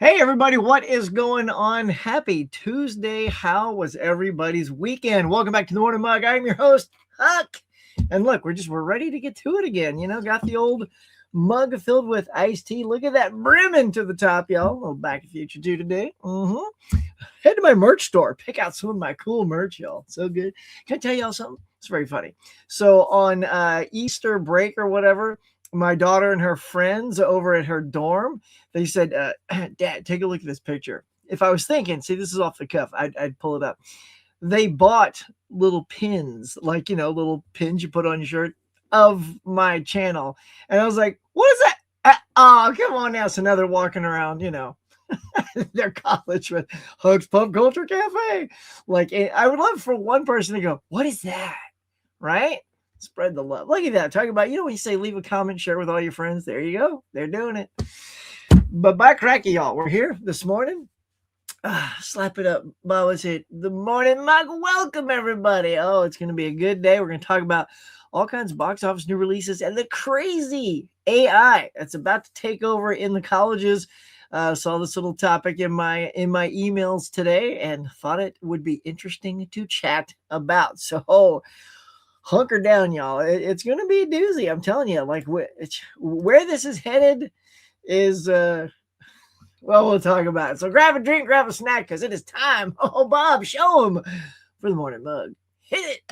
Hey everybody, what is going on? Happy Tuesday. How was everybody's weekend? Welcome back to the Morning Mug. I'm your host, Huck. And look, we're ready to get to it again. Got the old mug filled with iced tea. Look at that brimming to the top, y'all. A little Back to the Future 2 today. Head to my merch store. Pick out some of my cool merch, y'all. So good. Can I tell y'all something? It's very funny. So on Easter break or whatever, my daughter and her friends over at her dorm, they said, Dad, take a look at this picture. If I was thinking, see, this is off the cuff, I'd pull it up. They bought little pins, like, little pins you put on your shirt of my channel. And I was like, what is that? Oh, come on now. So now they're walking around, their college with Hugs Pub Culture Cafe. Like, I would love for one person to go, what is that? Right? Spread the love. Look at that. Talking about, when you say leave a comment, share with all your friends. There you go. They're doing it. But by cracky, y'all, we're here this morning. Slap it up. Bubba's hit the Morning Mug. Welcome, everybody. Oh, it's going to be a good day. We're going to talk about all kinds of box office new releases and the crazy AI that's about to take over in the colleges. Saw this little topic in my emails today and thought it would be interesting to chat about. So, hunker down, y'all. It's going to be a doozy. I'm telling you, like where this is headed is, well, we'll talk about it. So grab a drink, grab a snack, because it is time. Oh, Bob, show him for the Morning Mug. Hit it.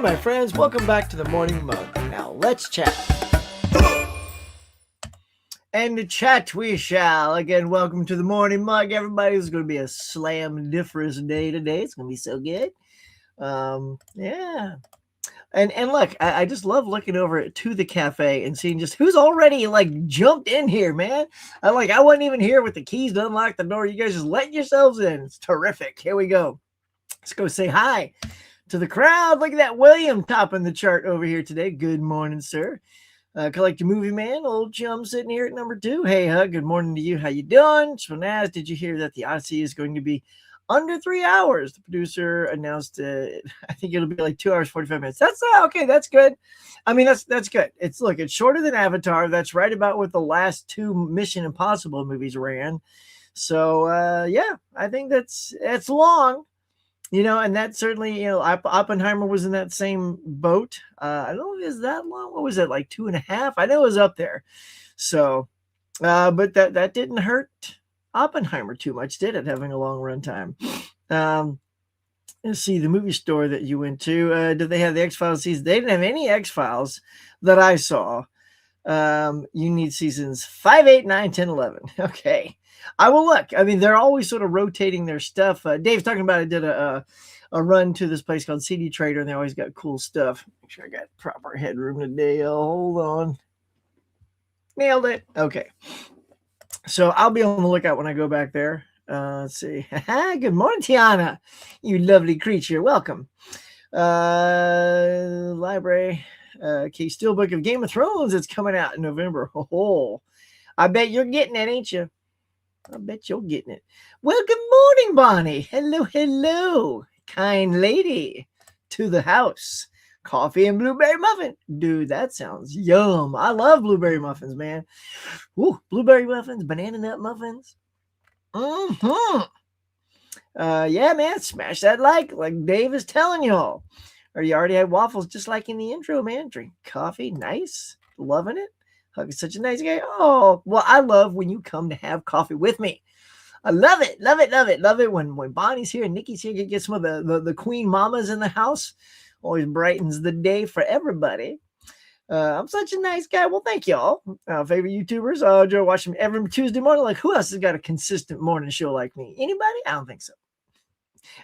My friends, welcome back to the Morning Mug. Now let's chat. And to chat we shall. Again, welcome to the Morning Mug, everybody. It's going to be a slamdiferous day today. It's going to be so good. Yeah. And look, I just love looking over to the cafe and seeing just who's already like jumped in here, man. I wasn't even here with the keys to unlock the door. You guys just letting yourselves in. It's terrific. Here we go. Let's go say hi to the crowd. Look at that William topping the chart over here today. Good morning, sir. Collect your movie man, old chum sitting here at number 2. Hey, Hug, good morning to you. How you doing? Swanaz, did you hear that the Odyssey is going to be under 3 hours? The producer announced I think it'll be like 2 hours, 45 minutes. That's okay. That's good. I mean, that's good. It's shorter than Avatar. That's right about what the last 2 Mission Impossible movies ran. So, yeah, I think it's long. And that certainly, Oppenheimer was in that same boat. I don't know if it was that long. What was it, like 2.5? I know it was up there. So, but that didn't hurt Oppenheimer too much, did it, having a long runtime? Let's see, the movie store that you went to, did they have the X-Files season? They didn't have any X-Files that I saw. You need seasons 5, 8, 9, 10, 11. Okay. I will look. I mean, they're always sort of rotating their stuff. Dave's talking about, I did a run to this place called CD Trader, and they always got cool stuff. Make sure I got proper headroom today. Hold on. Nailed it. Okay. So I'll be on the lookout when I go back there. Let's see. Good morning, Tiana. You lovely creature. Welcome. Library. Okay, Steelbook of Game of Thrones. It's coming out in November. Oh, I bet you're getting it, ain't you? I bet you're getting it. Well, good morning, Bonnie. Hello, hello. Kind lady to the house. Coffee and blueberry muffin. Dude, that sounds yum. I love blueberry muffins, man. Ooh, blueberry muffins, banana nut muffins. Yeah, man, smash that like Dave is telling y'all. Or you already had waffles just like in the intro, man. Drink coffee. Nice. Loving it. Huck is such a nice guy. Oh, well, I love when you come to have coffee with me. I love it. Love it. Love it. Love it when Bonnie's here and Nikki's here. Get some of the queen mamas in the house. Always brightens the day for everybody. I'm such a nice guy. Well, thank y'all. Favorite YouTubers. Joe, watch them every Tuesday morning. Like, who else has got a consistent morning show like me? Anybody? I don't think so.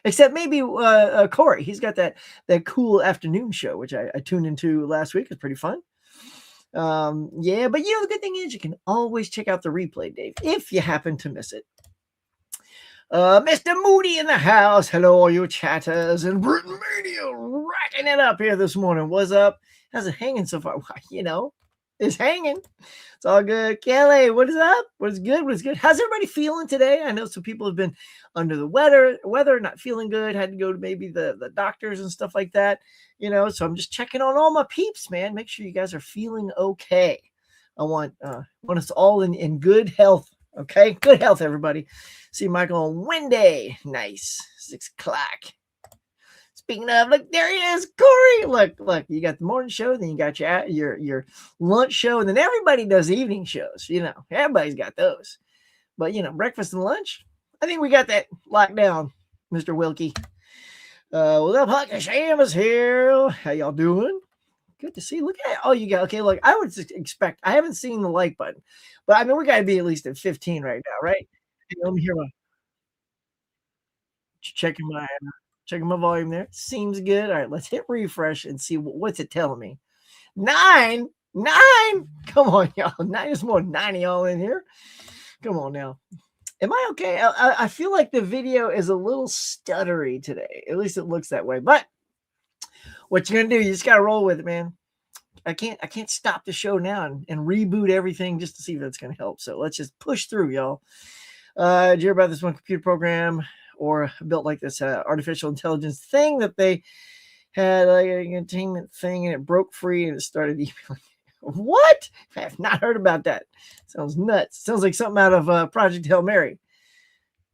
Except maybe Corey. He's got that cool afternoon show, which I tuned into last week. It's pretty fun. Yeah, but the good thing is you can always check out the replay, Dave, if you happen to miss it. Mr. Moody in the house. Hello, all you chatters and Britain Mania racking it up here this morning. What's up? How's it hanging so far? You know, it's hanging. It's all good. Kelly, what is up? What's good? What's good? How's everybody feeling today? I know some people have been under the weather, not feeling good, had to go to maybe the doctors and stuff like that. So I'm just checking on all my peeps, man. Make sure you guys are feeling okay. I want us all in good health. Okay, good health, everybody. See Michael on Wednesday. Nice. 6 o'clock. Speaking of, look, there he is, Corey. Look, you got the morning show, then you got your lunch show, and then everybody does evening shows. Everybody's got those. But breakfast and lunch, I think we got that locked down, Mr. Wilkie. What's up, Huck? Sham is here. How y'all doing? Good to see. Look at all you got. Okay, look, I would expect. I haven't seen the like button, but I mean, we got to be at least at 15 right now, right? Hey, let me hear my checking my checking my volume there. Seems good. All right, let's hit refresh and see what's it telling me. 9. Come on, y'all. 9 is more 90 y'all in here. Come on now. Am I okay? I feel like the video is a little stuttery today. At least it looks that way. But what you're gonna do, you just gotta roll with it, man. I can't stop the show now and reboot everything just to see if that's gonna help. So let's just push through, y'all. Did you hear about this one computer program or built like this artificial intelligence thing that they had like an entertainment thing and it broke free and it started emailing? What? I have not heard about that. Sounds nuts. Sounds like something out of Project Hail Mary.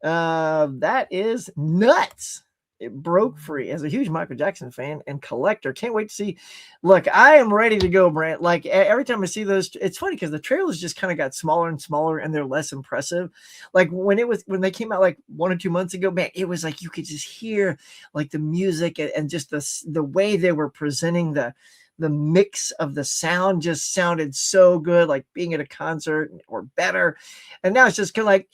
That is nuts. It broke free. As a huge Michael Jackson fan and collector, can't wait to see. Look, I am ready to go, Brent. Like every time I see those, it's funny because the trailers just kind of got smaller and smaller, and they're less impressive. Like when they came out like 1 or 2 months ago, man, it was like you could just hear like the music and just the way they were presenting the mix of the sound just sounded so good, like being at a concert or better. And now it's just kind of like,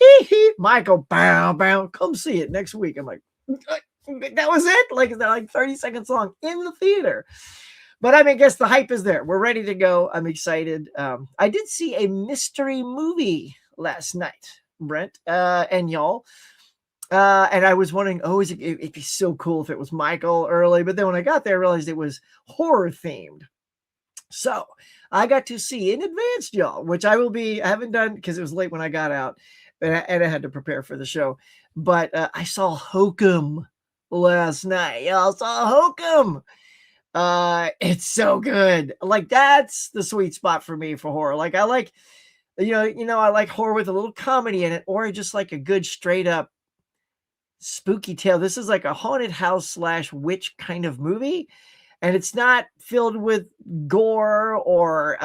Michael, bow, come see it next week. I'm like, that was it? Like, is that like 30 seconds long in the theater? But I mean, I guess the hype is there. We're ready to go. I'm excited. I did see a mystery movie last night, Brent, and y'all. And I was wondering, it'd be so cool if it was Michael early. But then when I got there, I realized it was horror themed. So I got to see in advance, y'all, which I haven't done because it was late when I got out and I had to prepare for the show. But I saw Hokum last night. Y'all saw Hokum. It's so good. Like that's the sweet spot for me for horror. Like I like, I like horror with a little comedy in it, or just like a good straight up spooky tale. This is like a haunted house / witch kind of movie, and it's not filled with gore or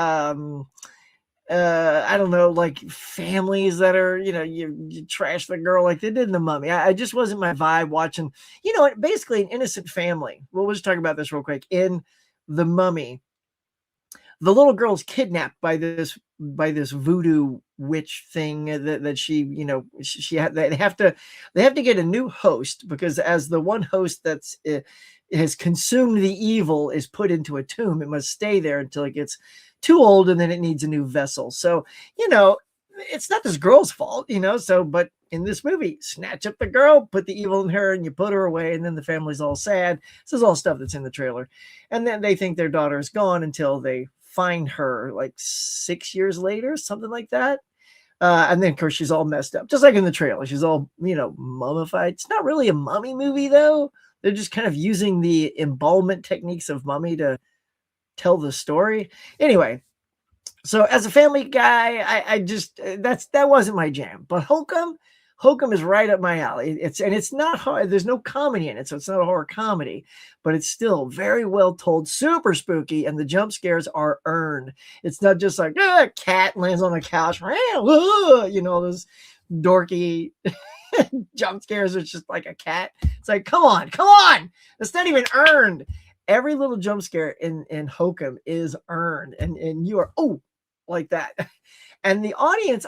I don't know, like families that are, you trash the girl like they did in The Mummy. I just wasn't my vibe watching, basically an innocent family. We'll just talk about this real quick. In The Mummy, the little girl's kidnapped by this voodoo witch thing that she they have to get a new host, because as the one host that's has consumed the evil is put into a tomb, it must stay there until it gets too old, and then it needs a new vessel. So it's not this girl's fault, but in this movie, snatch up the girl, put the evil in her, and you put her away, and then the family's all sad. This is all stuff that's in the trailer. And then they think their daughter is gone until they find her like 6 years later, something like that. And then, of course, she's all messed up, just like in the trailer. She's all, mummified. It's not really a mummy movie, though. They're just kind of using the embalmment techniques of Mummy to tell the story. Anyway, so as a family guy, I just that wasn't my jam. But Hokum is right up my alley. It's not hard. There's no comedy in it, so it's not a horror comedy, but it's still very well told, super spooky, and the jump scares are earned. It's not just like a cat lands on the couch, those dorky jump scares. It's just like a cat. It's like, come on. It's not even earned. Every little jump scare in Hokum is earned, and you are like that. And the audience,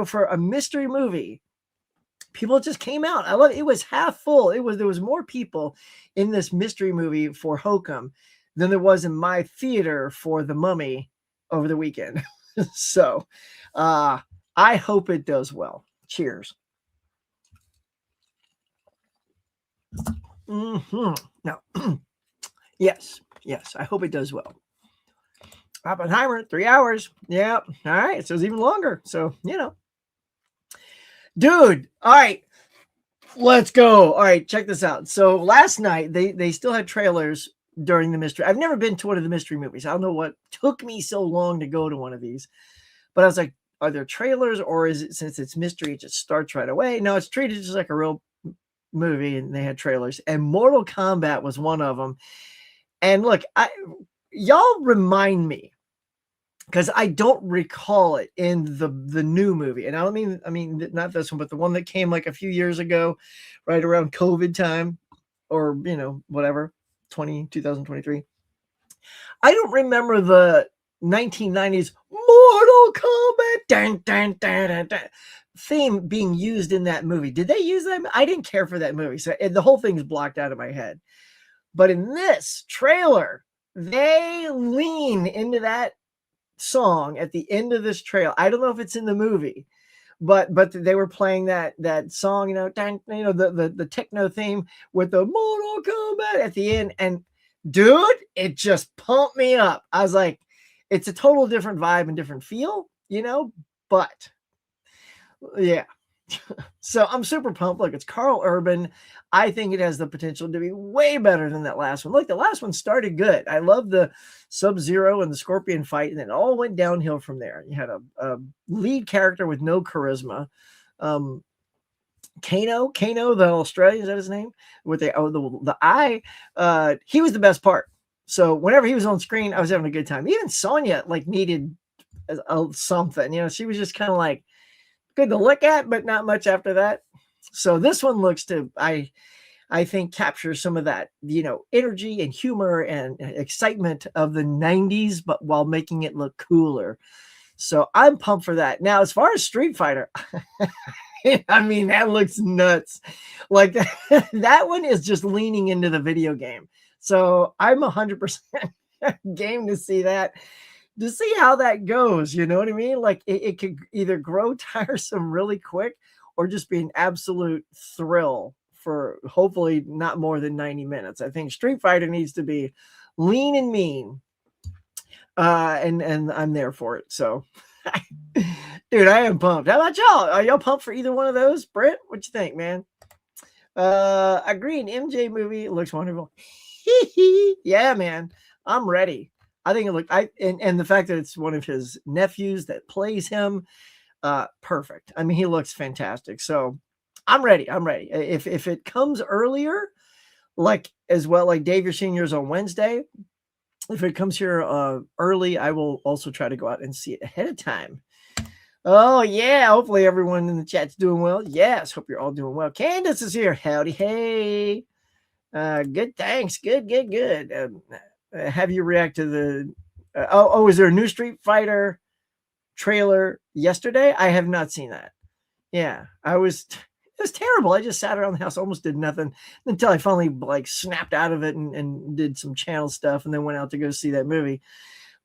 for a mystery movie, people just came out. I love it. It was half full. There was more people in this mystery movie for Hokum than there was in my theater for The Mummy over the weekend. So I hope it does well. Cheers. No. Yes. I hope it does well. Oppenheimer, 3 hours. Yeah. All right. So it's even longer. So, dude. All right. Let's go. All right. Check this out. So last night they still had trailers during the mystery. I've never been to one of the mystery movies. I don't know what took me so long to go to one of these, but I was like, are there trailers, or is it, since it's mystery, it just starts right away? No, it's treated just like a real movie, and they had trailers, and Mortal Kombat was one of them. And look, y'all remind me, because I don't recall it in the new movie. And I mean not this one, but the one that came like a few years ago, right around COVID time, or whatever, 2023. I don't remember the 1990s Mortal Kombat dun, dun, dun, dun, dun, theme being used in that movie. Did they use that? I didn't care for that movie, so the whole thing's blocked out of my head. But in this trailer, they lean into that song at the end of this trailer. I don't know if it's in the movie, but they were playing that song, the techno theme with the Mortal Kombat at the end, and dude, it just pumped me up. I was like, it's a total different vibe and different feel, but yeah. So I'm super pumped. Look, it's Carl Urban. I think it has the potential to be way better than that last one. Look, the last one started good. I love the Sub-Zero and the Scorpion fight, and it all went downhill from there. You had a lead character with no charisma. Kano, the Australian, is that his name? With the eye. He was the best part. So whenever he was on screen, I was having a good time. Even Sonya needed something. She was just kind of like good to look at, but not much after that. So this one looks to, I think, capture some of that, energy and humor and excitement of the 90s, but while making it look cooler. So I'm pumped for that. Now, as far as Street Fighter, I mean, that looks nuts. Like that one is just leaning into the video game. So I'm 100% game to see that. To see how that goes, you know what I mean? Like it could either grow tiresome really quick or just be an absolute thrill for hopefully not more than 90 minutes. I think Street Fighter needs to be lean and mean. And I'm there for it. So dude, I am pumped. How about y'all? Are y'all pumped for either one of those? Brent, what you think, man? Agreed. MJ movie looks wonderful. Yeah, man. I'm ready. I think it looked, and the fact that it's one of his nephews that plays him, perfect. I mean, he looks fantastic. So I'm ready. If it comes earlier, like as well, like Dave, your seniors on Wednesday, if it comes here early, I will also try to go out and see it ahead of time. Oh yeah, hopefully everyone in the chat's doing well. Yes, hope you're all doing well. Candace is here. Howdy, hey. Good, thanks. Good. Have you react to the is there a new Street Fighter trailer yesterday? I have not seen that. Yeah, it was terrible. I just sat around the house, almost did nothing until I finally like snapped out of it and did some channel stuff, and then went out to go see that movie.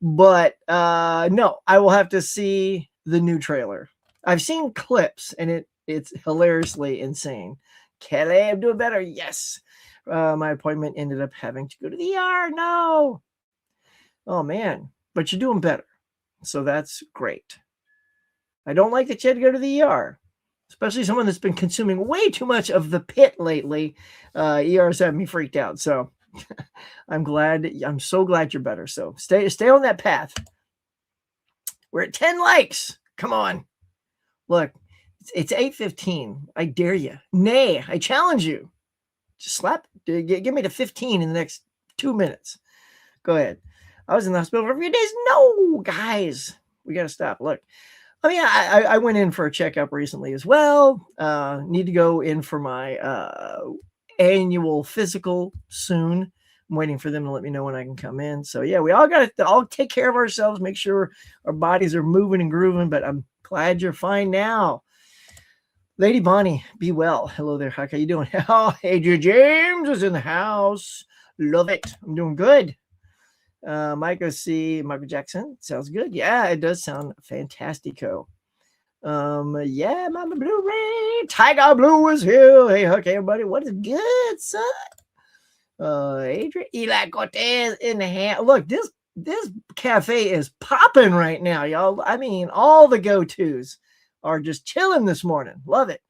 But no, I will have to see the new trailer. I've seen clips, and it's hilariously insane. Kelly, I'm doing better. Yes. My appointment ended up having to go to the ER. No. Oh, man. But you're doing better. So that's great. I don't like that you had to go to the ER, especially someone that's been consuming way too much of the pit lately. ER's having me freaked out. So I'm so glad you're better. So stay on that path. We're at 10 likes. Come on. Look, it's 8:15. I dare you. Nay, I challenge you. Just give me to 15 in the next 2 minutes. Go ahead. I was in the hospital for a few days. No, guys, we got to stop. Look, I mean, I went in for a checkup recently as well. Need to go in for my annual physical soon. I'm waiting for them to let me know when I can come in. So yeah, we all got to all take care of ourselves, make sure our bodies are moving and grooving, but I'm glad you're fine now. Lady Bonnie, be well. Hello there. How you doing? Oh, Adrian James is in the house. Love it. I'm doing good. Michael Jackson. Sounds good. Yeah, it does sound fantastico. Mama Blue Ray. Tiger Blue is here. Hey, okay, everybody. What is good, son? Adrian Eli Cortez in the hand. Look, this cafe is popping right now, y'all. I mean, all the go-tos are just chilling this morning. Love it.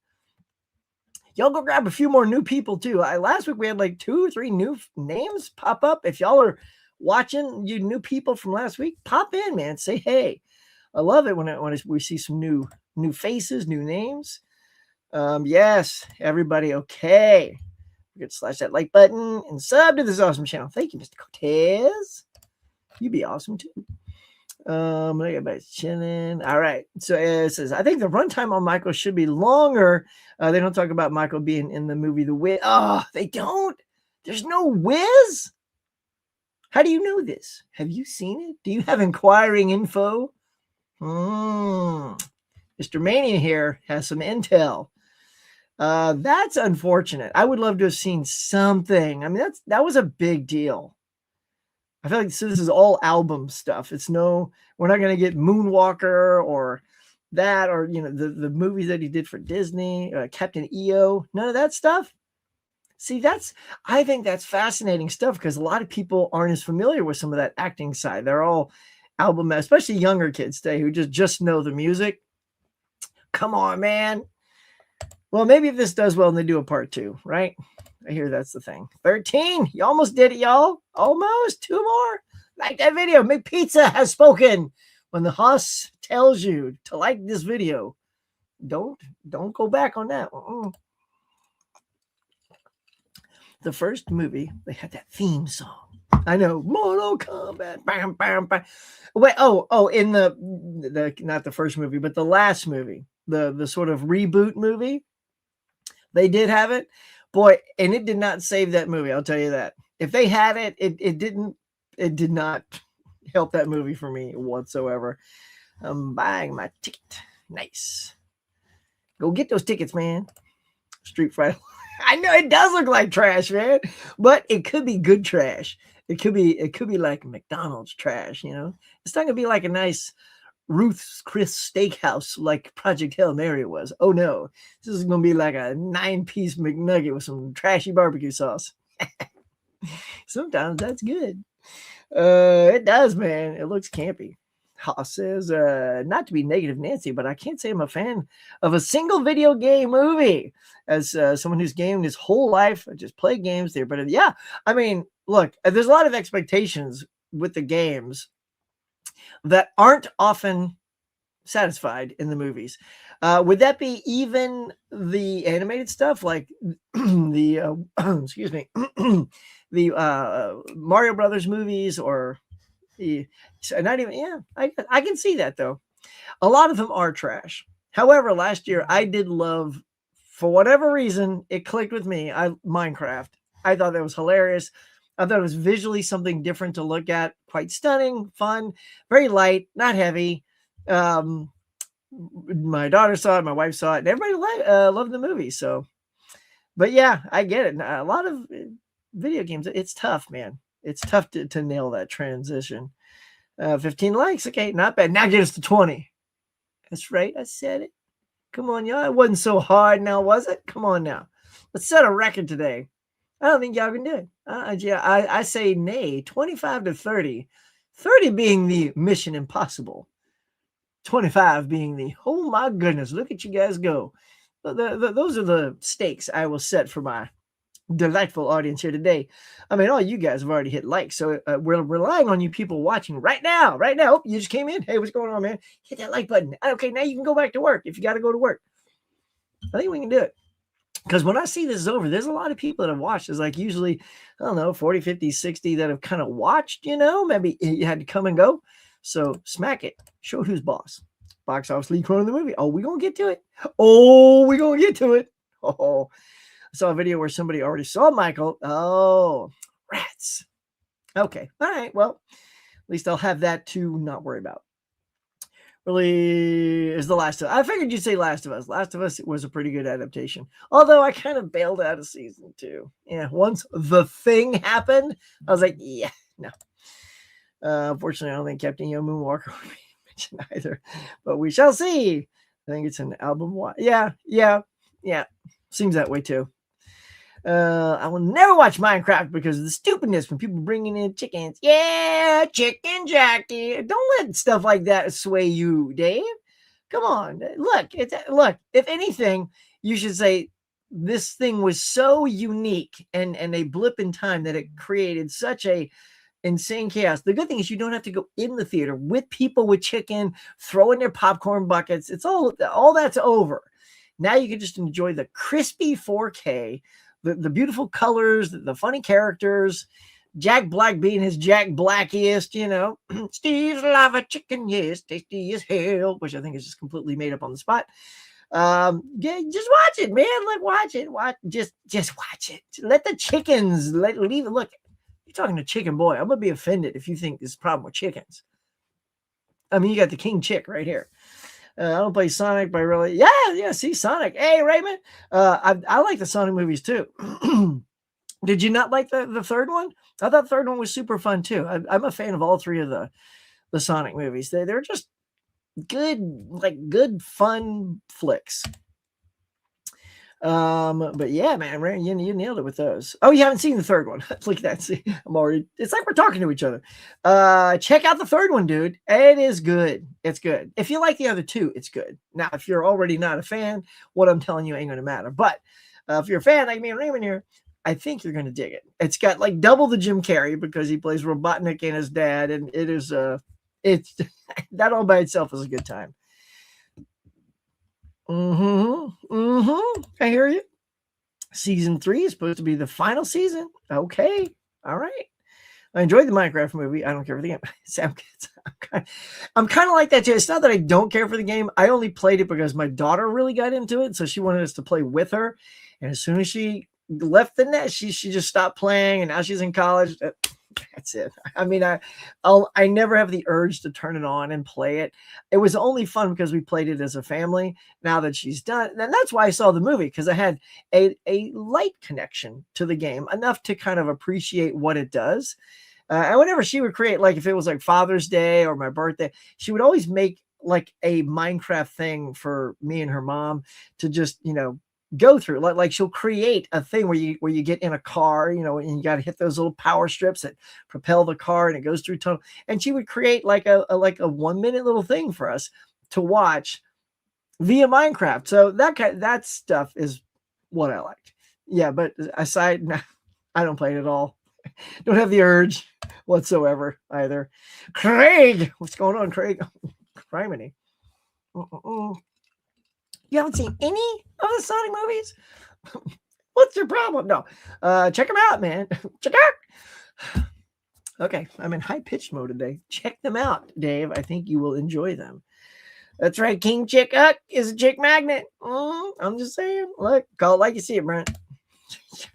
Y'all go grab a few more new people too. Last week we had like 2 or 3 new names pop up. If y'all are watching, you new people from last week, pop in, man. Say hey. I love it when we see some new faces, new names. Yes, everybody. Okay. You can slash that like button and sub to this awesome channel. Thank you, Mr. Cortez. You'd be awesome too. Everybody's chilling. All right. So it says, I think the runtime on Michael should be longer. They don't talk about Michael being in the movie The Wiz. Oh, they don't. There's no Wiz. How do you know this? Have you seen it? Do you have inquiring info? Mr. Mania here has some intel. That's unfortunate. I would love to have seen something. I mean, that was a big deal. I feel like this is all album stuff. We're not going to get Moonwalker or that, or, the movies that he did for Disney, Captain EO, none of that stuff. See, I think that's fascinating stuff because a lot of people aren't as familiar with some of that acting side. They're all album, especially younger kids today who just know the music. Come on, man. Well, maybe if this does well and they do a part 2, right? I hear that's the thing. 13. You almost did it, y'all. Almost. 2 more. Like that video. McPizza has spoken. When the host tells you to like this video, don't go back on that. The first movie, they had that theme song. I know, Mortal Kombat. Bam, bam, bam. Wait, in the not the first movie, but the last movie, the sort of reboot movie, they did have it. Boy, and it did not save that movie. I'll tell you that. If they had it, it did not help that movie for me whatsoever. I'm buying my ticket. Nice. Go get those tickets, man. Street Fighter. I know it does look like trash, man, but it could be good trash. It could be like McDonald's trash, It's not gonna be like a nice Ruth's Chris Steakhouse like Project Hail Mary was. Oh no, this is gonna be like a 9-piece McNugget with some trashy barbecue sauce. Sometimes that's good. It does, man. It looks campy. Haas says, not to be negative Nancy, but I can't say I'm a fan of a single video game movie. As someone who's gamed his whole life, I just play games there. But yeah, I mean, look, there's a lot of expectations with the games that aren't often satisfied in the movies. Would that be even the animated stuff, like the excuse me, the Mario Brothers movies, or not even? Yeah, I can see that though. A lot of them are trash. However, last year I did love, for whatever reason, it clicked with me. Minecraft. I thought that was hilarious. I thought it was visually something different to look at. Quite stunning, fun, very light, not heavy. My daughter saw it, my wife saw it, and everybody loved the movie. So, but yeah, I get it. A lot of video games, it's tough, man. It's tough to nail that transition. 15 likes, okay, not bad. Now get us to 20. That's right, I said it. Come on, y'all. It wasn't so hard now, was it? Come on now. Let's set a record today. I don't think y'all can do it. I say nay. 25 to 30. 30 being the mission impossible. 25 being the, oh my goodness, look at you guys go. Those are the stakes I will set for my delightful audience here today. I mean, all you guys have already hit like, so we're relying on you people watching right now. Oh, you just came in. Hey, what's going on, man? Hit that like button. Okay, now you can go back to work if you got to go to work. I think we can do it. Because when I see this is over, there's a lot of people that have watched. There's like usually, I don't know, 40, 50, 60 that have kind of watched, maybe you had to come and go. So smack it. Show who's boss. Box office lead corner of the movie. Oh, we're going to get to it. Oh, I saw a video where somebody already saw Michael. Oh, rats. Okay. All right. Well, at least I'll have that to not worry about. Really is The Last of Us. I figured you'd say Last of Us. Last of Us was a pretty good adaptation. Although I kind of bailed out of season 2. Yeah. Once The Thing happened, I was like, yeah, no. Unfortunately, I don't think Captain Yo Moonwalker would be mentioned either. But we shall see. I think it's an album. Yeah. Seems that way too. I will never watch Minecraft because of the stupidness when people bringing in chickens. Yeah, chicken Jackie. Don't let stuff like that sway you, Dave. Come on, look. If anything, you should say this thing was so unique and a blip in time that it created such a insane chaos. The good thing is you don't have to go in the theater with people with chicken throwing their popcorn buckets. It's all that's over. Now you can just enjoy the crispy 4K, the beautiful colors, the funny characters. Jack Black being his Jack Blackiest, Steve's lava chicken, yes, tasty as hell, which I think is just completely made up on the spot. Yeah, just watch it, man. Like, watch it. Just watch it. Let the chickens leave it. Look, you're talking to Chicken Boy. I'm gonna be offended if you think there's a problem with chickens. I mean, you got the king chick right here. I don't play Sonic, but yeah. See Sonic. Hey, Raymond. I like the Sonic movies too. Did you not like the third one? I thought the third one was super fun too. I'm a fan of all three of the Sonic movies. They're just good fun flicks. But yeah, man, you nailed it with those. Oh, you haven't seen the third one? Look at that. See, it's like we're talking to each other. Check out the third one, dude. It is good. It's good. If you like the other two, it's good. Now, if you're already not a fan, what I'm telling you ain't going to matter. But if you're a fan like me and Raymond here, I think you're going to dig it. It's got like double the Jim Carrey because he plays Robotnik and his dad. And it is, it's that all by itself is a good time. I hear you. Season 3 is supposed to be the final season. Okay. All right. I enjoyed the Minecraft movie. I don't care for the game. I'm kind of like that too. It's not that I don't care for the game. I only played it because my daughter really got into it. So she wanted us to play with her. And as soon as she left the nest, she just stopped playing. And now she's in college. That's it. I mean, I never have the urge to turn it on and play it. It was only fun because we played it as a family. Now that she's done, and that's why I saw the movie, because I had a light connection to the game, enough to kind of appreciate what it does. And whenever she would create, like if it was like Father's Day or my birthday, she would always make like a Minecraft thing for me and her mom to just, go through. Like she'll create a thing where you get in a car, and you got to hit those little power strips that propel the car and it goes through tunnel. And she would create like a 1 minute little thing for us to watch via Minecraft. So that stuff is what I like. Yeah, but aside, I don't play it at all. Don't have the urge whatsoever either. Craig, what's going on, Craig? Criminy. You haven't seen any of the Sonic movies? What's your problem? No. Check them out, man. Check out. Okay, I'm in high-pitched mode today. Check them out, Dave. I think you will enjoy them. That's right. King Chick is a chick magnet. I'm just saying. Look, call it like you see it, Brent.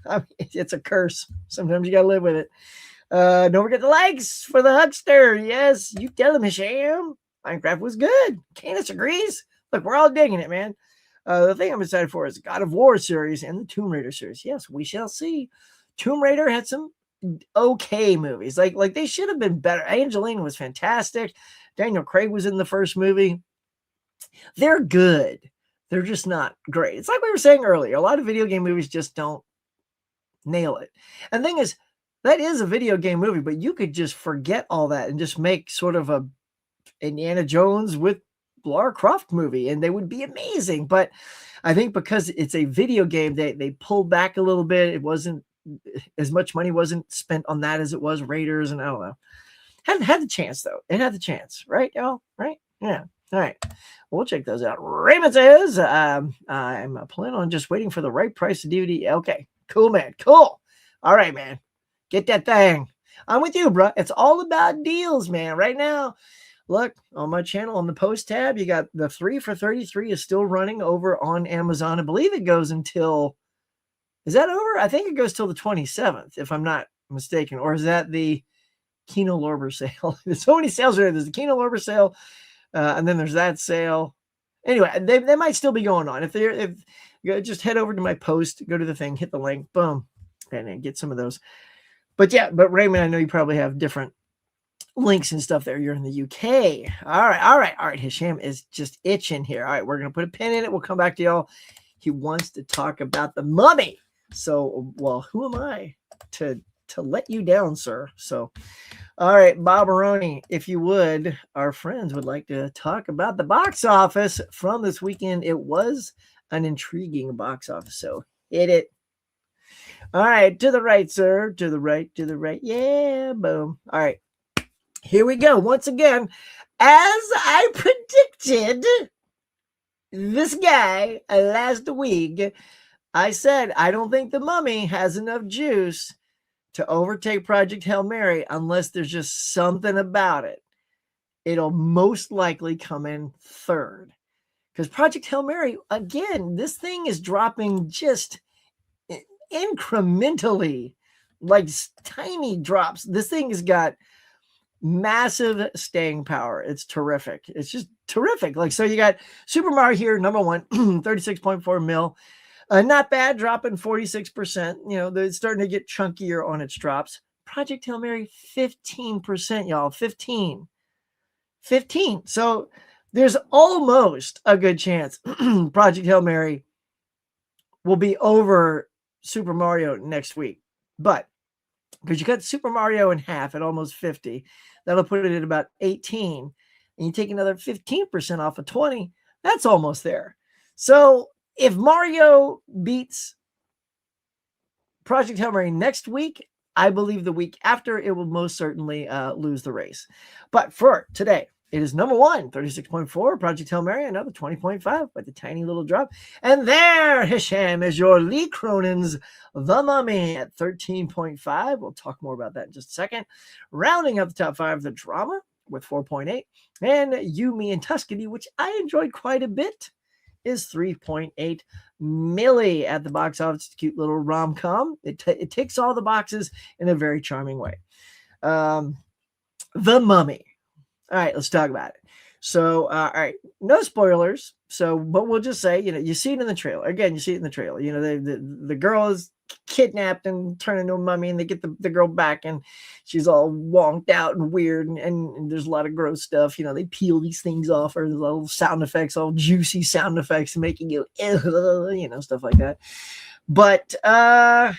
I mean, it's a curse. Sometimes you got to live with it. Don't forget the likes for the huckster. Yes, you tell him, Hisham. Minecraft was good. Candace agrees. Look, we're all digging it, man. The thing I'm excited for is the God of War series and the Tomb Raider series. Yes, we shall see. Tomb Raider had some okay movies. Like they should have been better. Angelina was fantastic. Daniel Craig was in the first movie. They're good. They're just not great. It's like we were saying earlier. A lot of video game movies just don't nail it. And the thing is, that is a video game movie, but you could just forget all that and just make sort of a Indiana Jones with Lara Croft movie, and they would be amazing. But I think because it's a video game, they pulled back a little bit. It wasn't as much money wasn't spent on that as it was Raiders, and I don't know. Had the chance though. It had the chance, right, y'all? Right? Yeah. All right. We'll check those out. Raymond says, I'm planning on just waiting for the right price of DVD. Okay. Cool, man. Cool. All right, man. Get that thing. I'm with you, bro. It's all about deals, man. Right now, look, on my channel, on the post tab, you got the 3 for $33 is still running over on Amazon. I believe it goes until, is that over? I think it goes till the 27th, if I'm not mistaken. Or is that the Kino Lorber sale? There's so many sales there. There's the Kino Lorber sale, and then there's that sale. Anyway, they might still be going on. If you just head over to my post, go to the thing, hit the link, boom, and then get some of those. But yeah, Raymond, I know you probably have different links and stuff there. You're in the UK. All right. Hisham is just itching here. All right, we're going to put a pin in it. We'll come back to y'all. He wants to talk about The Mummy. So, well, who am I to let you down, sir? So, all right, Bob Maroney, if you would, our friends would like to talk about the box office from this weekend. It was an intriguing box office, so hit it. All right, to the right, sir. To the right, to the right. Yeah, boom. All right, here we go. Once again, as I predicted, this guy last week, I said, I don't think the Mummy has enough juice to overtake Project Hail Mary unless there's just something about it. It'll most likely come in third. Because Project Hail Mary, again, this thing is dropping just incrementally, like tiny drops. This thing has got massive staying power. It's terrific. It's just terrific. Like, so you got Super Mario here, number one, 36.4 mil. Not bad, dropping 46%. You know, it's starting to get chunkier on its drops. Project Hail Mary, 15%, y'all. 15. So there's almost a good chance Project Hail Mary will be over Super Mario next week. But because you cut Super Mario in half at almost 50, that'll put it at about 18. And you take another 15% off of 20, that's almost there. So if Mario beats Project Hail Mary next week, I believe the week after it will most certainly lose the race. But for today, it is number one, 36.4, Project Hail Mary, another 20.5, but the tiny little drop. And there, Hisham, is your Lee Cronin's The Mummy at 13.5. We'll talk more about that in just a second. Rounding up the top five, The Drama with 4.8. And You, Me, and Tuscany, which I enjoyed quite a bit, is 3.8 milli at the box office. It's a cute little rom-com. It ticks all the boxes in a very charming way. The Mummy. All right, let's talk about it. So, all right, no spoilers. So, but we'll just say, you know, you see it in the trailer. Again, you see it in the trailer. You know, the girl is kidnapped and turned into a mummy, and they get the girl back, and she's all wonked out and weird, and there's a lot of gross stuff. You know, they peel these things off, or little sound effects, all juicy sound effects, making you, you know, stuff like that. But I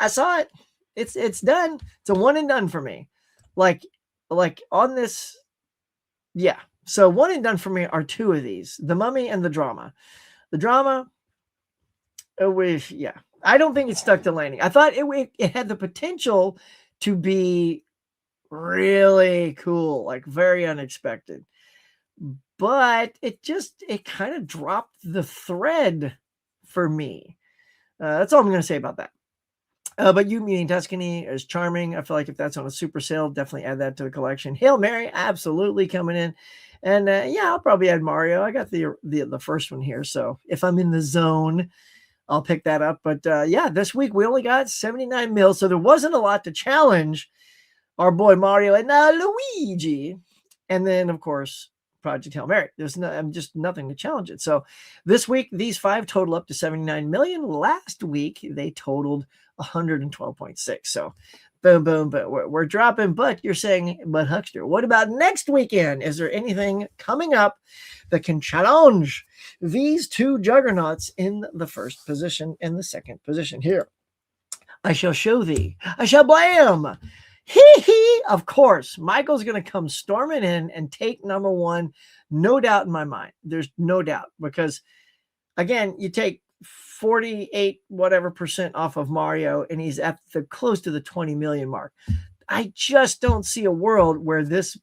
saw it. It's done. It's a one and done for me. Like on this, yeah. So one and done for me are two of these: The Mummy and The Drama. The Drama, yeah. I don't think it stuck to landing. I thought it had the potential to be really cool, like very unexpected, but it kind of dropped the thread for me. That's all I'm going to say about that. But You, Me, and Tuscany is charming. I feel like if that's on a super sale, definitely add that to the collection. Hail Mary, absolutely coming in. And yeah, I'll probably add Mario. I got the first one here. So if I'm in the zone, I'll pick that up. But yeah, this week we only got 79 mil. So there wasn't a lot to challenge our boy Mario and Luigi. And then, of course, Project Hail Mary. There's just nothing to challenge it. So this week, these five total up to 79 million. Last week, they totaled 112.6. So boom, boom, but we're dropping. But you're saying, but Huckster, what about next weekend? Is there anything coming up that can challenge these two juggernauts in the first position and the second position? Here, I shall show thee. I shall blam. Hee. Of course, Michael's going to come storming in and take number one. No doubt in my mind. There's no doubt, because again, you take 48 whatever percent off of Mario, and he's at the close to the 20 million mark. I just don't see a world where this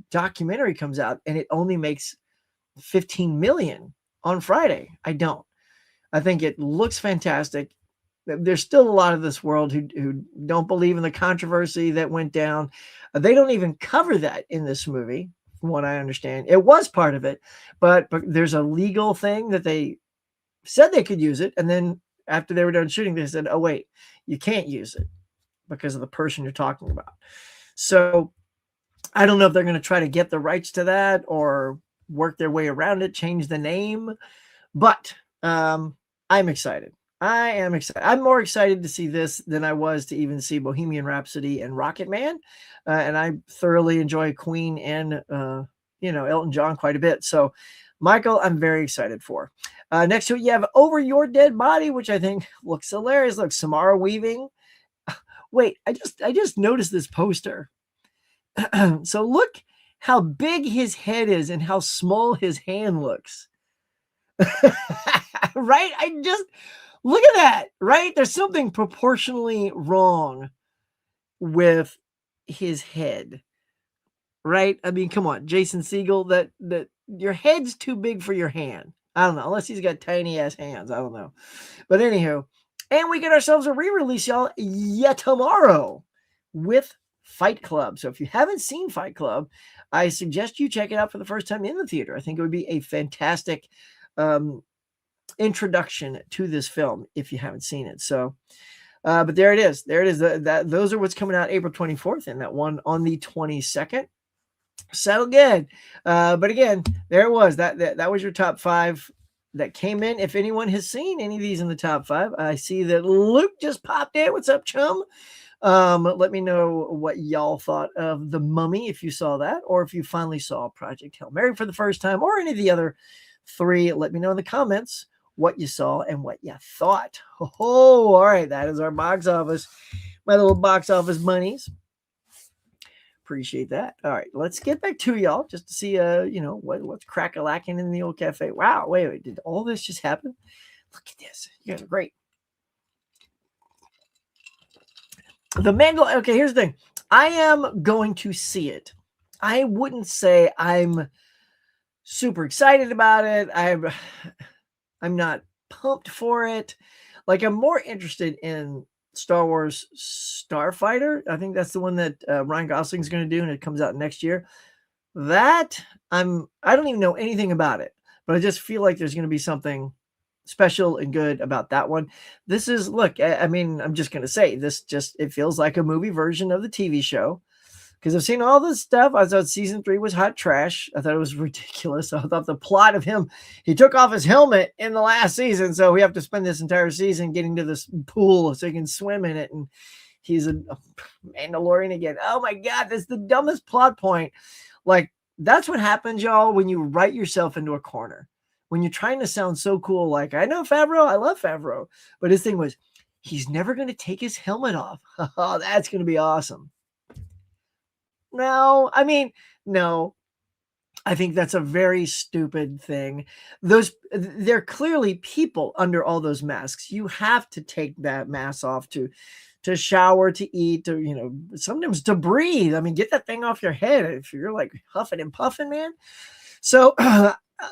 documentary comes out and it only makes 15 million on Friday. I don't. I think it looks fantastic. There's still a lot of this world who don't believe in the controversy that went down. They don't even cover that in this movie, from what I understand. It was part of it, but there's a legal thing that they said they could use it, and then after they were done shooting, they said, oh wait, you can't use it because of the person you're talking about. So I don't know if they're going to try to get the rights to that or work their way around it, change the name, but I'm excited. I am excited. I'm more excited to see this than I was to even see Bohemian Rhapsody and Rocket Man. And I thoroughly enjoy Queen and, Elton John quite a bit. So Michael, I'm very excited for. Next to it, you have Over Your Dead Body, which I think looks hilarious. Look, Samara Weaving. Wait, I just noticed this poster. So look how big his head is and how small his hand looks. Right? I just look at that, right? There's something proportionally wrong with his head. Right? I mean, come on, Jason Segel, that your head's too big for your hand. I don't know, unless he's got tiny ass hands. I don't know. But anywho, and we get ourselves a re-release, y'all, yet tomorrow with Fight Club. So if you haven't seen Fight Club, I suggest you check it out for the first time in the theater. I think it would be a fantastic introduction to this film if you haven't seen it. So, but there it is. There it is. Those are what's coming out April 24th, and that one on the 22nd. So good. But again, there it was. That was your top 5 that came in. If anyone has seen any of these in the top 5, I see that Luke just popped in. What's up, chum? Let me know what y'all thought of The Mummy, if you saw that, or if you finally saw Project Hail Mary for the first time, or any of the other 3. Let me know in the comments what you saw and what you thought. Oh, all right. That is our box office. My little box office bunnies. Appreciate that. All right, let's get back to y'all just to see, what's crack-a-lacking in the old cafe. Wow, wait, did all this just happen? Look at this. You guys are great. The Mandalorian. Okay, here's the thing. I am going to see it. I wouldn't say I'm super excited about it. I'm not pumped for it. Like, I'm more interested in Star Wars Starfighter. I think that's the one that Ryan Gosling is going to do, and it comes out next year. That I don't even know anything about it, but I just feel like there's going to be something special and good about that one. This is, look, I mean, I'm just going to say this, it feels like a movie version of the TV show, because I've seen all this stuff. I thought season 3 was hot trash. I thought it was ridiculous. I thought the plot of him, he took off his helmet in the last season, so we have to spend this entire season getting to this pool so he can swim in it, and he's a Mandalorian again. Oh my God, that's the dumbest plot point. Like, that's what happens, y'all, when you write yourself into a corner. When you're trying to sound so cool, like, I know Favreau, I love Favreau, but his thing was, he's never going to take his helmet off. Oh, that's going to be awesome. No, I mean, no. I think that's a very stupid thing. They're clearly people under all those masks. You have to take that mask off to shower, to eat, to, sometimes to breathe. I mean, get that thing off your head if you're like huffing and puffing, man. So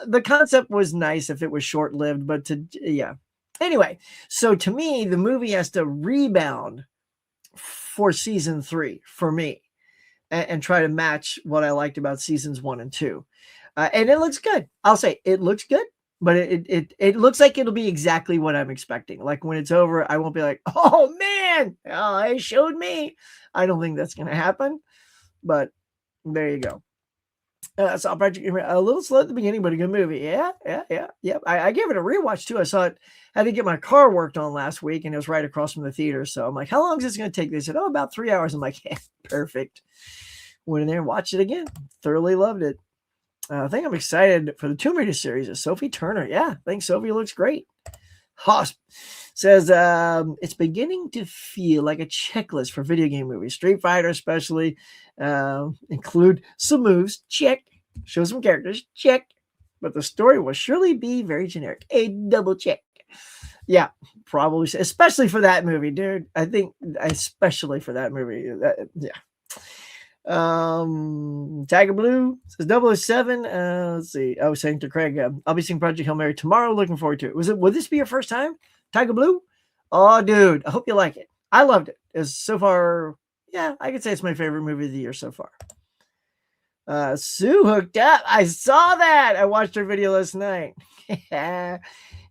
the concept was nice if it was short-lived, but yeah. Anyway, so to me, the movie has to rebound for season 3 for me. And try to match what I liked about seasons 1 and 2. And it looks good. I'll say it looks good, but it looks like it'll be exactly what I'm expecting. Like, when it's over, I won't be like, oh man, it showed me. I don't think that's going to happen, but there you go. Saw Project a little slow at the beginning, but a good movie. Yeah. I gave it a rewatch too. I saw it. I had to get my car worked on last week, and it was right across from the theater. So I'm like, how long is this going to take? They said, about 3 hours. I'm like, yeah, perfect. Went in there and watched it again. Thoroughly loved it. I think I'm excited for the Tomb Raider series of Sophie Turner. Yeah, I think Sophie looks great. Hosp says it's beginning to feel like a checklist for video game movies. Street Fighter especially. Include some moves. Check. Show some characters. Check. But the story will surely be very generic. A double check. Yeah, probably. Especially for that movie, dude. I think especially for that movie. Yeah. Tiger Blue says 007. Let's see. I was saying to Craig, I'll be seeing Project Hail Mary tomorrow. Looking forward to it. Would this be your first time, Tiger Blue? Oh, dude, I hope you like it. I loved it. It's so far. Yeah, I could say it's my favorite movie of the year so far. Sue hooked up. I saw that. I watched her video last night.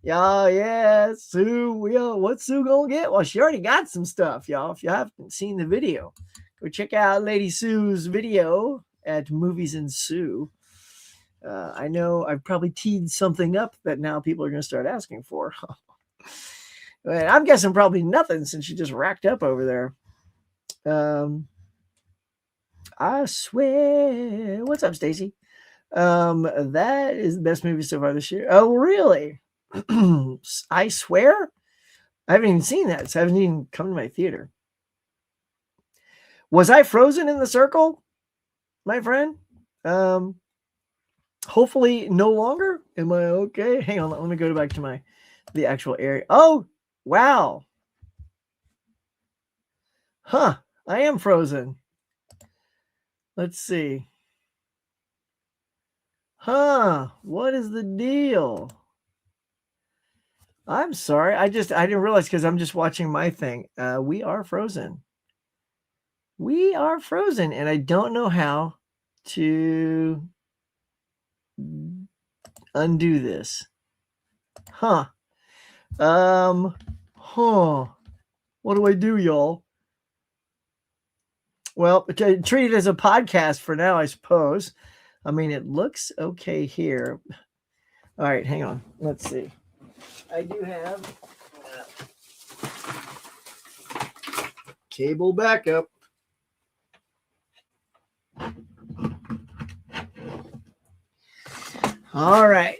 Y'all, yeah, Sue. What's Sue gonna get? Well, she already got some stuff, y'all. If you haven't seen the video, go check out Lady Sue's video at Movies and Sue. I know I've probably teed something up that now people are going to start asking for. But I'm guessing probably nothing since she just racked up over there. I swear. What's up, Stacy? That is the best movie so far this year. Oh, really? I swear, I haven't even seen that. So I haven't even come to my theater. Was I frozen in the circle, my friend? Hopefully no longer. Am I okay? Hang on, let me go back to the actual area. Oh, wow. Huh, I am frozen. Let's see. Huh, what is the deal? I'm sorry. I didn't realize because I'm just watching my thing. We are frozen. We are frozen, and I don't know how to undo this. Huh. Huh. What do I do, y'all? Well, okay, treat it as a podcast for now, I suppose. I mean, it looks okay here. All right, hang on. Let's see. I do have cable backup. All right.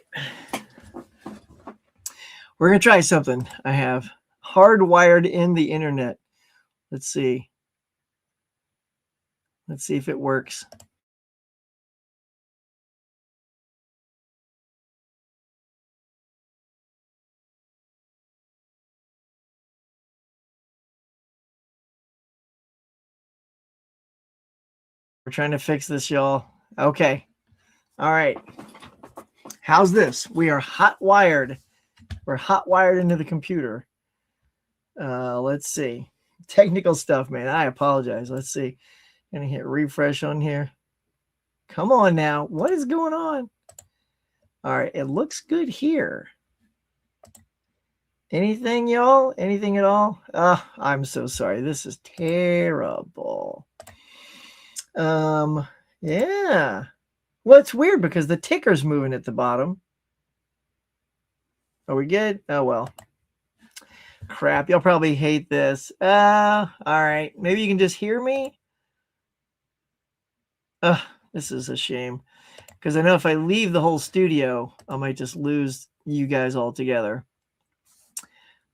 We're going to try something. I have hardwired in the internet. Let's see. Let's see if it works. We're trying to fix this, y'all. Okay. All right. How's this? We are hot wired. We're hot wired into the computer. Let's see. Technical stuff, man. I apologize. Let's see. Gonna hit refresh on here. Come on now. What is going on? All right. It looks good here. Anything, y'all? Anything at all? I'm so sorry. This is terrible. Yeah. Well, it's weird because the ticker's moving at the bottom. Are we good? Oh, well. Crap. You'll probably hate this. All right. Maybe you can just hear me. This is a shame. Because I know if I leave the whole studio, I might just lose you guys altogether.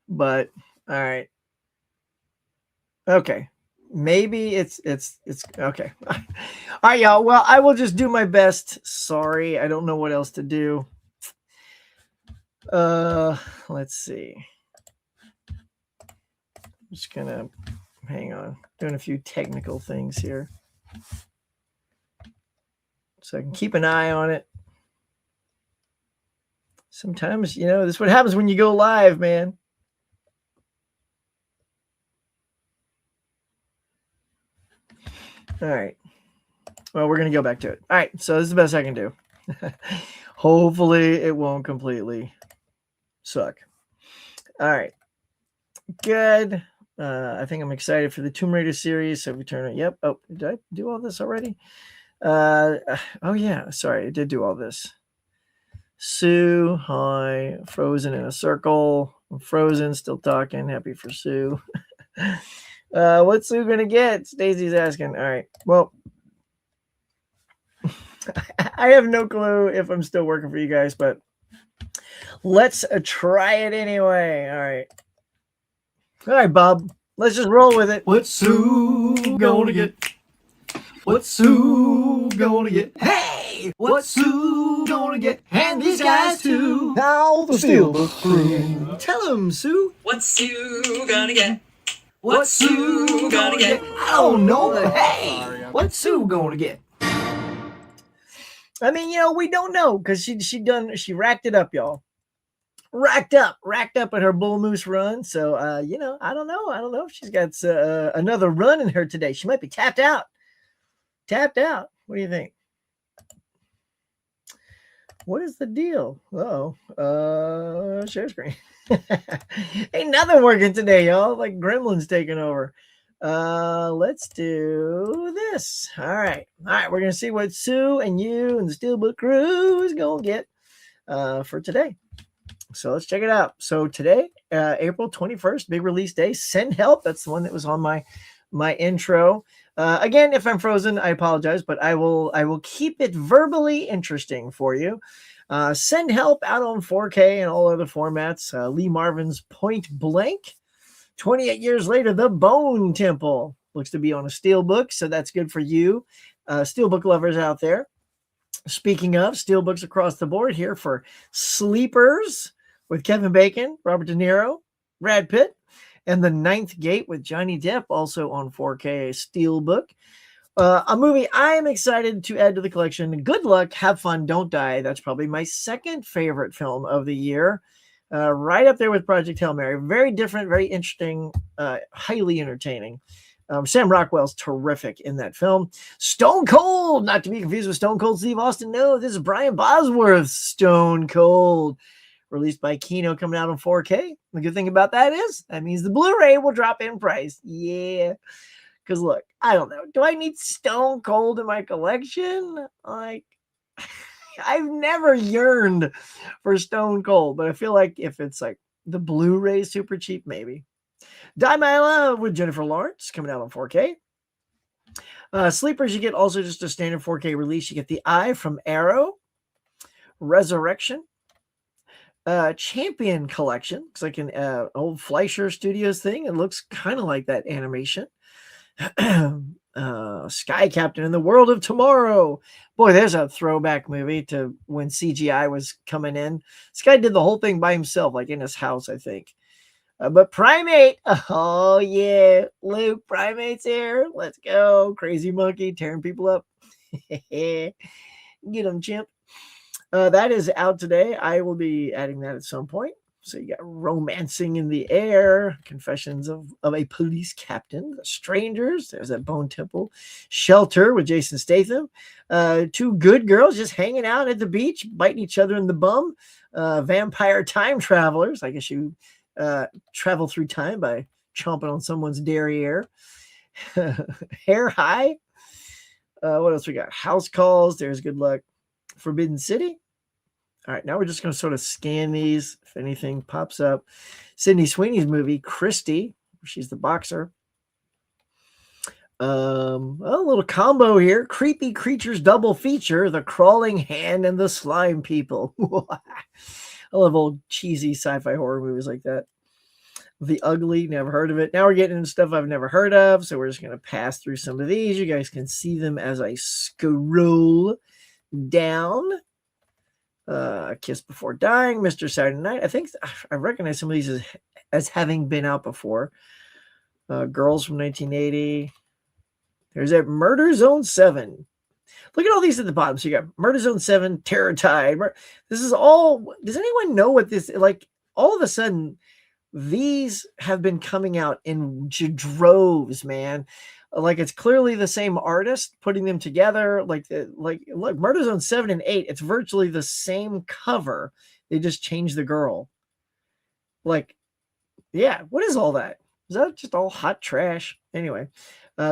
But, all right. Okay. Maybe it's okay. All right, y'all. Well, I will just do my best. Sorry, I don't know what else to do. Let's see. I'm just gonna hang on, doing a few technical things here, so I can keep an eye on it. Sometimes, this is what happens when you go live, man. All right. Well, we're going to go back to it. All right. So this is the best I can do. Hopefully it won't completely suck. All right. Good. I think I'm excited for the Tomb Raider series. So we turn it. Yep. Oh, did I do all this already? Oh, yeah. Sorry. I did do all this. Sue. Hi. Frozen in a circle. I'm frozen. Still talking. Happy for Sue. What's Sue gonna get? Stacey's asking. All right. Well, I have no clue if I'm still working for you guys, but let's try it anyway. All right. All right, Bob. Let's just roll with it. What's Sue gonna get? What's Sue gonna get? Hey! What's Sue gonna get? And these guys too. Now the Steelbook crew. Tell him, Sue. What's Sue gonna get? What's Sue gonna get? I don't know, but hey, what's Sue gonna get? I mean, we don't know because she racked it up, y'all. Racked up at her Bull Moose run. So, I don't know. I don't know if she's got another run in her today. She might be tapped out. What do you think? What is the deal? Share screen. Ain't nothing working today, y'all. Like Gremlins taking over. Let's do this. All right. We're gonna see what Sue and you and the Steelbook crew is gonna get for today. So let's check it out. So today, April 21st, big release day. Send Help. That's the one that was on my intro. Again, if I'm frozen, I apologize, but I will keep it verbally interesting for you. Send Help out on 4K and all other formats. Lee Marvin's Point Blank. 28 years later, The Bone Temple looks to be on a steelbook, so that's good for you, steelbook lovers out there. Speaking of steelbooks across the board here for Sleepers with Kevin Bacon, Robert De Niro, Brad Pitt, and The Ninth Gate with Johnny Depp, also on 4K steelbook. A movie I am excited to add to the collection. Good Luck, Have Fun, Don't Die. That's probably my second favorite film of the year. Right up there with Project Hail Mary. Very different, very interesting, highly entertaining. Sam Rockwell's terrific in that film. Stone Cold, not to be confused with Stone Cold Steve Austin. No, this is Brian Bosworth's Stone Cold, released by Kino, coming out on 4K. The good thing about that is that means the Blu-ray will drop in price. Yeah. Because look, I don't know. Do I need Stone Cold in my collection? Like, I've never yearned for Stone Cold, but I feel like if it's like the Blu-ray super cheap, maybe. Die My Love with Jennifer Lawrence, coming out on 4K. Sleepers, you get also just a standard 4K release. You get The Eye from Arrow, Resurrection, Champion Collection. It's like an old Fleischer Studios thing. It looks kind of like that animation. Sky Captain in the World of Tomorrow. Boy, there's a throwback movie to when CGI was coming in. This guy did the whole thing by himself, like in his house, I think. But Primate, oh yeah, Luke, Primate's here. Let's go. Crazy monkey tearing people up. Get him, chimp. That is out today. I will be adding that at some point. So you got Romancing in the Air, Confessions of a Police Captain, The Strangers, there's that Bone Temple, Shelter with Jason Statham, two good girls just hanging out at the beach, biting each other in the bum, Vampire Time Travelers, I guess you travel through time by chomping on someone's derriere, Hair High, what else we got? House Calls, there's Good Luck, Forbidden City. All right, now we're just going to sort of scan these if anything pops up. Sydney Sweeney's movie, Christy, she's the boxer. A little combo here. Creepy Creatures double feature, The Crawling Hand and the Slime People. I love old cheesy sci-fi horror movies like that. The Ugly, never heard of it. Now we're getting into stuff I've never heard of, so we're just going to pass through some of these. You guys can see them as I scroll down. Kiss Before Dying, Mr. Saturday Night. I think I recognize some of these as having been out before. Girls from 1980. There's that Murder Zone 7. Look at all these at the bottom. So you got Murder Zone 7, Terror Tide. This is all. Does anyone know what this like? All of a sudden, these have been coming out in droves, man. Like it's clearly the same artist putting them together. Like look, Murder Zone 7 and 8, it's virtually the same cover. They just changed the girl. Like, yeah, what is all that? Is that just all hot trash? Anyway,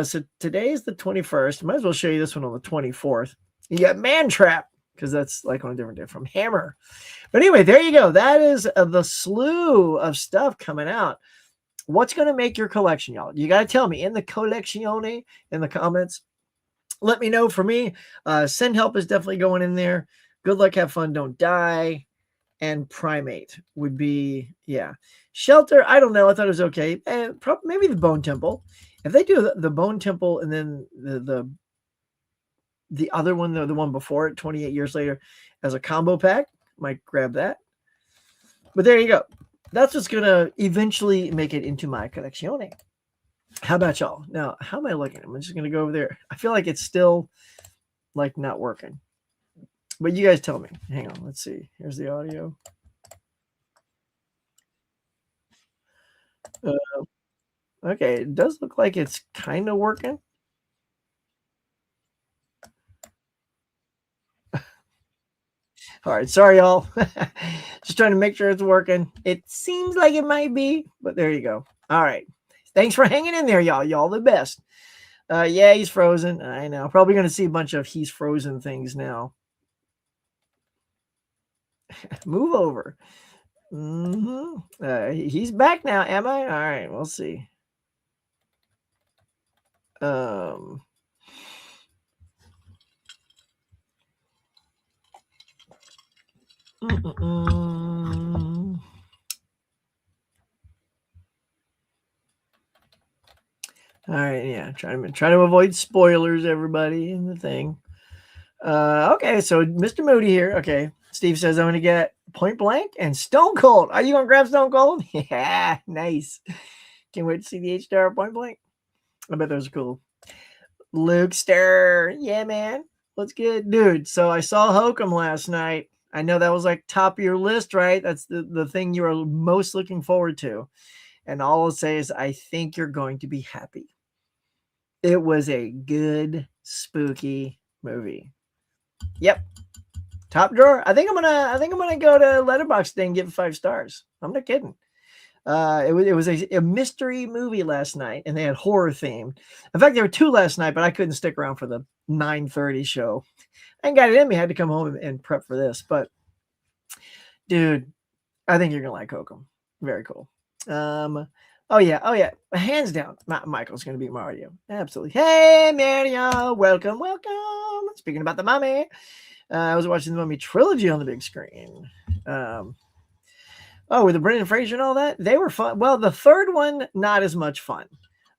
so today is the 21st. Might as well show you this one on the 24th. You got Man Trap, because that's like on a different day from Hammer. But anyway, there you go. That is the slew of stuff coming out. What's going to make your collection, y'all? You got to tell me in the collectione in the comments. Let me know. For me, Send Help is definitely going in there. Good Luck, Have Fun, Don't Die. And Primate would be, yeah. Shelter, I don't know. I thought it was okay. And maybe the Bone Temple. If they do the Bone Temple and then the other one, the one before it, 28 years later, as a combo pack, might grab that. But there you go. That's what's going to eventually make it into my collection. How about y'all? Now, how am I looking? I'm just going to go over there. I feel like it's still like not working. But you guys tell me. Hang on. Let's see. Here's the audio. Okay. It does look like it's kind of working. All right. Sorry, y'all. Just trying to make sure it's working. It seems like it might be, but there you go. All right. Thanks for hanging in there, y'all. Y'all the best. Yeah, he's frozen. I know. Probably going to see a bunch of he's frozen things now. Move over. He's back now. Am I? All right. We'll see. Mm-mm-mm. All right, yeah, try to avoid spoilers, everybody, in the thing. Okay, so Mr. Moody here. Okay, Steve says I'm gonna get Point Blank and Stone Cold. Are you gonna grab Stone Cold? Yeah, nice. Can't wait to see the H-Star Point Blank. I bet those are cool. Luke Stir, yeah, man, what's good, dude? So I saw Hokum last night. I know that was like top of your list, right? That's the thing you are most looking forward to. And all I'll say is I think you're going to be happy. It was a good, spooky movie. Yep. Top drawer. I think I'm gonna go to Letterboxd and give it 5 stars. I'm not kidding. It was a mystery movie last night, and they had horror themed. In fact, there were 2 last night, but I couldn't stick around for the 9:30 show. I ain't got it in me. I had to come home and prep for this. But dude, I think you're gonna like Hokum. Very cool. Oh yeah. Hands down, Michael's gonna beat Mario. Absolutely. Hey Mario, welcome. Speaking about the mummy, I was watching the Mummy trilogy on the big screen. With the Brendan Fraser and all that, they were fun. Well, the third one, not as much fun,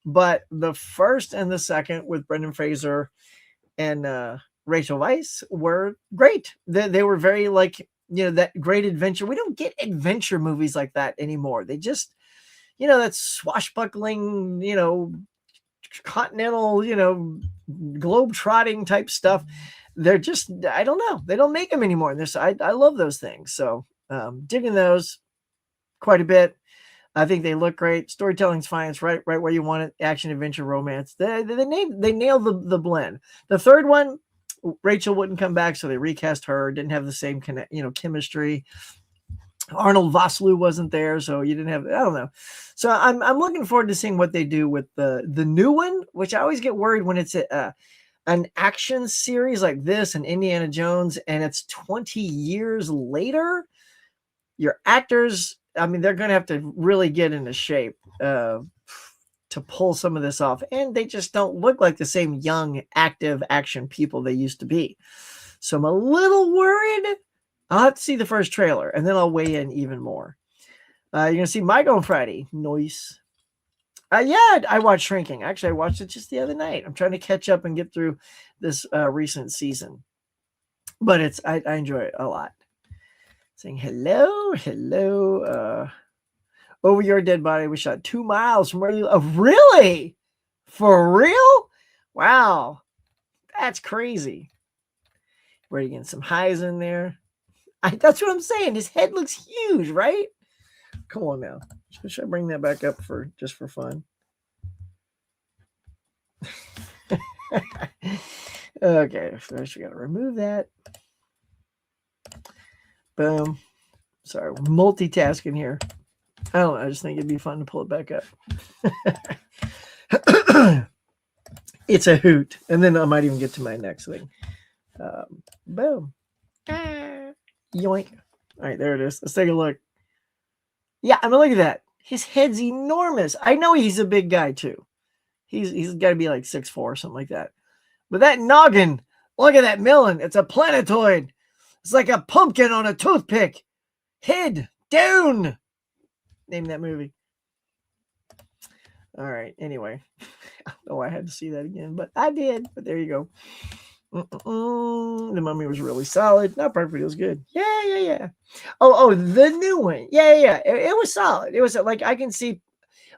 but the first and the second with Brendan Fraser and Rachel Weisz were great. They were very like, that great adventure. We don't get adventure movies like that anymore. They just, that swashbuckling, continental, globe-trotting type stuff. They're just, I don't know. They don't make them anymore. I love those things. So digging those quite a bit. I think they look great. Storytelling's fine. It's right where you want it. Action, adventure, romance. They nailed the blend. The third one, Rachel wouldn't come back, so they recast her. Didn't have the same chemistry. Arnold Vosloo wasn't there, so you didn't have. I don't know. So I'm looking forward to seeing what they do with the new one, which I always get worried when it's an action series like this and Indiana Jones, and it's 20 years later. Your actors, I mean, they're going to have to really get into shape to pull some of this off. And they just don't look like the same young, active action people they used to be. So I'm a little worried. I'll have to see the first trailer, and then I'll weigh in even more. You're going to see Michael on Friday. Nice. I watched Shrinking. Actually, I watched it just the other night. I'm trying to catch up and get through this recent season. But I enjoy it a lot. Saying hello. Over your dead body was shot 2 miles from where you live. Oh, really? For real? Wow. That's crazy. We're getting some highs in there. That's what I'm saying. His head looks huge, right? Come on now. Should I bring that back up just for fun? Okay, first we gotta remove that. Boom. Sorry, multitasking here. I don't know. I just think it'd be fun to pull it back up. It's a hoot. And then I might even get to my next thing. Boom. Yoink. All right, there it is. Let's take a look. Yeah, I mean, look at that. His head's enormous. I know he's a big guy, too. He's got to be like 6'4", or something like that. But that noggin, look at that melon. It's a planetoid. It's like a pumpkin on a toothpick. Head down. Name that movie. All right. Anyway, I don't know why I had to see that again, but I did. But there you go. The Mummy was really solid. Not perfect. It was good. Yeah. Oh, the new one. Yeah. It was solid. It was like, I can see,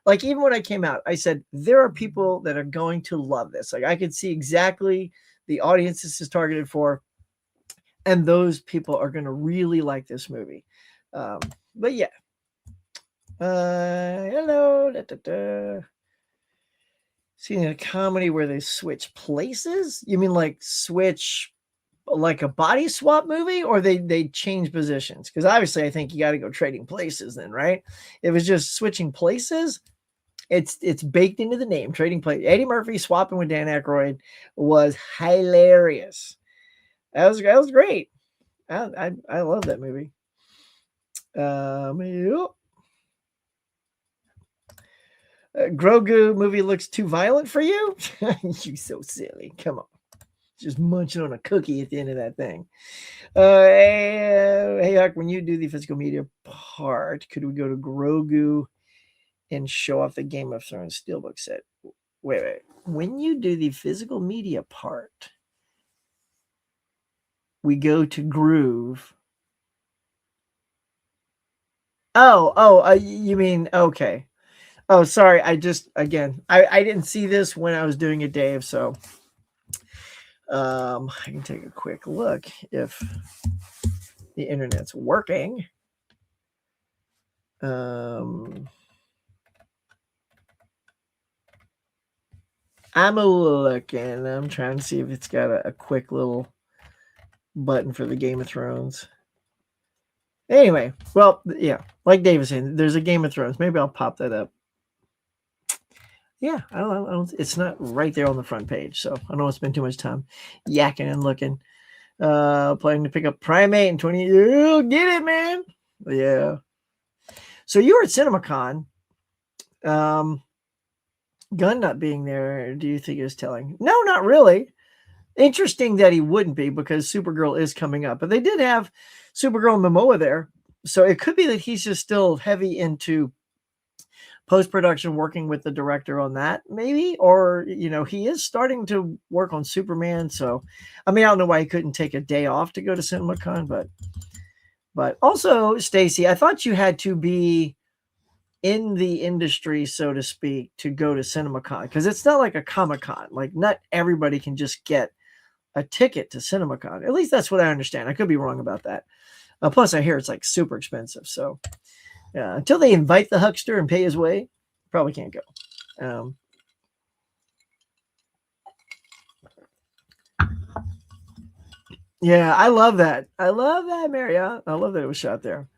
like, even when I came out, I said, there are people that are going to love this. Like, I could see exactly the audience this is targeted for. And those people are going to really like this movie. But yeah. Hello. Seeing a comedy where they switch places? You mean like switch like a body swap movie, or they change positions? Because obviously I think you got to go trading places then, right? If it was just switching places, it's baked into the name, trading places. Eddie Murphy swapping with Dan Aykroyd was hilarious. That was great. I love that movie. Grogu movie looks too violent for you? You so silly. Come on. just munching on a cookie at the end of that thing. Hey, Huck, when you do the physical media part, could we go to Grogu and show off the Game of Thrones Steelbook set? Wait. When you do the physical media part, we go to Groove. You mean, okay. Oh, sorry. I didn't see this when I was doing it, Dave. So I can take a quick look if the internet's working. I'm looking. I'm trying to see if it's got a quick little button for the Game of Thrones. Anyway, well, yeah, like Dave was saying, there's a Game of Thrones. Maybe I'll pop that up. Yeah, I don't. It's not right there on the front page, so I don't want to spend too much time yakking and looking. Planning to pick up Primate in 20 years. Get it, man. Yeah. So you were at CinemaCon. Gunn not being there, do you think is telling? No, not really. Interesting that he wouldn't be, because Supergirl is coming up. But they did have Supergirl and Momoa there. So it could be that he's just still heavy into post-production, working with the director on that, maybe. Or, he is starting to work on Superman. So, I don't know why he couldn't take a day off to go to CinemaCon. But also, Stacy, I thought you had to be in the industry, so to speak, to go to CinemaCon, because it's not like a Comic-Con. Like, not everybody can just get a ticket to CinemaCon. At least that's what I understand. I could be wrong about that. Plus, I hear it's like super expensive. So, until they invite the huckster and pay his way, probably can't go. Yeah, I love that. I love that, Marriott. I love that it was shot there.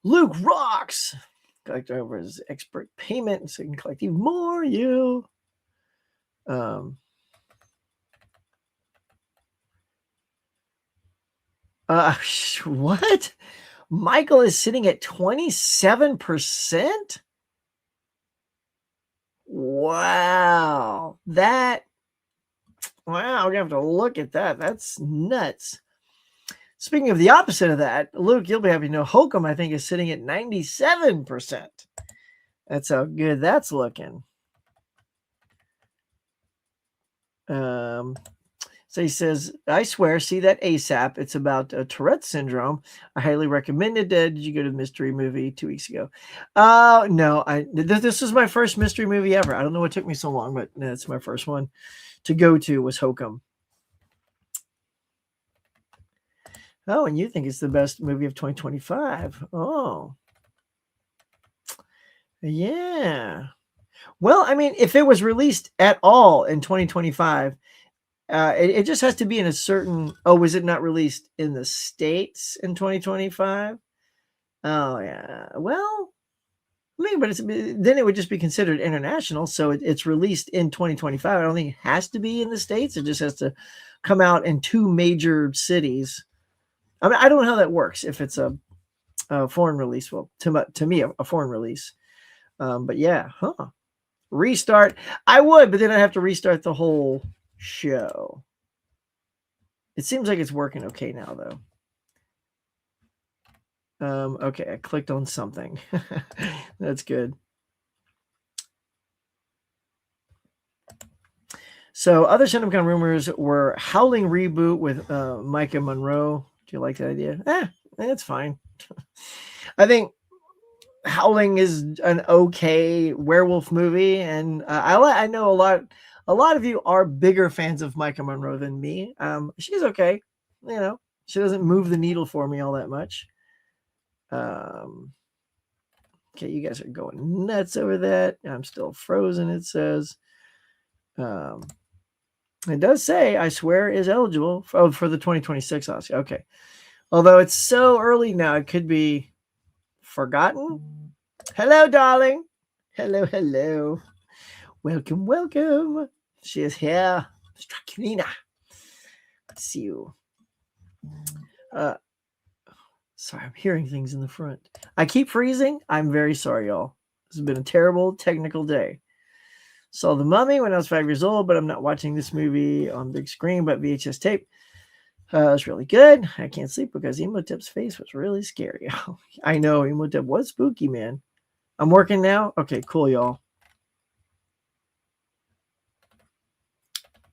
Luke rocks. Collect over his expert payment so he can collect even more. What? Michael is sitting at 27%? Wow. Wow, we're gonna have to look at that. That's nuts. Speaking of the opposite of that, Luke, you'll be happy to know Hokum, I think, is sitting at 97%. That's how good that's looking. So he says, I swear, see that ASAP. It's about Tourette syndrome. I highly recommend it. Did you go to the mystery movie 2 weeks ago? No, this was my first mystery movie ever. I don't know what took me so long, but that's my first one to go to was Hokum. Oh, and you think it's the best movie of 2025. Oh. Yeah. Well, if it was released at all in 2025, it just has to be in a certain... Oh, was it not released in the States in 2025? Oh, yeah. Well, but then it would just be considered international. So it's released in 2025. I don't think it has to be in the States. It just has to come out in 2 major cities. I don't know how that works if it's a foreign release. Well, to me, a foreign release. But yeah, restart. I would, but then I'd have to restart the whole show. It seems like it's working okay now, though. Okay, I clicked on something. That's good. So other CinemaCon rumors were Howling reboot with Micah Monroe. Do you like that idea? It's fine. I think Howling is an okay werewolf movie, and I know a lot of you are bigger fans of Micah Monroe than me. She's okay. She doesn't move the needle for me all that much. Okay, you guys are going nuts over that. I'm still frozen, it says. It does say, I swear, is eligible for the 2026 Oscar. Okay. Although it's so early now, it could be forgotten. Hello, darling. Hello. Welcome. She is here. Strakulina. See you. Sorry, I'm hearing things in the front. I keep freezing. I'm very sorry, y'all. This has been a terrible technical day. Saw The Mummy when I was 5 years old, but I'm not watching this movie on big screen, but VHS tape. It's really good. I can't sleep because Emotep's face was really scary. I know, Emotep was spooky, man. I'm working now? Okay, cool, y'all.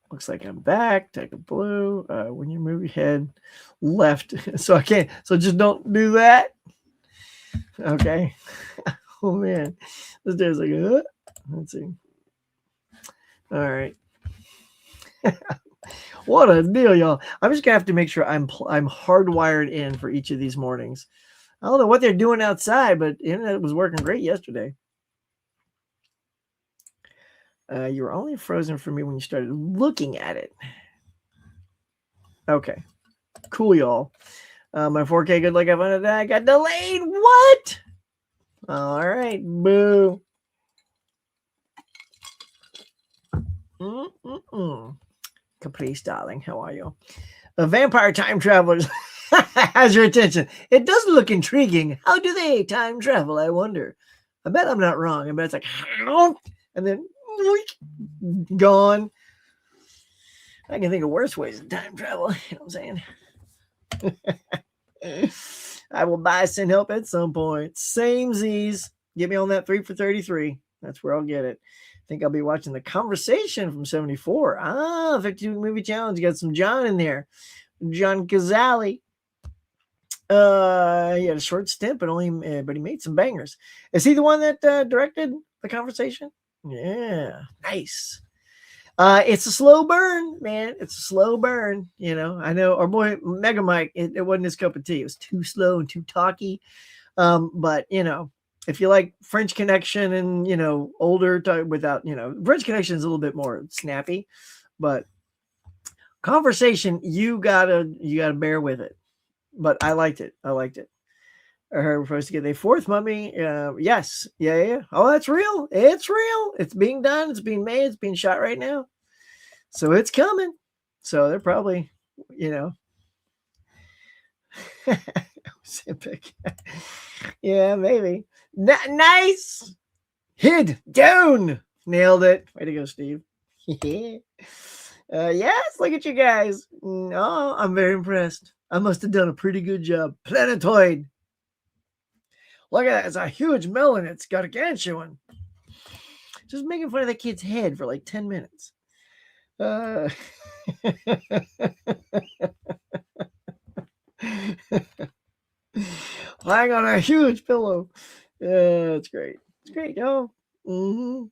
Looks like I'm back. Take a blue. When you move your head left. So I can't. So just don't do that. Okay. Oh, man. This day's like, let's see. All right. What a deal, y'all. I'm just going to have to make sure I'm hardwired in for each of these mornings. I don't know what they're doing outside, but internet was working great yesterday. You were only frozen for me when you started looking at it. Okay. Cool, y'all. My 4K good luck. I got delayed. What? All right. Boo. Caprice, darling. How are you? A vampire time travelers has your attention. It does look intriguing. How do they time travel? I wonder. I bet I'm not wrong. I bet it's like, and then gone. I can think of worse ways of time travel. You know what I'm saying? I will buy Sin Help at some point. Same Z's. Get me on that 3 for 33. That's where I'll get it. I think I'll be watching The Conversation from 74. 52 movie challenge. You got some John in there. John Cazale. He had a short stint, but he made some bangers. Is he the one that directed The Conversation? Yeah, nice. It's a slow burn, man. It's a slow burn. You know, I know our boy Mega Mike, it wasn't his cup of tea. It was too slow and too talky. But you know, if you like French Connection and you know older without French Connection is a little bit more snappy, but Conversation you gotta bear with it. But I liked it. We're supposed to get a fourth Mummy. Yes. Yeah. Oh, that's real. It's real. It's being done. It's being made. It's being shot right now. So it's coming. So they're probably, Epic. Yeah, maybe. Nice. Hid down. Nailed it. Way to go, Steve. Yes, look at you guys. Oh, I'm very impressed. I must have done a pretty good job. Planetoid. Look at that. It's a huge melon. It's got a gargantuan. Just making fun of that kid's head for like 10 minutes. Lying on a huge pillow. It's great. It's great, yo. Laren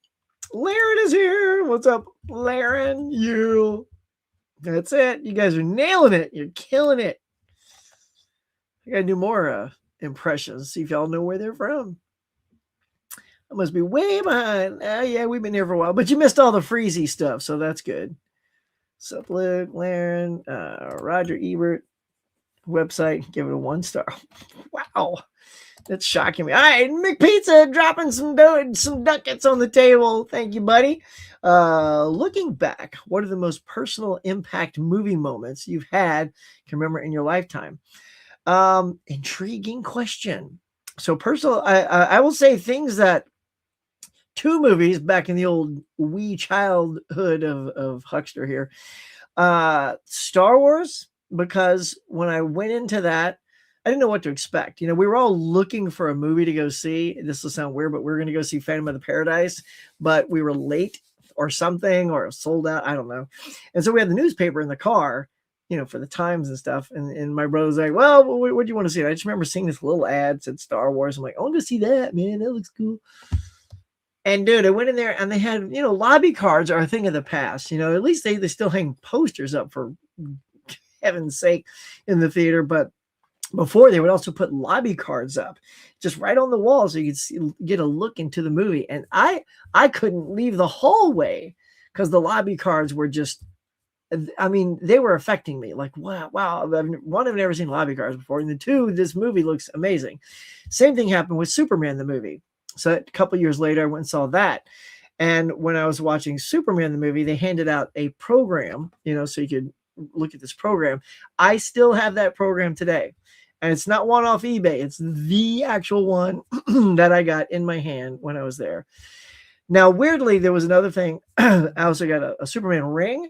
is here. What's up, Laren? That's it. You guys are nailing it. You're killing it. I gotta do more impressions, see if y'all know where they're from. I must be way behind. Yeah, we've been here for a while, but you missed all the Freezy stuff, so that's good. Sup, Luke, Laren, Roger Ebert website, give it a 1 star. Wow, that's shocking me. All right, McPizza dropping some ducats on the table. Thank you, buddy. Looking back, what are the most personal impact movie moments you've had, can remember in your lifetime? Intriguing question. So personal, I will say things that 2 movies back in the old wee childhood of Huckster here. Star Wars, because when I went into that, I didn't know what to expect. We were all looking for a movie to go see. This will sound weird, but we were going to go see Phantom of the Paradise, but we were late or something, or sold out. I don't know. And so we had the newspaper in the car, for the times and stuff. And my brother's like, well, what do you want to see? And I just remember seeing this little ad said Star Wars. I'm like, I want to see that, man. That looks cool. And dude, I went in there and they had, lobby cards are a thing of the past. At least they still hang posters up, for heaven's sake, in the theater. But before, they would also put lobby cards up just right on the wall so you could get a look into the movie. And I couldn't leave the hallway because the lobby cards were just, they were affecting me. Like, wow. One, I've never seen lobby cards before. And 2, this movie looks amazing. Same thing happened with Superman, the movie. So a couple years later, I went and saw that. And when I was watching Superman, the movie, they handed out a program, so you could look at this program. I still have that program today. And it's not one off eBay. It's the actual one that I got in my hand when I was there. Now, weirdly, there was another thing. I also got a Superman ring.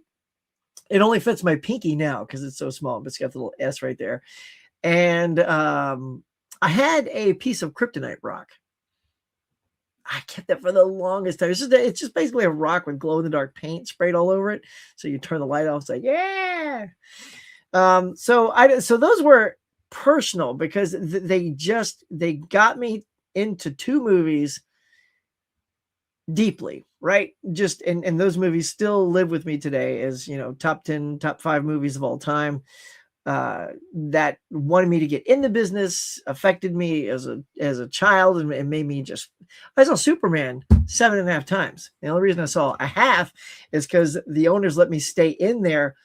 It only fits my pinky now because it's so small, but it's got the little S right there. And I had a piece of kryptonite rock. I kept that for the longest time. It's just basically a rock with glow in the dark paint sprayed all over it. So you turn the light off. It's like, yeah. So those were personal because they got me into two movies deeply, right? Just and those movies still live with me today as, you know, top 10, top 5 movies of all time. That wanted me to get in the business, affected me as a child, and made me just. I saw Superman 7.5 times. The only reason I saw a half is because the owners let me stay in there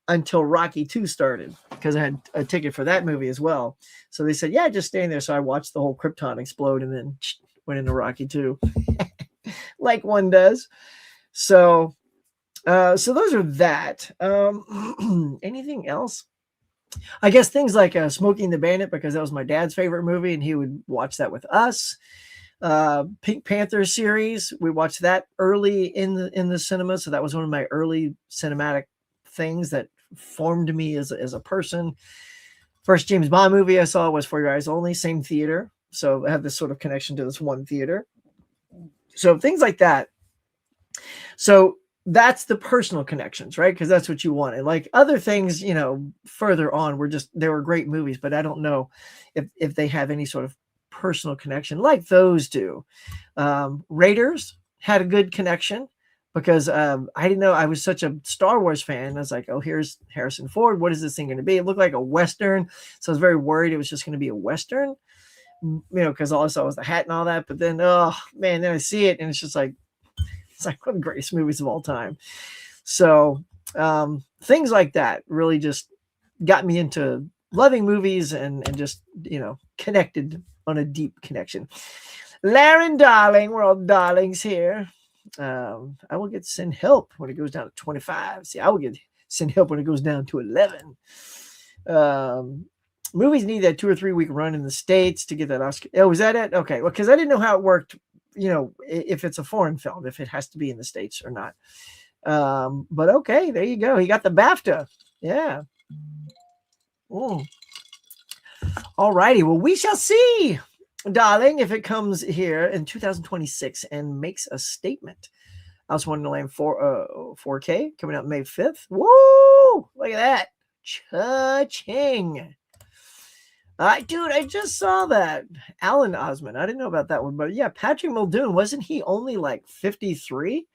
until Rocky 2 started, because I had a ticket for that movie as well. So they said, yeah, just stay in there. So I watched the whole Krypton explode and then went into Rocky 2 like one does. So those are that. Anything else? I guess things like Smokey and the Bandit, because that was my dad's favorite movie and he would watch that with us. Pink Panther series, we watched that early in the cinema. So that was one of my early cinematic things that formed me as a person. First James Bond movie I saw was For Your Eyes Only, same theater. So I have this sort of connection to this one theater. So things like that. So that's the personal connections, right? Because that's what you want. And like other things, you know, further on they were great movies, but I don't know if they have any sort of personal connection like those do. Raiders had a good connection because I didn't know I was such a Star Wars fan. I was like, oh, here's Harrison Ford. What is this thing going to be? It looked like a Western. So I was very worried it was just going to be a Western, you know, because all I saw was the hat and all that. But then, oh man, then I see it and it's just like, it's like one of the greatest movies of all time. So things like that really just got me into loving movies and just, you know, connected on a deep connection. Laren Darling, we're all darlings here. I will get send help when it goes down to 25. See, I will get send help when it goes down to 11. Movies need that 2 or 3 week run in the States to get that Oscar. Oh, is that it? Okay. Well, because I didn't know how it worked, you know, if it's a foreign film, if it has to be in the States or not. But okay, there you go. He got the BAFTA. Yeah. All righty. Well, we shall see, darling, if it comes here in 2026 and makes a statement. I also wanted to land 4K coming out May 5th. Woo! Look at that. Cha-ching. Dude, I just saw that. Alan Osman. I didn't know about that one, but yeah, Patrick Muldoon, wasn't he only like 53?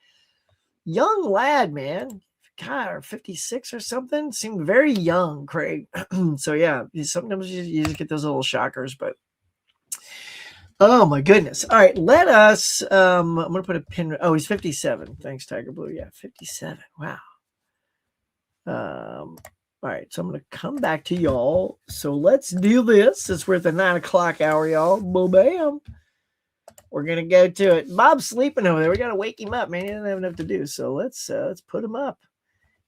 Young lad, man. God, or 56 or something. Seemed very young, Craig. So yeah, sometimes you just get those little shockers, but oh my goodness. All right, let us I'm gonna put a pin. Oh, he's 57. Thanks, Tiger Blue. Yeah, 57. Wow. All right, so I'm going to come back to y'all. So let's do this. Since we're at the 9 o'clock hour, y'all. Boom, bam. We're going to go to it. Bob's sleeping over there. We got to wake him up, man. He doesn't have enough to do. So let's put him up.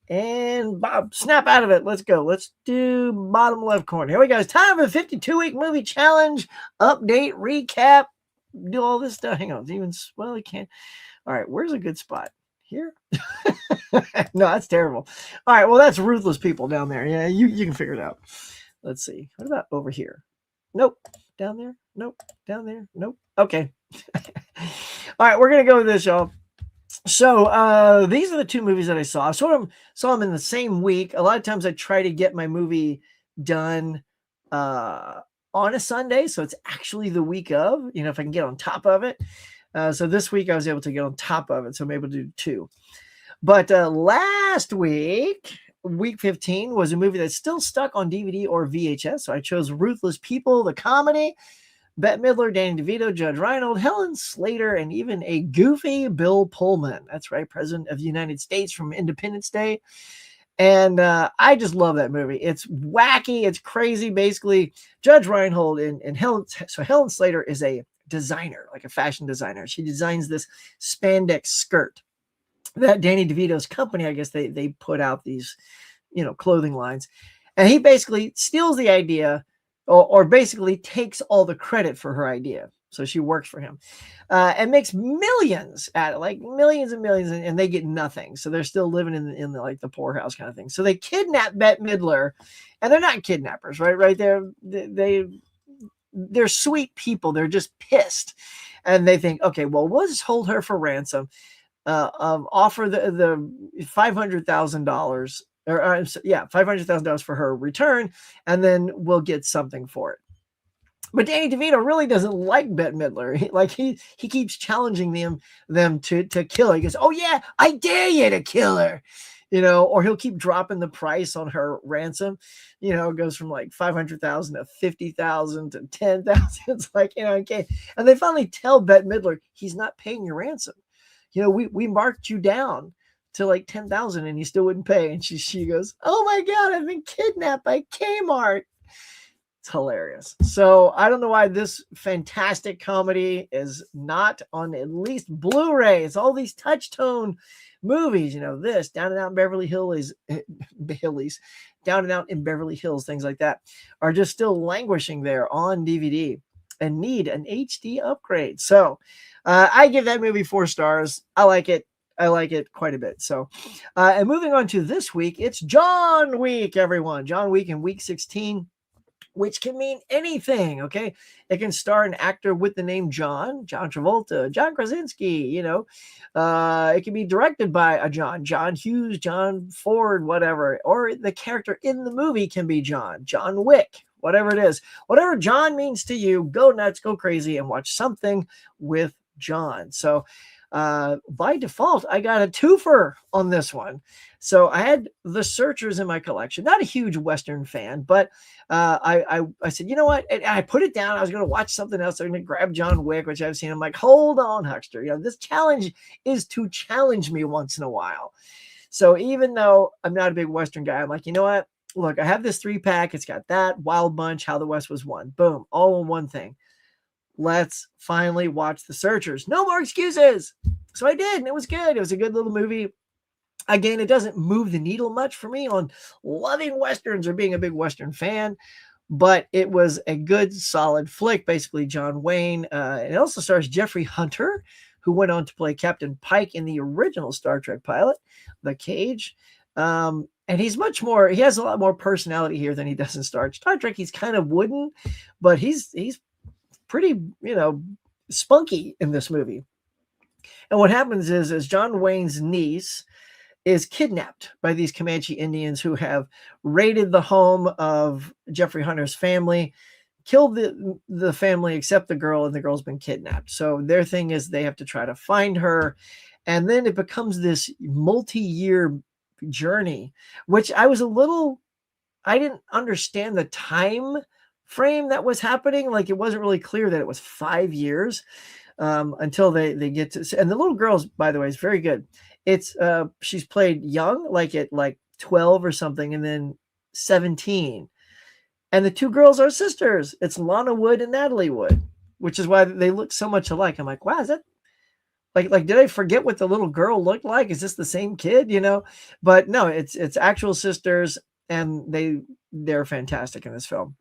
And Bob, snap out of it. Let's go. Let's do bottom left corner. Here we go. It's time for the 52-week movie challenge. Update, recap, do all this stuff. Hang on. Well, he can't. All right, where's a good spot? Here? No, that's terrible. All right, well, that's ruthless people down there. Yeah, you can figure it out. Let's see. What about over here? Nope. Down there? Nope. Down there? Nope. Okay. All right, we're going to go with this, y'all. So these are the two movies that I saw. I saw them in the same week. A lot of times I try to get my movie done on a Sunday, so it's actually the week of, you know, if I can get on top of it. So this week I was able to get on top of it, so I'm able to do two. But last week, week 15, was a movie that's still stuck on DVD or VHS. So I chose Ruthless People, the comedy. Bette Midler, Danny DeVito, Judge Reinhold, Helen Slater, and even a goofy Bill Pullman. That's right, President of the United States from Independence Day. And I just love that movie. It's wacky. It's crazy. Basically, Judge Reinhold and Helen Slater is a designer, like a fashion designer. She designs this spandex skirt that Danny DeVito's company, I guess they put out these, you know, clothing lines. And he basically steals the idea or basically takes all the credit for her idea. So she works for him and makes millions at it, like millions and millions, and they get nothing. So they're still living in the, like the poorhouse kind of thing. So they kidnap Bette Midler, and they're not kidnappers, right? Right there, they're sweet people. They're just pissed, and they think, okay, well, we'll just hold her for ransom. Offer the $500,000 or $500,000 for her return, and then we'll get something for it. But Danny DeVito really doesn't like Bette Midler. He keeps challenging them to kill her. He goes, "Oh yeah, I dare you to kill her," or he'll keep dropping the price on her ransom. It goes from like 500,000 to 50,000 to 10,000. It's like, okay. And they finally tell Bette Midler, he's not paying your ransom. We marked you down to like 10,000 and you still wouldn't pay. And she goes, "Oh my God, I've been kidnapped by Kmart." It's hilarious. So I don't know why this fantastic comedy is not on at least Blu-ray. It's all these touch-tone movies, this Down and Out in Beverly Hills, Down and Out in Beverly Hills, things like that are just still languishing there on DVD and need an HD upgrade. So I give that movie 4 stars. I like it. I like it quite a bit. So, and moving on to this week, it's John Week, everyone. John Week in week 16. Which can mean anything, okay? It can star an actor with the name John Travolta, John Krasinski, it can be directed by a John Hughes, John Ford, whatever, or the character in the movie can be John Wick, whatever it is. Whatever John means to you, go nuts, go crazy, and watch something with John. So by default, I got a twofer on this one. So I had The Searchers in my collection. Not a huge Western fan, but I said, you know what? And I put it down. I was going to watch something else. I'm going to grab John Wick, which I've seen. I'm like, hold on, Huckster. This challenge is to challenge me once in a while. So even though I'm not a big Western guy, I'm like, you know what? Look, I have this 3-pack. It's got that, Wild Bunch, How the West Was Won. Boom, all in one thing. Let's finally watch The Searchers. No more excuses. So I did, and it was good. It was a good little movie. Again, it doesn't move the needle much for me on loving Westerns or being a big Western fan, but it was a good, solid flick. Basically, John Wayne. It also stars Jeffrey Hunter, who went on to play Captain Pike in the original Star Trek pilot, The Cage. And he has a lot more personality here than he does in Star Trek. He's kind of wooden, but he's pretty, spunky in this movie. And what happens is John Wayne's niece is kidnapped by these Comanche Indians who have raided the home of Jeffrey Hunter's family, killed the family except the girl, and the girl's been kidnapped. So their thing is they have to try to find her. And then it becomes this multi-year journey, which I didn't understand the time frame that was happening. Like, it wasn't really clear that it was 5 years until they get to, and the little girl's, by the way, is very good. It's she's played young, like at 12 or something, and then 17. And the two girls are sisters. It's Lana Wood and Natalie Wood, which is why they look so much alike. I'm like, wow, is that like did I forget what the little girl looked like? Is this the same kid? But no, it's actual sisters, and they're fantastic in this film.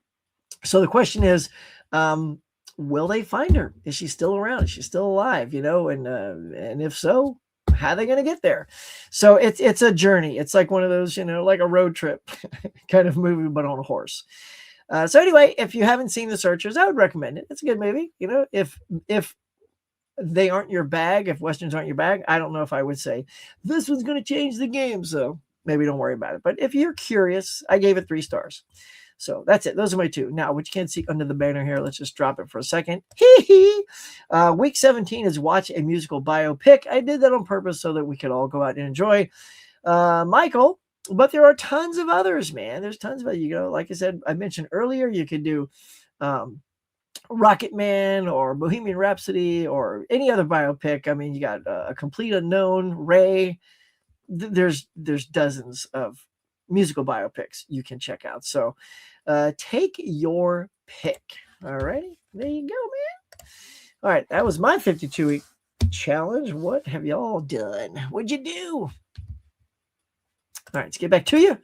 So the question is, will they find her? Is she still around? Is she still alive? And if so, how are they going to get there? So it's a journey. It's like one of those, like a road trip kind of movie, but on a horse. So anyway, if you haven't seen The Searchers, I would recommend it. It's a good movie. If they aren't your bag, if Westerns aren't your bag, I don't know if I would say this one's going to change the game. So maybe don't worry about it. But if you're curious, I gave it 3 stars. So that's it. Those are my 2. Now, what you can't see under the banner here, let's just drop it for a second. Week 17 is Watch a Musical Biopic. I did that on purpose so that we could all go out and enjoy Michael. But there are tons of others, man. There's tons of, like I said, I mentioned earlier, you could do Rocket Man or Bohemian Rhapsody or any other biopic. I mean, you got A Complete Unknown, Ray. There's dozens of musical biopics you can check out. So take your pick. All righty. There you go, man. All right. That was my 52-week challenge. What have y'all done? What'd you do? All right. Let's get back to you.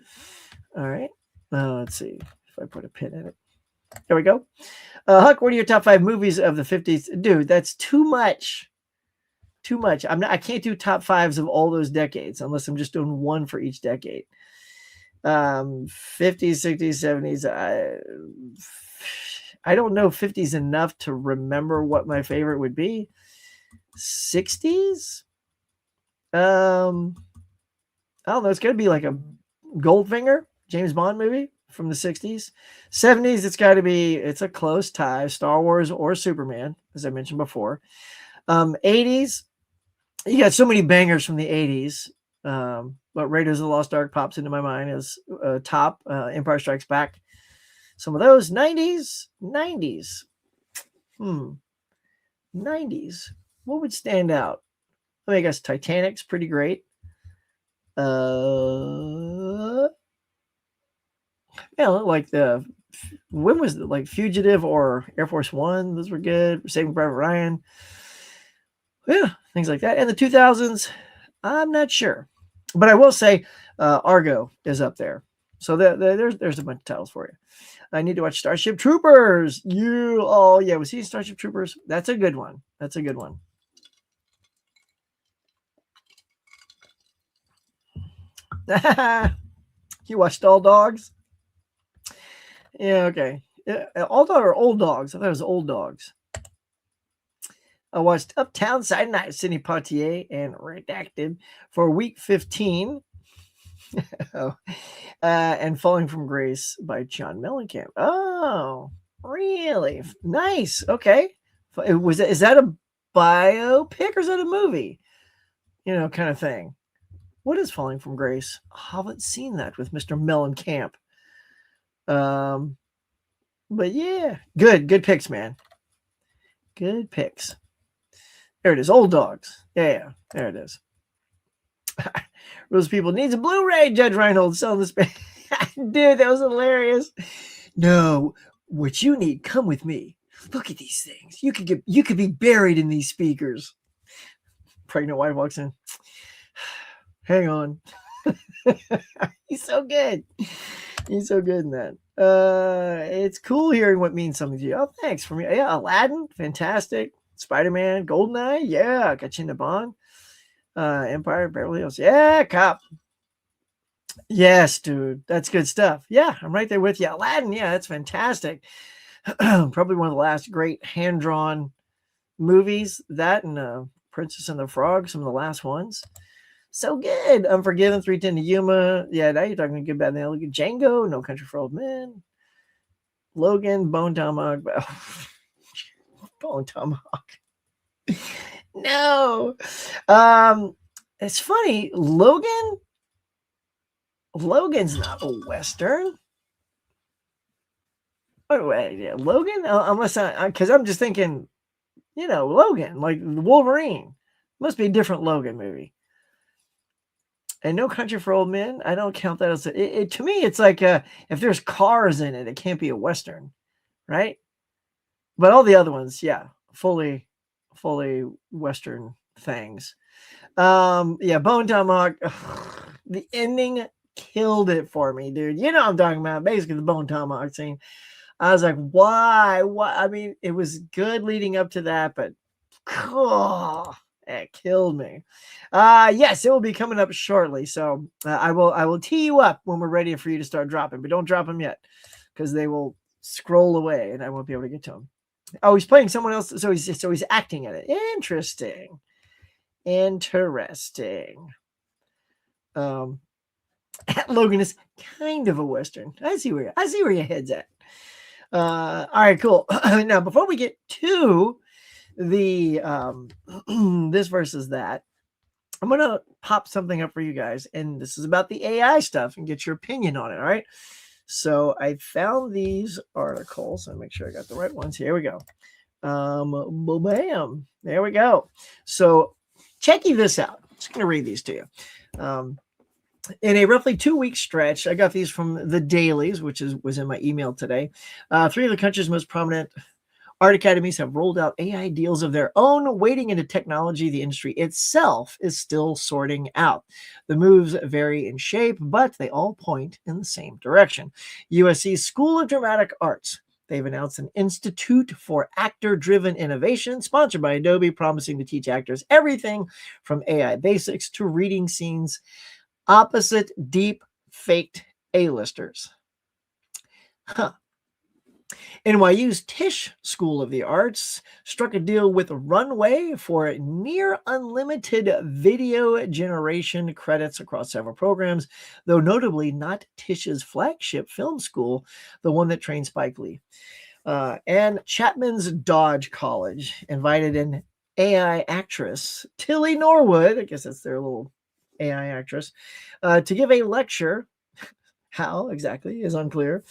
All right. Let's see if I put a pin in it. There we go. Huck, what are your top 5 movies of the 50s? Dude, that's too much. Too much. I can't do top 5s of all those decades unless I'm just doing one for each decade. 50s, 60s, 70s. I don't know 50s enough to remember what my favorite would be. 60s? I don't know. It's going to be like a Goldfinger, James Bond movie from the 60s. 70s, it's a close tie, Star Wars or Superman, as I mentioned before. 80s, you got so many bangers from the 80s. But Raiders of the Lost Ark pops into my mind as top. Empire Strikes Back. Some of those. 90s. 90s. What would stand out? I guess Titanic's pretty great. Like when was it? Like Fugitive or Air Force One? Those were good. Saving Private Ryan. Yeah, things like that. And the 2000s, I'm not sure. But I will say Argo is up there. So there's a bunch of titles for you. I need to watch Starship Troopers. Was he Starship Troopers? That's a good one. You watched All Dogs? Yeah, okay. All Dogs or Old Dogs? I thought it was Old Dogs. I watched Uptown Saturday Night, Sidney Poitier and Redacted for week 15. And Falling from Grace by John Mellencamp. Oh, really? Nice. Okay. Is that a biopic or is that a movie? Kind of thing. What is Falling from Grace? I haven't seen that with Mr. Mellencamp. But yeah, good picks, man. Good picks. There it is. Old Dogs. Yeah, there it is. Those people needs a Blu-ray. Judge Reinhold selling this. Dude, that was hilarious. No, what you need, come with me. Look at these things. You could be buried in these speakers. Pregnant wife walks in. Hang on. He's so good. He's so good in that. It's cool hearing what means something to you. Oh, thanks for me. Yeah, Aladdin, fantastic. Spider-Man, Goldeneye, yeah, got you into Bond. Empire, Beverly Hills, yeah, Cop. Yes, dude, that's good stuff. Yeah, I'm right there with you. Aladdin, yeah, that's fantastic. Probably one of the last great hand-drawn movies. That and Princess and the Frog, some of the last ones. So good. Unforgiven, 3:10 to Yuma. Yeah, now you're talking good, bad, and look at Django, No Country for Old Men. Logan, Bone Tomahawk. Bone Tomahawk. No. It's funny. Logan's not a Western. Oh, wait, yeah. Logan? Unless because I'm just thinking, Logan, like Wolverine. Must be a different Logan movie. And No Country for Old Men, I don't count that as to me, it's like if there's cars in it, it can't be a Western, right? But all the other ones, yeah, fully Western things. Yeah, Bone Tomahawk. The ending killed it for me, dude. You know what I'm talking about. Basically, the Bone Tomahawk scene. I was like, why? I mean, it was good leading up to that, but it killed me. Yes, it will be coming up shortly. So I will tee you up when we're ready for you to start dropping, but don't drop them yet because they will scroll away and I won't be able to get to them. Oh, he's playing someone else. So he's acting in it. Interesting. Logan is kind of a Western. I see where your head's at. All right, cool. Now, before we get to the this versus that, I'm gonna pop something up for you guys, and this is about the AI stuff and get your opinion on it. All right. So I found these articles. I'll make sure I got the right ones. Here we go. Bam. There we go. So check this out. I'm just gonna read these to you. In a roughly 2-week stretch, I got these from the dailies, which was in my email today. 3 of the country's most prominent art academies have rolled out AI deals of their own, wading into technology the industry itself is still sorting out. The moves vary in shape, but they all point in the same direction. USC's School of Dramatic Arts They've announced an Institute for Actor-Driven Innovation, sponsored by Adobe, promising to teach actors everything from AI basics to reading scenes opposite deep faked A-listers. Huh. NYU's Tisch School of the Arts struck a deal with Runway for near unlimited video generation credits across several programs, though notably not Tisch's flagship film school, the one that trained Spike Lee. And Chapman's Dodge College invited an AI actress, Tilly Norwood, I guess that's their little AI actress, to give a lecture. How exactly is unclear.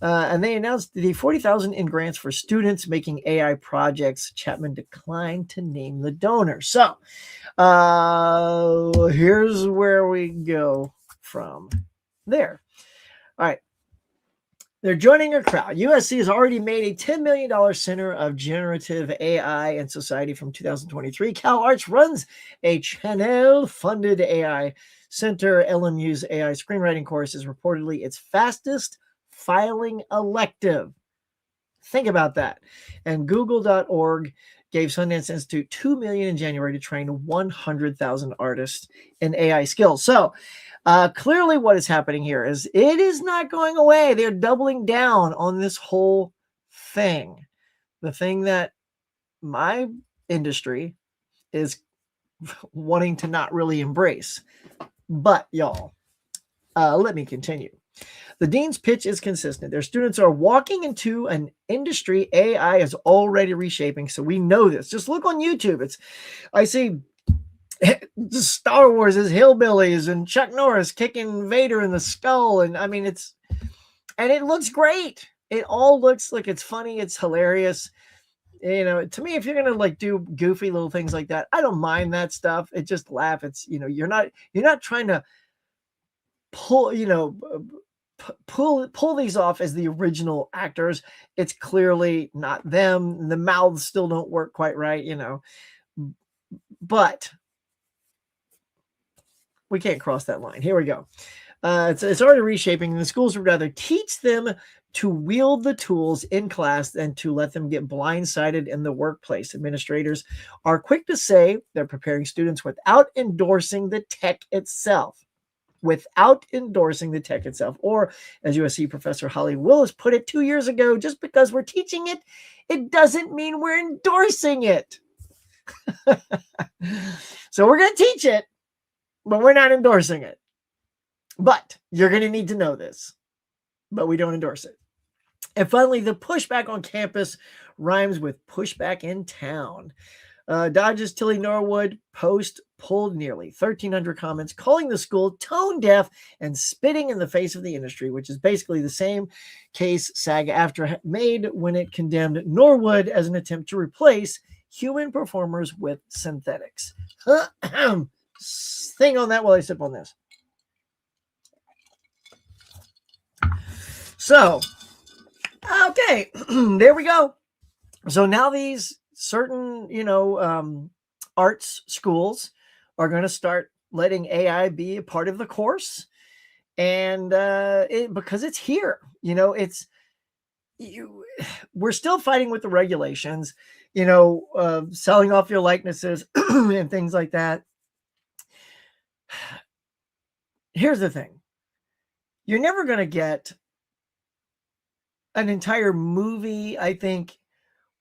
And they announced the $40,000 in grants for students making AI projects. Chapman declined to name the donor. So here's where we go from there. All right. They're joining a crowd. USC has already made a $10 million Center of Generative AI and Society from 2023. CalArts runs a Chanel-funded AI center. LMU's AI screenwriting course is reportedly its fastest filing elective. Think about that. And Google.org gave Sundance Institute $2 million in January to train 100,000 artists in AI skills. So clearly what is happening here is it is not going away. They're doubling down on this whole thing. The thing that my industry is wanting to not really embrace. But y'all, let me continue. The dean's pitch is consistent. Their students are walking into an industry AI is already reshaping. So we know this. Just look on YouTube. I see Star Wars as hillbillies and Chuck Norris kicking Vader in the skull. And I mean, it looks great. It all looks like it's funny. It's hilarious. You know, to me, if you're going to like do goofy little things like that, I don't mind that stuff. It just laugh. It's, you know, you're not trying to pull these off as the original actors. It's clearly not them. The mouths still don't work quite right, you know, but we can't cross that line. Here we go. It's already reshaping. The schools would rather teach them to wield the tools in class than to let them get blindsided in the workplace. Administrators are quick to say they're preparing students without endorsing the tech itself. Or, as USC professor Holly Willis put it 2 years ago, just because we're teaching it, it doesn't mean we're endorsing it. So we're going to teach it, but we're not endorsing it. But you're going to need to know this, but we don't endorse it. And finally, the pushback on campus rhymes with pushback in town. Dodge's Tilly Norwood post pulled nearly 1,300 comments, calling the school tone deaf and spitting in the face of the industry, which is basically the same case SAG-AFTRA made when it condemned Norwood as an attempt to replace human performers with synthetics. Thing on that while I sip on this. So, okay, there we go. So now these certain, arts schools are going to start letting AI be a part of the course. And because it's here, we're still fighting with the regulations, selling off your likenesses and things like that. Here's the thing. You're never going to get an entire movie, I think,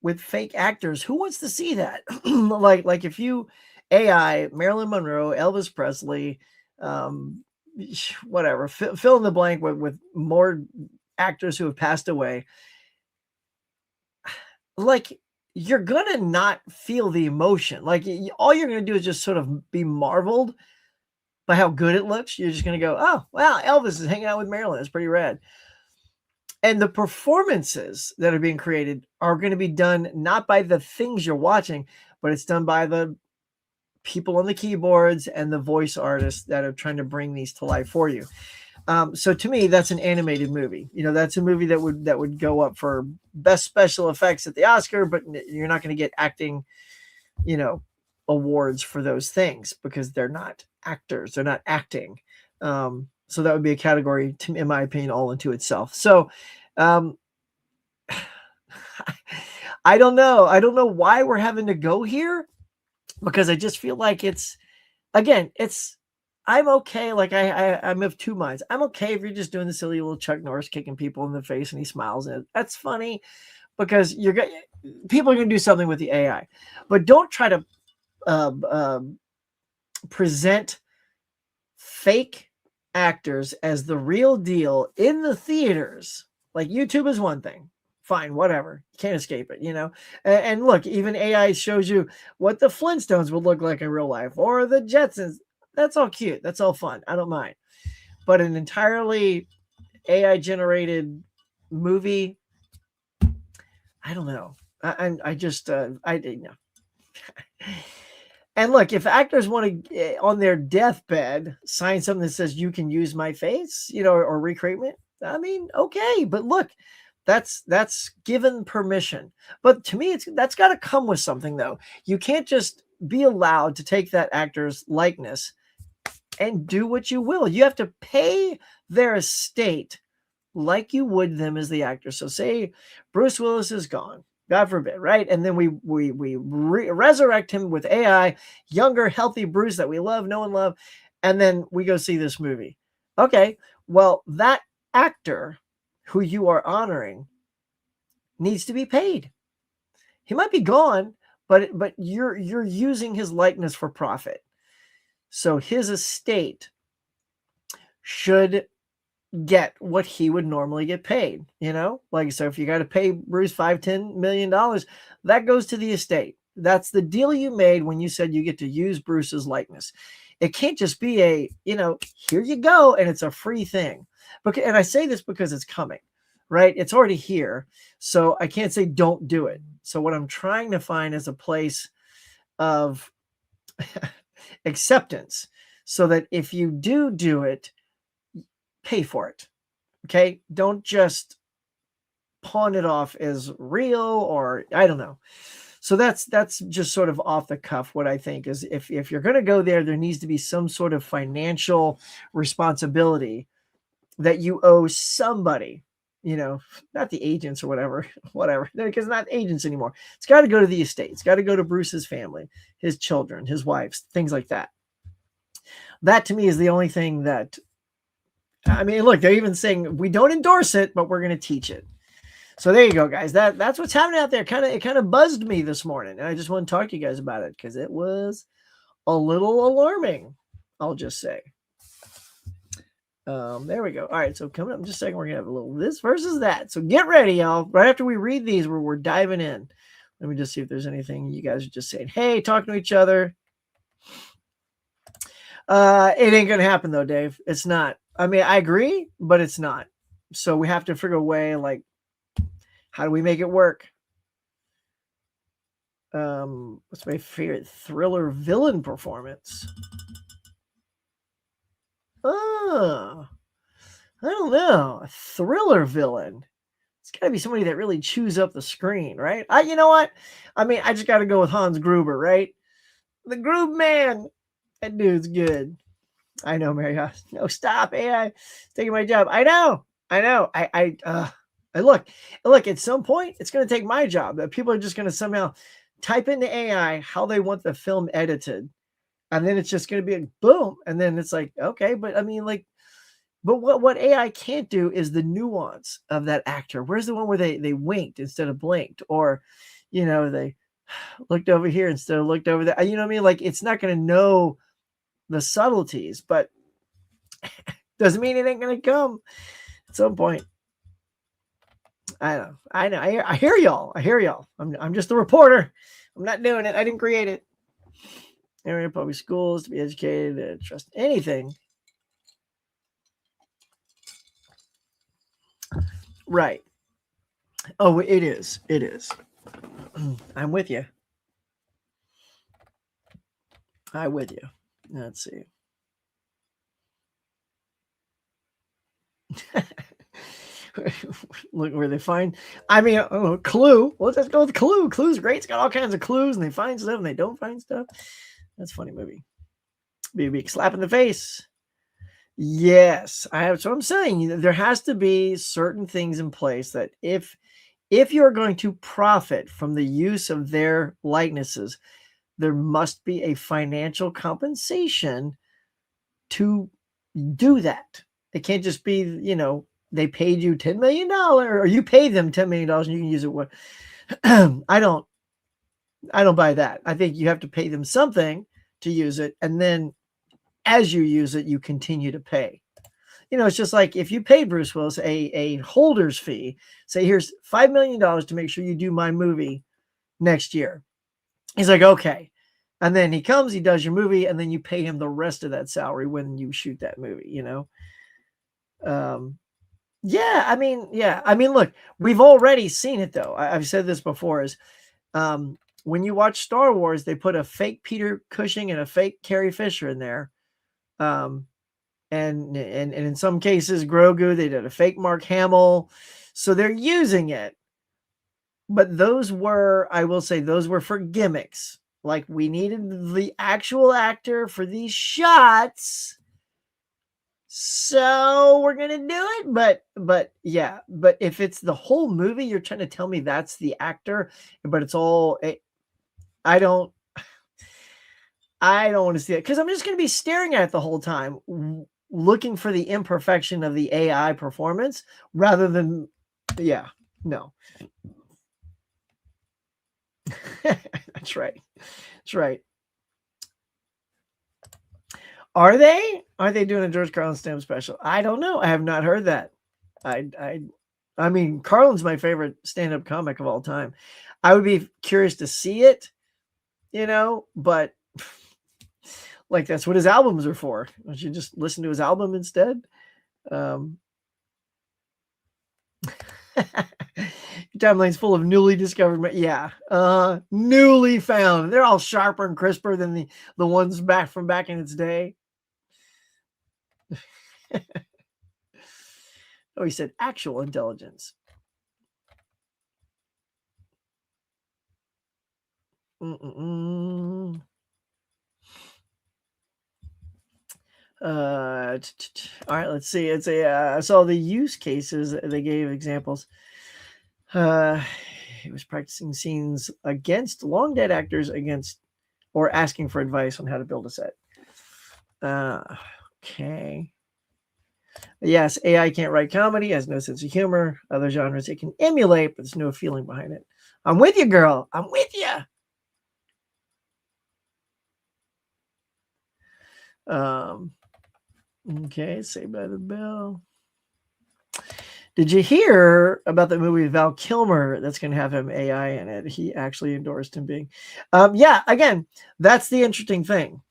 with fake actors. Who wants to see that? like if you AI Marilyn Monroe, Elvis Presley, whatever, fill in the blank with more actors who have passed away. Like, you're gonna not feel the emotion. Like, all you're gonna do is just sort of be marveled by how good it looks. You're just gonna go, oh wow, Elvis is hanging out with Marilyn. It's pretty rad. And the performances that are being created are going to be done not by the things you're watching, but it's done by the people on the keyboards and the voice artists that are trying to bring these to life for you. So to me, that's an animated movie. That's a movie that would go up for best special effects at the Oscar, but you're not going to get acting, awards for those things because they're not actors. They're not acting. So that would be a category, in my opinion, all into itself. So I don't know. I don't know why we're having to go here, because I just feel like I'm okay. Like I'm of two minds. I'm okay if you're just doing the silly little Chuck Norris kicking people in the face and he smiles, and that's funny because people are going to do something with the AI, but don't try to present fake actors as the real deal in the theaters. Like, YouTube is one thing. Fine, whatever. You can't escape it, And look, even AI shows you what the Flintstones would look like in real life, or the Jetsons. That's all cute. That's all fun. I don't mind. But an entirely AI generated movie, I don't know. I didn't know. And look, if actors want to, on their deathbed, sign something that says you can use my face, or recreate me, I mean, okay. But look, that's given permission. But to me, that's got to come with something, though. You can't just be allowed to take that actor's likeness and do what you will. You have to pay their estate like you would them as the actor. So say Bruce Willis is gone, God forbid, right? And then we resurrect him with AI, younger, healthy Bruce that we love, know and love, and then we go see this movie. Okay, well, that actor who you are honoring needs to be paid. He might be gone, but you're using his likeness for profit. So his estate should get what he would normally get paid, like, so if you got to pay Bruce $5-10 million, that goes to the estate. That's the deal you made when you said you get to use Bruce's likeness. It can't just be here you go, and it's a free thing. And I say this because it's coming, right? It's already here. So I can't say don't do it. So what I'm trying to find is a place of acceptance, so that if you do it, pay for it. Okay. Don't just pawn it off as real, or I don't know. So that's just sort of off the cuff. What I think is, if you're going to go there needs to be some sort of financial responsibility that you owe somebody, not the agents or whatever, because not agents anymore. It's got to go to the estate. It's got to go to Bruce's family, his children, his wives, things like that. That to me is the only thing that, I mean, look, they're even saying we don't endorse it, but we're going to teach it. So there you go, guys. That's what's happening out there. It kind of buzzed me this morning, and I just want to talk to you guys about it because it was a little alarming, I'll just say. There we go. All right, so coming up in just a second, we're gonna have a little this versus that. So get ready, y'all. Right after we read these, we're diving in. Let me just see if there's anything you guys are just saying. Hey, talking to each other. It ain't gonna happen though, Dave. It's not. I mean, I agree, but it's not. So we have to figure a way, like, how do we make it work? What's my favorite thriller villain performance? Oh, I don't know. A thriller villain. It's got to be somebody that really chews up the screen, right? You know what? I mean, I just got to go with Hans Gruber, right? The Groob Man. That dude's good. I know, Mary. No, stop. AI taking my job. I know. I look. At some point, it's going to take my job. That people are just going to somehow type into AI how they want the film edited. And then it's just going to be a boom. And then it's like, okay, but I mean, like, but what AI can't do is the nuance of that actor. Where's the one where they winked instead of blinked? Or, they looked over here instead of looked over there. You know what I mean? Like, it's not going to know the subtleties, but doesn't mean it ain't going to come at some point. I know. I hear y'all. I'm just a reporter. I'm not doing it. I didn't create it. Area public schools to be educated and trust anything. Right. Oh, it is. I'm with you. Let's see. Look where they find. I mean, Clue. Well, let's go with Clue. Clue's great. It's got all kinds of clues, and they find stuff, and they don't find stuff. That's a funny movie. Be a big slap in the face. Yes, I have. So I'm saying there has to be certain things in place that if if you're going to profit from the use of their likenesses, there must be a financial compensation to do that. It can't just be, they paid you $10 million or you paid them $10 million and you can use it. What I don't buy that. I think you have to pay them something to use it. And then as you use it, you continue to pay. It's just like if you paid Bruce Willis a holder's fee, say, here's $5 million to make sure you do my movie next year. He's like, okay. And then he comes, he does your movie, and then you pay him the rest of that salary when you shoot that movie, look, we've already seen it though. I've said this before is, when you watch Star Wars, they put a fake Peter Cushing and a fake Carrie Fisher in there. And in some cases, Grogu, they did a fake Mark Hamill. So they're using it. But those were, I will say, those were for gimmicks. Like, we needed the actual actor for these shots. So we're going to do it. But if it's the whole movie, you're trying to tell me that's the actor, but it's all, I don't want to see it because I'm just going to be staring at it the whole time, looking for the imperfection of the AI performance rather than, no. That's right. Are they doing a George Carlin stand-up special? I don't know. I have not heard that. I mean, Carlin's my favorite stand-up comic of all time. I would be curious to see it, but like, that's what his albums are for. Don't you just listen to his album instead? Timeline's full of newly discovered, newly found. They're all sharper and crisper than the ones back in its day. Oh, he said actual intelligence. All right, let's see. It's I saw the use cases. They gave examples. He was practicing scenes against long dead actors or asking for advice on how to build a set. Okay. Yes, AI can't write comedy, has no sense of humor. Other genres it can emulate, but there's no feeling behind it. I'm with you, girl. I'm with you. Okay, Saved by the Bell. Did you hear about the movie Val Kilmer that's going to have him AI in it? He actually endorsed him being. Again, that's the interesting thing.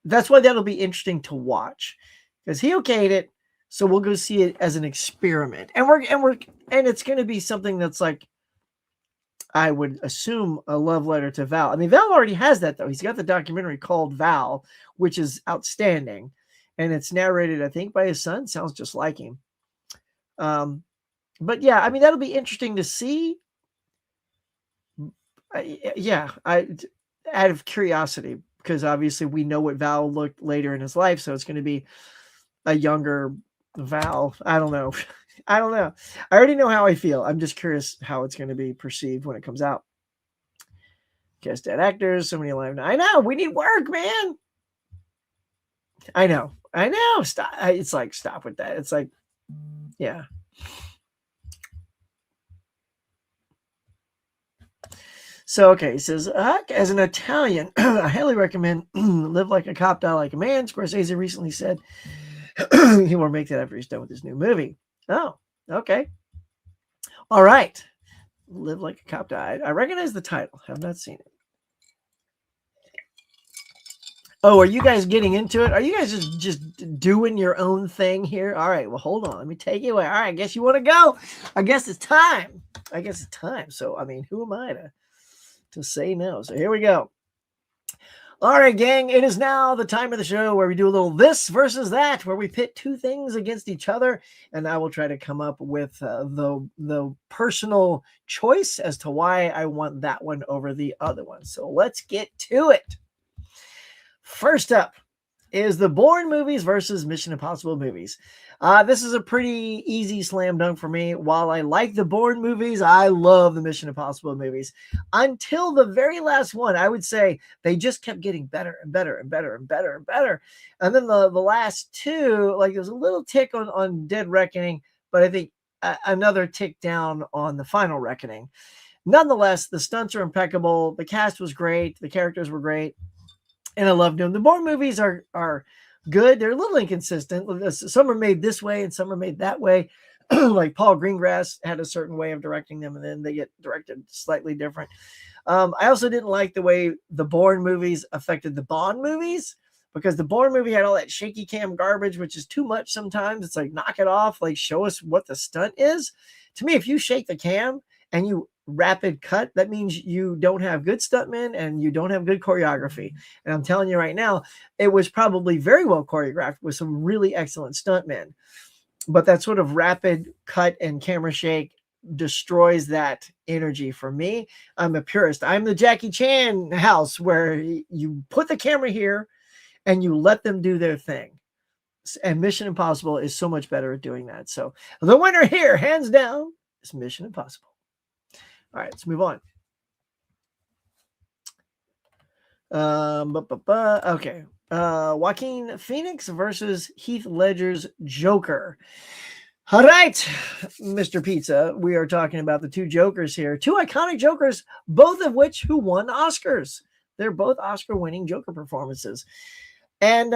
That's why that'll be interesting to watch, because he okayed it. So we'll go see it as an experiment, and it's going to be something that's like, I would assume, a love letter to Val. I mean, Val already has that though. He's got the documentary called Val, which is outstanding. And it's narrated, I think, by his son. Sounds just like him. But yeah, I mean, that'll be interesting to see. Out of curiosity, because obviously we know what Val looked later in his life. So it's going to be a younger Val. I don't know. I already know how I feel. I'm just curious how it's going to be perceived when it comes out. Guest dead actors, so many alive now. I know, we need work, man. I know. Stop. It's like, stop with that. It's like, yeah. So, okay, he says, as an Italian, I highly recommend Live Like a Cop, Die Like a Man. Scorsese recently said he will make that after he's done with his new movie. Oh, okay. All right. Live Like a Cop, Die. I recognize the title. Have not seen it. Oh, are you guys getting into it? Are you guys just doing your own thing here? All right, well, hold on. Let me take you away. All right, I guess you want to go. I guess it's time. So, I mean, who am I to say no? So here we go. All right, gang, it is now the time of the show where we do a little this versus that, where we pit two things against each other, and I will try to come up with the personal choice as to why I want that one over the other one. So let's get to it. First up is the Bourne movies versus Mission Impossible movies. This is a pretty easy slam dunk for me. While I like the Bourne movies, I love the Mission Impossible movies. Until the very last one, I would say they just kept getting better and better and better and better and better. And then the last two, like there's a little tick on Dead Reckoning, but I think another tick down on the Final Reckoning. Nonetheless, the stunts are impeccable. The cast was great. The characters were great. And I loved them. The Bourne movies are good. They're a little inconsistent. Some are made this way and some are made that way. Like Paul Greengrass had a certain way of directing them, and then they get directed slightly different. I also didn't like the way the Bourne movies affected the Bond movies, because the Bourne movie had all that shaky cam garbage, which is too much sometimes. It's like, knock it off. Like, show us what the stunt is. To me, if you shake the cam and you rapid cut, that means you don't have good stuntmen and you don't have good choreography. And I'm telling you right now, it was probably very well choreographed with some really excellent stuntmen, but that sort of rapid cut and camera shake destroys that energy for me. I'm a purist. I'm the Jackie Chan house, where you put the camera here and you let them do their thing. And Mission Impossible is so much better at doing that. So the winner here, hands down, is Mission Impossible. All right, let's move on. Okay. Joaquin Phoenix versus Heath Ledger's Joker. All right, Mr. Pizza, we are talking about the two Jokers here. Two iconic Jokers, both of which who won Oscars. They're both Oscar-winning Joker performances. And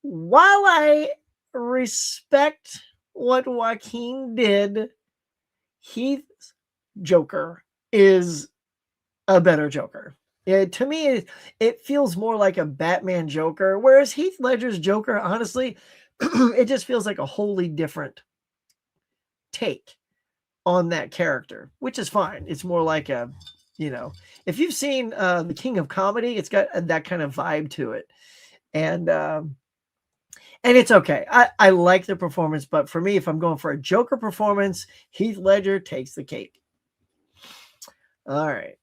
while I respect what Joaquin did, Heath's Joker is a better Joker. To me, it feels more like a Batman Joker, whereas Heath Ledger's Joker, honestly, it just feels like a wholly different take on that character, which is fine. It's more like a, if you've seen The King of Comedy, it's got that kind of vibe to it. And it's okay. I like the performance, but for me, if I'm going for a Joker performance, Heath Ledger takes the cake. All right.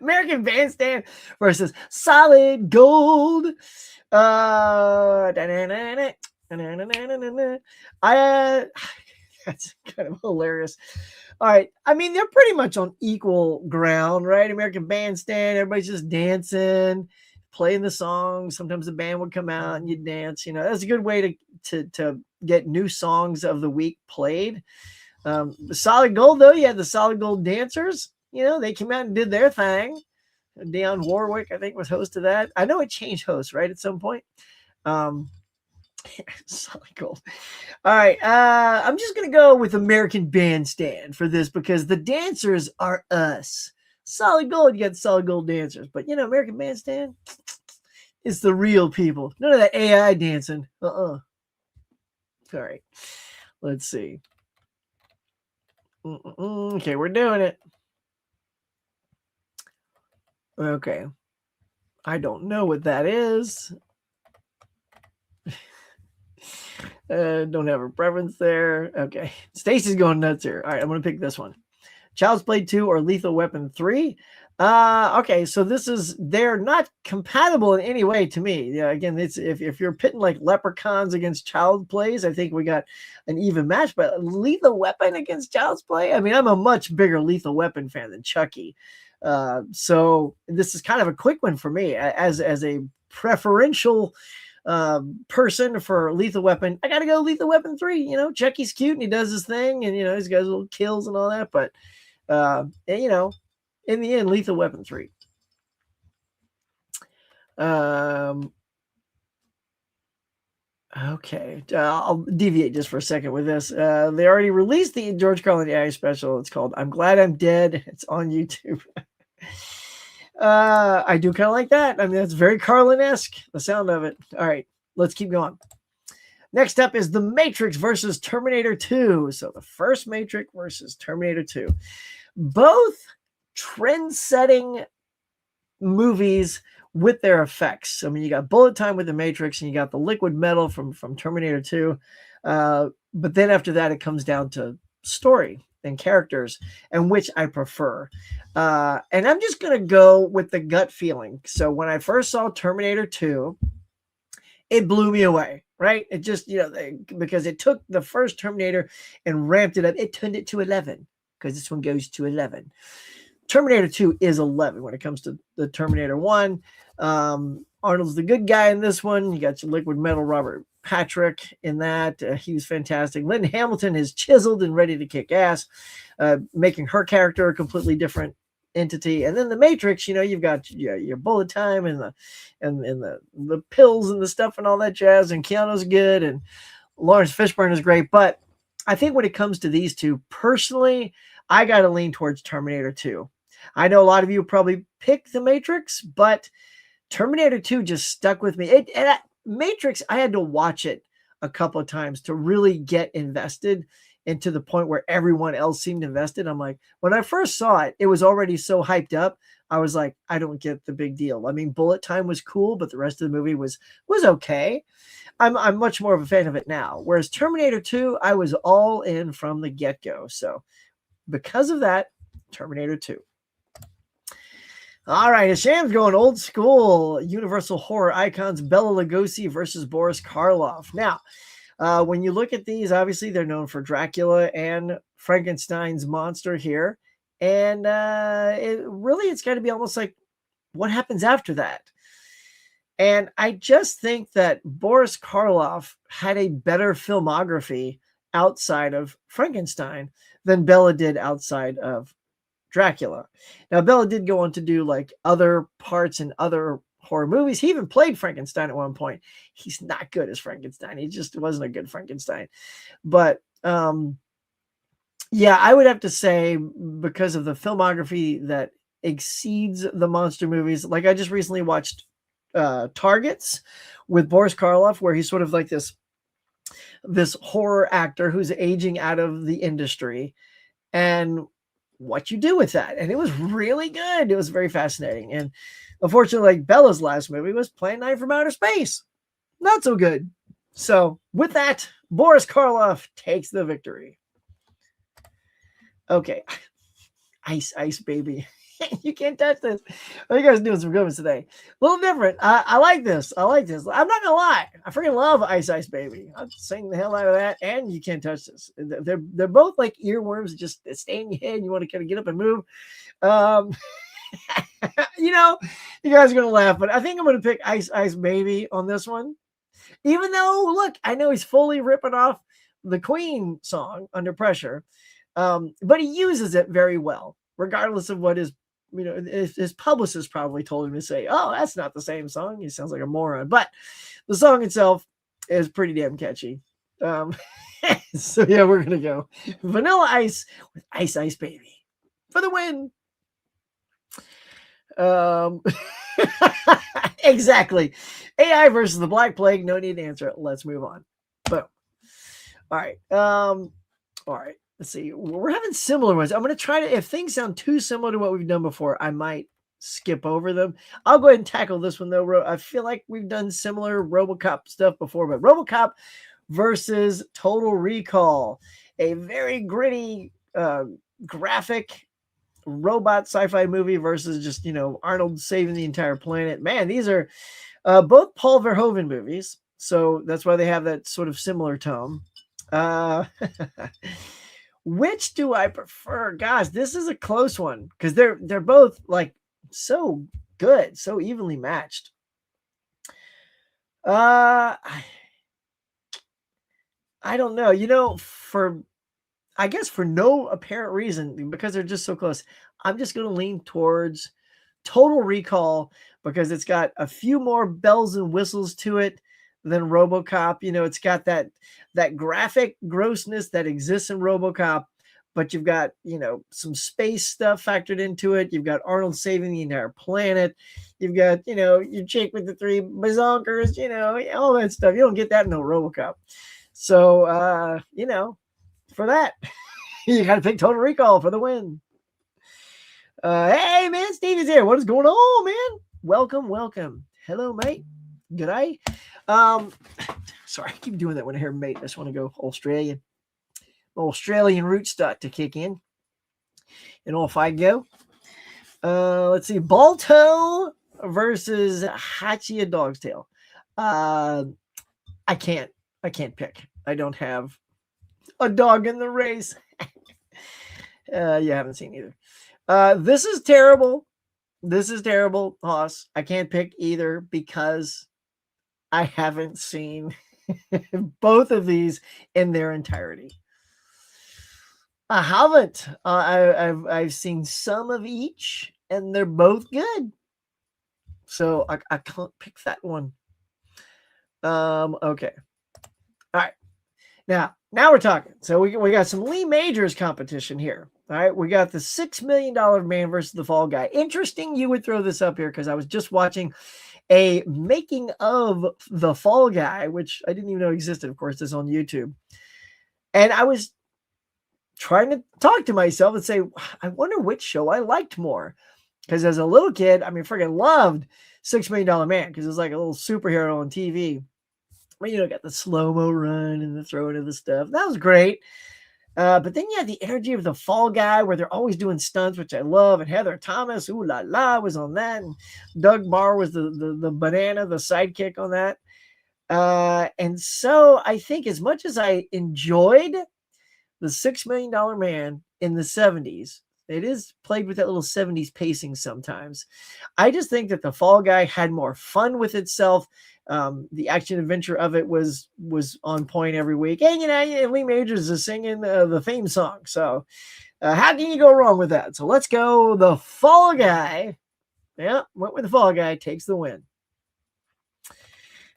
American Bandstand versus Solid Gold. That's kind of hilarious. All right. I mean, they're pretty much on equal ground, right? American Bandstand, everybody's just dancing, playing the songs. Sometimes the band would come out and you dance. That's a good way to get new songs of the week played. Solid Gold, though, you had the Solid Gold dancers. They came out and did their thing. Dionne Warwick, I think, was host of that. I know it changed hosts, right, at some point. Solid Gold. All right. I'm just going to go with American Bandstand for this, because the dancers are us. Solid Gold, you got Solid Gold dancers. But, American Bandstand, it's the real people. None of that AI dancing. All right. Let's see. Okay, we're doing it. Okay. I don't know what that is. Don't have a preference there. Okay. Stacy's going nuts here. All right, I'm going to pick this one. Child's Play 2 or Lethal Weapon 3. Okay, so they're not compatible in any way to me. Yeah, again, it's if you're pitting like Leprechauns against Child Plays, I think we got an even match. But Lethal Weapon against Child's Play, I mean, I'm a much bigger Lethal Weapon fan than Chucky. So this is kind of a quick one for me as a preferential person for Lethal Weapon. I gotta go Lethal Weapon 3. Chucky's cute and he does his thing, and he's got his little kills and all that, but in the end, Lethal Weapon 3. Okay, I'll deviate just for a second with this. They already released the George Carlin AI special. It's called I'm Glad I'm Dead. It's on YouTube. I do kind of like that. I mean, that's very Carlin-esque, the sound of it. All right, let's keep going. Next up is The Matrix versus Terminator 2. So the first Matrix versus Terminator 2. Both trend-setting movies with their effects. I mean, you got bullet time with The Matrix and you got the liquid metal from Terminator 2. But then after that, it comes down to story and characters and which I prefer. And I'm just going to go with the gut feeling. So when I first saw Terminator 2, it blew me away. right? It just, because it took the first Terminator and ramped it up. It turned it to 11 because this one goes to 11. Terminator 2 is 11 when it comes to the Terminator 1. Arnold's the good guy in this one. You got your liquid metal Robert Patrick in that. He was fantastic. Lynn Hamilton is chiseled and ready to kick ass, making her character a completely different entity. And then the Matrix, you've got your bullet time and the pills and the stuff and all that jazz. And Keanu's good and Lawrence Fishburne is great. But I think when it comes to these two, personally, I got to lean towards Terminator 2. I know a lot of you probably picked the Matrix, but Terminator 2 just stuck with me. Matrix, I had to watch it a couple of times to really get invested, and to the point where everyone else seemed invested. I'm like, when I first saw it, it was already so hyped up. I was like, I don't get the big deal. I mean, bullet time was cool, but the rest of the movie was okay. I'm much more of a fan of it now. Whereas Terminator 2, I was all in from the get-go. So because of that, Terminator 2. All right, Hasham's going old school. Universal horror icons Bela Lugosi versus Boris Karloff. Now, when you look at these, obviously they're known for Dracula and Frankenstein's monster here. And it's got to be almost like what happens after that. And I just think that Boris Karloff had a better filmography outside of Frankenstein than Bela did outside of Dracula. Now, Bela did go on to do like other parts in other horror movies. He even played Frankenstein at one point. He's not good as Frankenstein. He just wasn't a good Frankenstein. But yeah, I would have to say, because of the filmography that exceeds the monster movies, like I just recently watched Targets with Boris Karloff, where he's sort of like this horror actor who's aging out of the industry, and what you do with that. And it was really good. It was very fascinating. And unfortunately, like Bella's last movie was Plan 9 from Outer Space. Not so good. So with that, Boris Karloff takes the victory. Okay. Ice baby. You can't touch this. Well, you guys are doing some good ones today. A little different. I like this. I'm not gonna lie. I freaking love Ice Baby. I'm singing the hell out of that. And you can't touch this. They're both like earworms that just stay in your head. You want to kind of get up and move. You guys are gonna laugh, but I think I'm gonna pick Ice Baby on this one. Even though, look, I know he's fully ripping off the Queen song Under Pressure, but he uses it very well, regardless of what his publicist probably told him to say. Oh, that's not the same song. He sounds like a moron. But the song itself is pretty damn catchy. So yeah, we're gonna go Vanilla Ice with Ice Baby for the win. Exactly. AI versus the Black Plague. No need to answer it. Let's move on. Boom. All right. All right. Let's see. We're having similar ones. I'm going to try to, if things sound too similar to what we've done before, I might skip over them. I'll go ahead and tackle this one though. I feel like we've done similar RoboCop stuff before, but RoboCop versus Total Recall, a very gritty, graphic robot sci-fi movie versus just, Arnold saving the entire planet. Man, these are both Paul Verhoeven movies. So that's why they have that sort of similar tone. Which do I prefer? Gosh, this is a close one because they're both like so good, so evenly matched. I don't know. For no apparent reason, because they're just so close, I'm just going to lean towards Total Recall because it's got a few more bells and whistles to it than RoboCop. It's got that graphic grossness that exists in RoboCop, but you've got, some space stuff factored into it. You've got Arnold saving the entire planet. You've got, your chick with the 3 bazonkers, all that stuff. You don't get that in no RoboCop. So, for that, you got to pick Total Recall for the win. Hey, man, Steve is here. What is going on, man? Welcome. Hello, mate. Good day. Sorry, I keep doing that when I hear mate. I just want to go Australian root start to kick in. And off I go. Let's see. Balto versus Hachia Dog's Tail. I can't pick. I don't have a dog in the race. You haven't seen either. This is terrible. This is terrible, Hoss. I can't pick either because I haven't seen both of these in their entirety. I haven't. I've seen some of each, and they're both good. So I can't pick that one. Okay. All right. Now we're talking. So we got some Lee Majors competition here. All right. We got the $6 million man versus the Fall Guy. Interesting you would throw this up here because I was just watching a making of the Fall Guy, which I didn't even know existed. Of course, it's on YouTube. And I was trying to talk to myself and say, I wonder which show I liked more. Because as a little kid, I mean, freaking loved $6 Million Man because it was like a little superhero on TV. Well, you know, got the slow-mo run and the throwing of the stuff. That was great. But then you had the energy of the Fall Guy where they're always doing stunts, which I love. And Heather Thomas, ooh la la, was on that. And Doug Barr was the banana, the sidekick on that. And so I think as much as I enjoyed the $6 Million Man in the 70s, it is played with that little 70s pacing sometimes. I just think that the Fall Guy had more fun with itself. The action adventure of it was on point every week. And, you know, Lee Majors is singing the theme song. So how can you go wrong with that? So let's go the Fall Guy. Yeah, went with the Fall Guy, takes the win.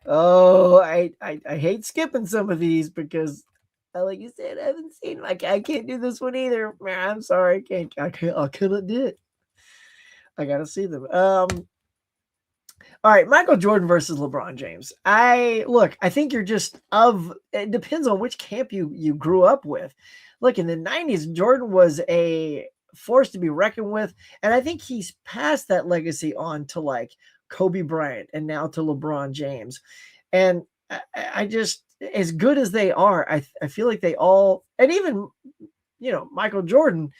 Oh, I hate skipping some of these because like you said, I haven't seen. I can't do this one either. Man, I'm sorry, I couldn't do it. I gotta see them. All right, Michael Jordan versus LeBron James. I think you're just it depends on which camp you grew up with. Look, in the 90s, Jordan was a force to be reckoned with, and I think he's passed that legacy on to like Kobe Bryant and now to LeBron James. And I just, as good as they are, I feel like they all, and even, you know, Michael Jordan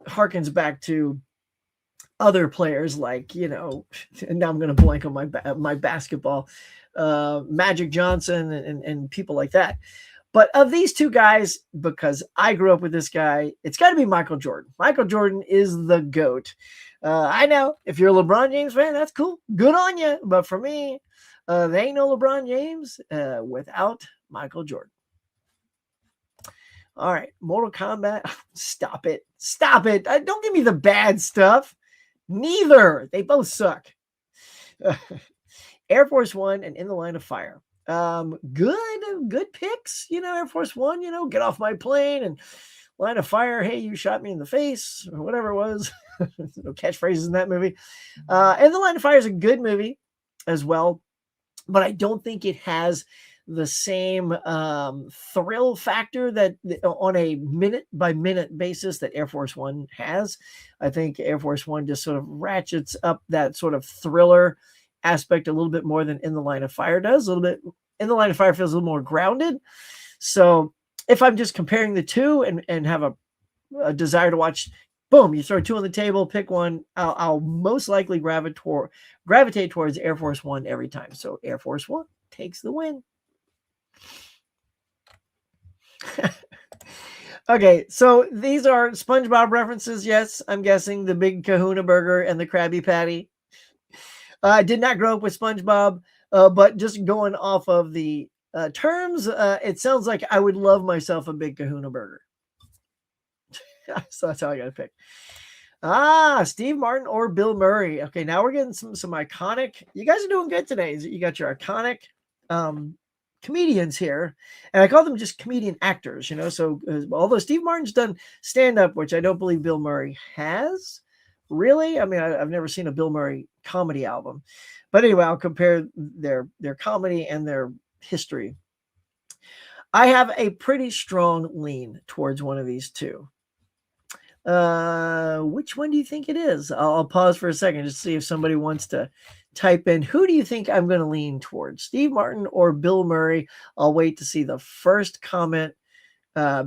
harkens back to other players like, you know, and now I'm going to blank on my basketball, Magic Johnson and people like that. But of these two guys, because I grew up with this guy, it's got to be Michael Jordan. Michael Jordan is the GOAT. I know if you're a LeBron James fan, that's cool. Good on you. But for me, there ain't no LeBron James without Michael Jordan. All right, Mortal Kombat. Stop it. Don't give me the bad stuff. Neither. They both suck. Air Force One and In the Line of Fire. Good picks. You know, Air Force One, you know, get off my plane, and Line of Fire, hey, you shot me in the face, or whatever it was. No catchphrases in that movie. And The Line of Fire is a good movie as well, but I don't think it has the same thrill factor that on a minute by minute basis that Air Force One has. I think Air Force One just sort of ratchets up that sort of thriller aspect a little bit more than In the Line of Fire does. A little bit. In the Line of Fire feels a little more grounded. So if I'm just comparing the two and have a desire to watch, boom, you throw two on the table, pick one, I'll most likely gravitate towards Air Force One every time. So Air Force One takes the win. Okay, so these are SpongeBob references. Yes, I'm guessing the Big Kahuna Burger and the Krabby Patty. I did not grow up with SpongeBob, but just going off of the terms, it sounds like I would love myself a Big Kahuna Burger. So that's how I got to pick. Steve Martin or Bill Murray. Okay, now we're getting some iconic. You guys are doing good today. You got your iconic comedians here, and I call them just comedian actors, you know. So although Steve Martin's done stand-up, which I don't believe Bill Murray has, really. I mean, I've never seen a Bill Murray comedy album, but anyway, I'll compare their comedy and their history. I have a pretty strong lean towards one of these two. Which one do you think it is? I'll pause for a second just to see if somebody wants to type in, who do you think I'm going to lean towards, Steve Martin or Bill Murray? I'll wait to see the first comment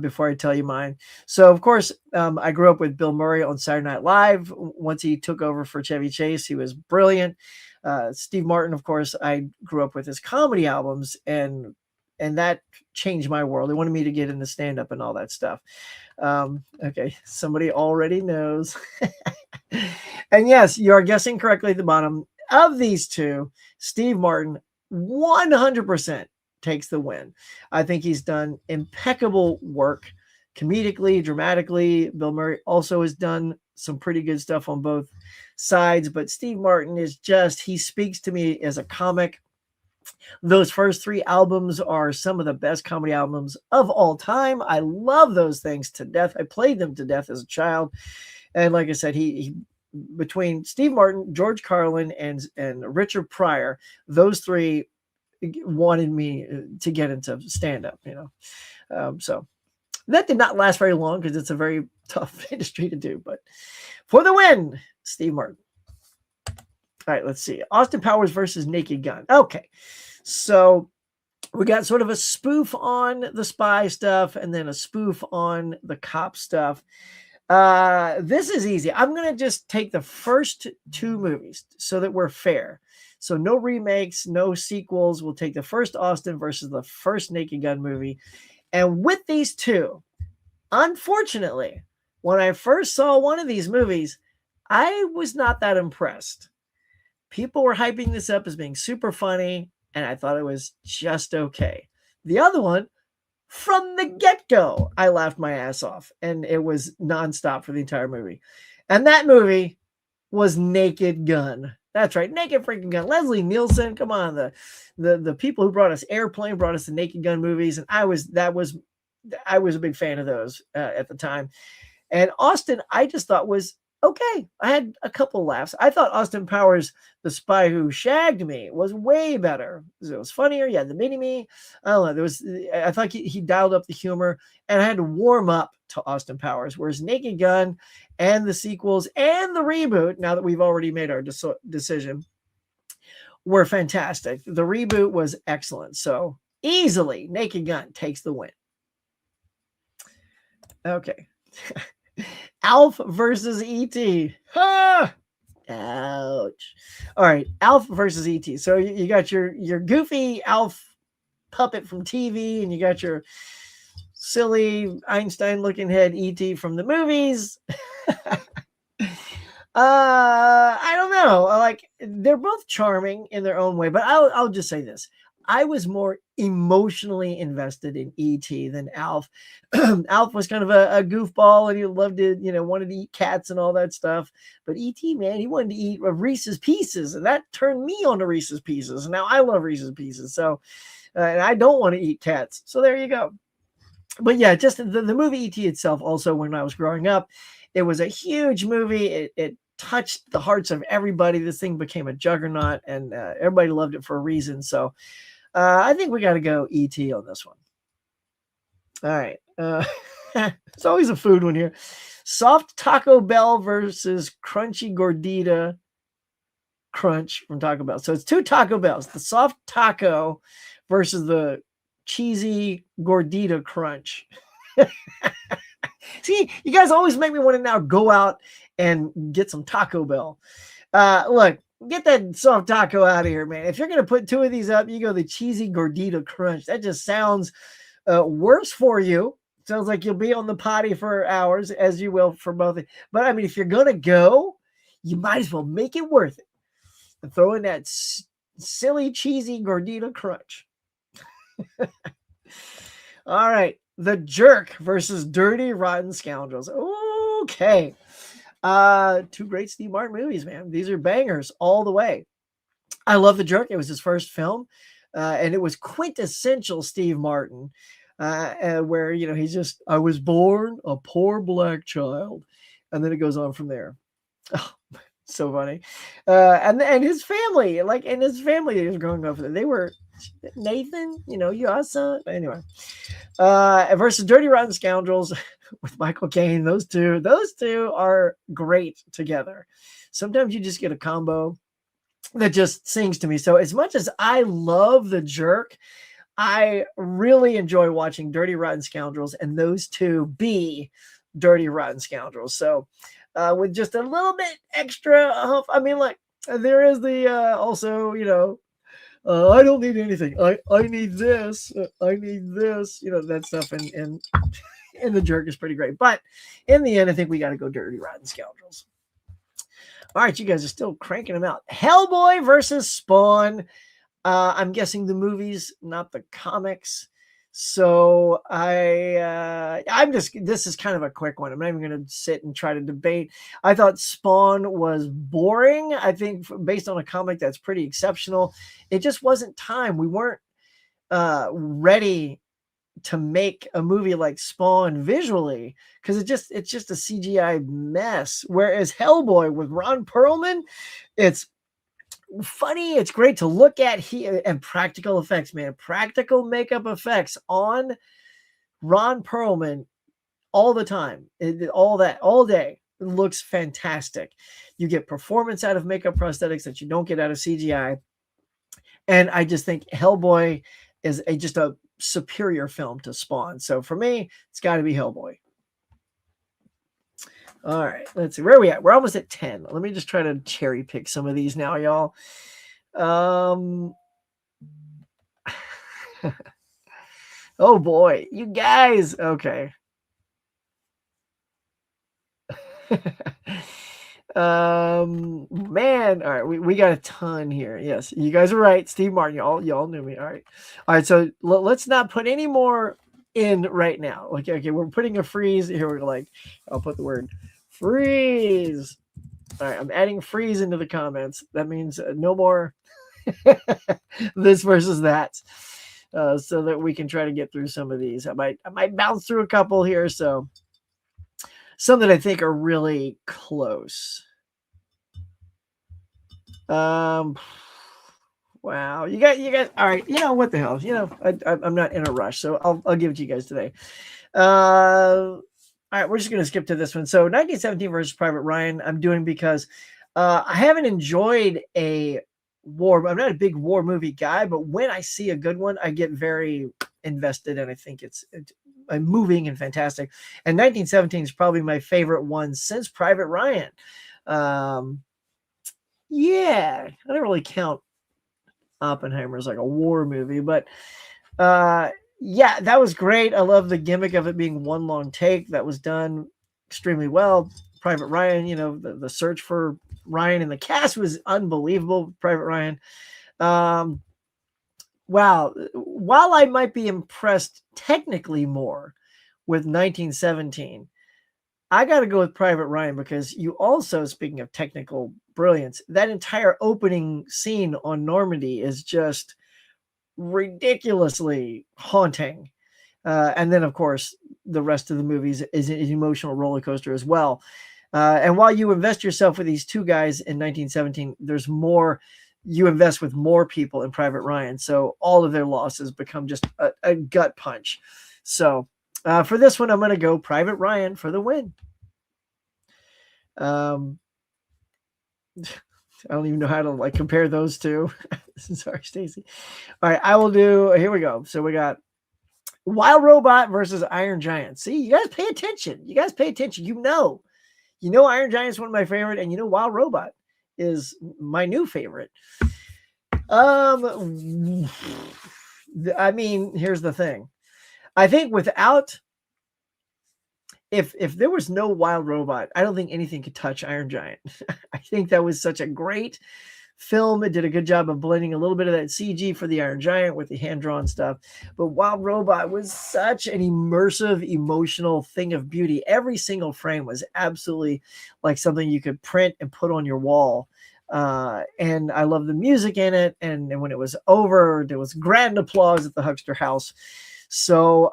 before I tell you mine. So, of course, I grew up with Bill Murray on Saturday Night Live. Once he took over for Chevy Chase, he was brilliant. Steve Martin, of course, I grew up with his comedy albums, and and that changed my world. They wanted me to get into stand-up and all that stuff. Okay, somebody already knows. And yes, you are guessing correctly at the bottom. Of these two, Steve Martin 100% takes the win. I think he's done impeccable work comedically, dramatically. Bill Murray also has done some pretty good stuff on both sides, but Steve Martin is just, he speaks to me as a comic. Those first 3 albums are some of the best comedy albums of all time. I love those things to death. I played them to death as a child. And like I said, he between Steve Martin, George Carlin, and Richard Pryor, those 3 wanted me to get into stand-up, so that did not last very long because it's a very tough industry to do, but for the win, Steve Martin. All right, let's see. Austin Powers versus Naked Gun. Okay, so we got sort of a spoof on the spy stuff and then a spoof on the cop stuff. This is easy. I'm going to just take the first 2 movies so that we're fair. So no remakes, no sequels. We'll take the first Austin versus the first Naked Gun movie. And with these 2, unfortunately, when I first saw one of these movies, I was not that impressed. People were hyping this up as being super funny, and I thought it was just okay. The other one, from the get-go, I laughed my ass off, and it was nonstop for the entire movie. And that movie was Naked Gun. That's right, Naked freaking Gun. Leslie Nielsen, come on, the people who brought us Airplane brought us the Naked Gun movies, and I was a big fan of those at the time. And Austin, I just thought was okay. I had a couple laughs. I thought Austin Powers, The Spy Who Shagged Me, was way better. It was funnier. Yeah, the mini-me. I don't know. I thought he dialed up the humor, and I had to warm up to Austin Powers. Whereas Naked Gun and the sequels and the reboot, now that we've already made our decision, were fantastic. The reboot was excellent. So easily, Naked Gun takes the win. Okay. Alf versus E.T. Ah! Ouch. All right, Alf versus E.T. So you got your goofy Alf puppet from TV, and you got your silly Einstein-looking head E.T. from the movies. I don't know. Like, they're both charming in their own way, but I'll just say this. I was more emotionally invested in E.T. than Alf. Alf was kind of a goofball, and he loved to, wanted to eat cats and all that stuff. But E.T., man, he wanted to eat Reese's Pieces, and that turned me on to Reese's Pieces. And now I love Reese's Pieces. So, and I don't want to eat cats. So there you go. But yeah, just the movie E.T. itself, also when I was growing up, it was a huge movie. It touched the hearts of everybody. This thing became a juggernaut, and everybody loved it for a reason. So I think we got to go E.T. on this one. All right. It's always a food one here. Soft Taco Bell versus Crunchy Gordita Crunch from Taco Bell. So it's 2 Taco Bells. The soft taco versus the cheesy Gordita Crunch. See, you guys always make me want to now go out and get some Taco Bell. Look, get that soft taco out of here, man. If you're going to put 2 of these up, you go the cheesy Gordita Crunch. That just sounds worse for you. Sounds like you'll be on the potty for hours, as you will for both. But I mean, if you're going to go, you might as well make it worth it. And throw in that silly, cheesy Gordita Crunch. All right. The Jerk versus Dirty Rotten Scoundrels. Okay. 2 great Steve Martin movies, man. These are bangers all the way. I love The Jerk. It was his first film, and it was quintessential Steve Martin, where, he's just, I was born a poor black child, and then it goes on from there. Oh, so funny. And his family, he was growing up with. They were Nathan, Yuasa. Anyway, versus Dirty Rotten Scoundrels with Michael Caine. Those two are great together. Sometimes you just get a combo that just sings to me. So as much as I love The Jerk, I really enjoy watching Dirty Rotten Scoundrels, and those two be Dirty Rotten Scoundrels. So with just a little bit extra, I mean, like, there is the also, I don't need anything. I need this. I need this. You know, that stuff. And the jerk is pretty great. But in the end, I think we got to go Dirty Rotten Scoundrels. All right, you guys are still cranking them out. Hellboy versus Spawn. I'm guessing the movies, not the comics. So this is kind of a quick one. I'm not even going to sit and try to debate. I thought Spawn was boring. I think based on a comic that's pretty exceptional, it just wasn't time. We weren't ready to make a movie like Spawn visually because it's just a CGI mess. Whereas Hellboy with Ron Perlman, it's funny, it's great to look at. And practical effects, man, practical makeup effects on Ron Perlman all the time, all day. It looks fantastic. You get performance out of makeup prosthetics that you don't get out of CGI. And I just think Hellboy is just a superior film to Spawn. So for me, it's got to be Hellboy. All right, let's see. Where are we at? We're almost at 10. Let me just try to cherry pick some of these now, y'all. Oh boy, you guys. Okay. Man, all right, we got a ton here. Yes, you guys are right. Steve Martin, y'all knew me. All right, so let's not put any more in right now. Okay, we're putting a freeze here. We're like, I'll put the word freeze. All right, I'm adding freeze into the comments. That means no more this versus that, so that we can try to get through some of these. I might bounce through a couple here, so some that I think are really close. Wow, you guys. All right, you know what the hell? You know, I'm not in a rush, so I'll give it to you guys today. All right, we're just gonna skip to this one. So 1917 versus Private Ryan, I'm doing because I haven't enjoyed a war. I'm not a big war movie guy, but when I see a good one, I get very invested, and I think it's moving and fantastic. And 1917 is probably my favorite one since Private Ryan. Yeah, I don't really count Oppenheimer as like a war movie, but yeah, that was great. I love the gimmick of it being one long take. That was done extremely well. Private Ryan, you know, the search for Ryan and the cast was unbelievable. Private Ryan. Wow. While I might be impressed technically more with 1917, I got to go with Private Ryan because you also, speaking of technical brilliance, that entire opening scene on Normandy is just ridiculously haunting. And then, of course, the rest of the movies is an emotional roller coaster as well. And while you invest yourself with these two guys in 1917, there's more. You invest with more people in Private Ryan. So all of their losses become just a gut punch. So for this one, I'm going to go Private Ryan for the win. I don't even know how to like compare those two. Sorry, Stacy. All right, I will do. Here we go. So we got Wild Robot versus Iron Giant. See, you guys pay attention. You know, Iron Giant is one of my favorite, and you know, Wild Robot is my new favorite. I mean, here's the thing. I think if there was no Wild Robot, I don't think anything could touch Iron Giant. I think that was such a great film. It did a good job of blending a little bit of that CG for the Iron Giant with the hand-drawn stuff. But Wild Robot was such an immersive, emotional thing of beauty. Every single frame was absolutely like something you could print and put on your wall. And I love the music in it. And when it was over, there was grand applause at the Huckster House. So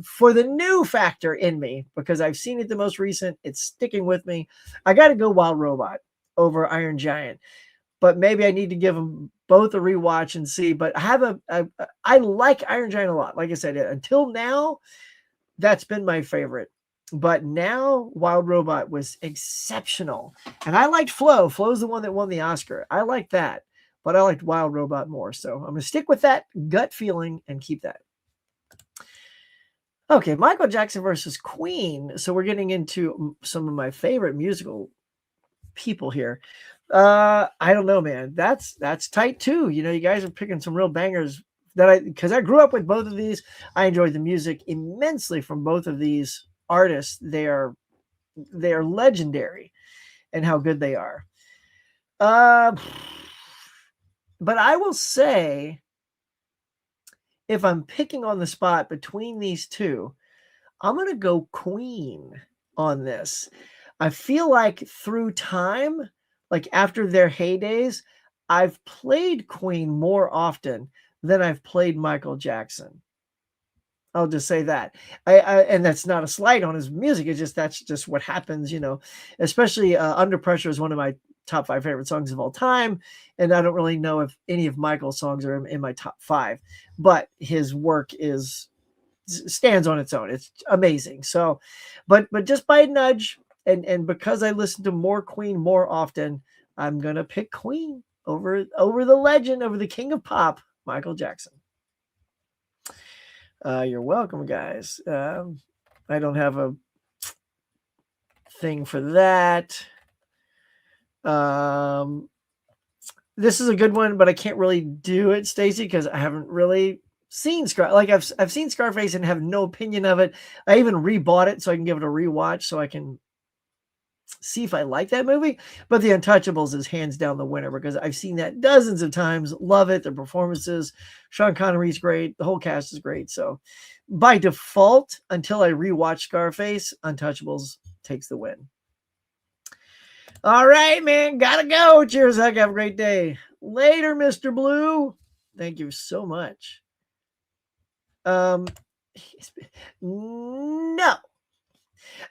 for the new factor in me, because I've seen it the most recent, it's sticking with me. I got to go Wild Robot over Iron Giant. But maybe I need to give them both a rewatch and see. But I like Iron Giant a lot. Like I said, until now, that's been my favorite. But now Wild Robot was exceptional. And I liked Flo. Flo's the one that won the Oscar. I like that. But I liked Wild Robot more. So I'm going to stick with that gut feeling and keep that. Okay, Michael Jackson versus Queen. So we're getting into some of my favorite musical people here. I don't know, man. That's tight too. You know, you guys are picking some real bangers because I grew up with both of these. I enjoyed the music immensely from both of these artists. They are legendary and how good they are. But I will say, if I'm picking on the spot between these two, I'm going to go Queen on this. I feel like through time, like after their heydays, I've played Queen more often than I've played Michael Jackson. I'll just say that. And that's not a slight on his music. It's just, that's just what happens, you know, especially Under Pressure is one of my top 5 favorite songs of all time. And I don't really know if any of Michael's songs are in my top 5, but his work stands on its own. It's amazing. So, but just by a nudge, and because I listen to more Queen more often, I'm going to pick Queen over the legend, over the king of pop, Michael Jackson. You're welcome, guys. I don't have a thing for that. This is a good one, but I can't really do it, Stacy, because I haven't really seen Scarface. I've seen Scarface and have no opinion of it. I even rebought it so I can give it a rewatch so I can see if I like that movie. But The Untouchables is hands down the winner because I've seen that dozens of times. Love it. The performances, Sean Connery's great. The whole cast is great. So by default, until I rewatch Scarface, Untouchables takes the win. All right, man. Gotta go. Cheers, Huck. Have a great day. Later, Mr. Blue. Thank you so much. No.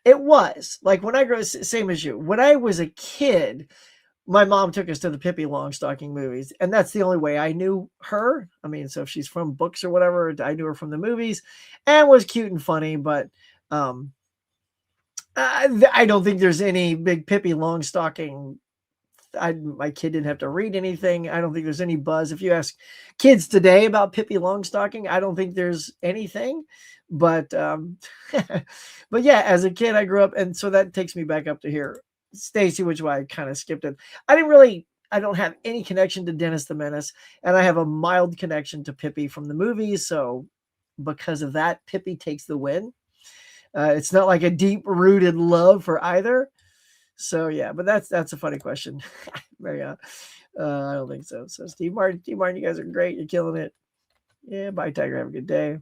It was like when I grew, same as you. When I was a kid, my mom took us to the Pippi Longstocking movies, and that's the only way I knew her. I mean, so if she's from books or whatever, I knew her from the movies, and was cute and funny. But I don't think there's any big Pippi Longstocking. My kid didn't have to read anything. I don't think there's any buzz. If you ask kids today about Pippi Longstocking, I don't think there's anything. But but yeah, as a kid, I grew up, and so that takes me back up to here, Stacy, which is why I kind of skipped it. I don't have any connection to Dennis the Menace, and I have a mild connection to Pippi from the movies. So because of that, Pippi takes the win. It's not like a deep-rooted love for either. So yeah, but that's a funny question. I don't think so. So Steve Martin, you guys are great. You're killing it. Yeah, bye, Tiger. Have a good day.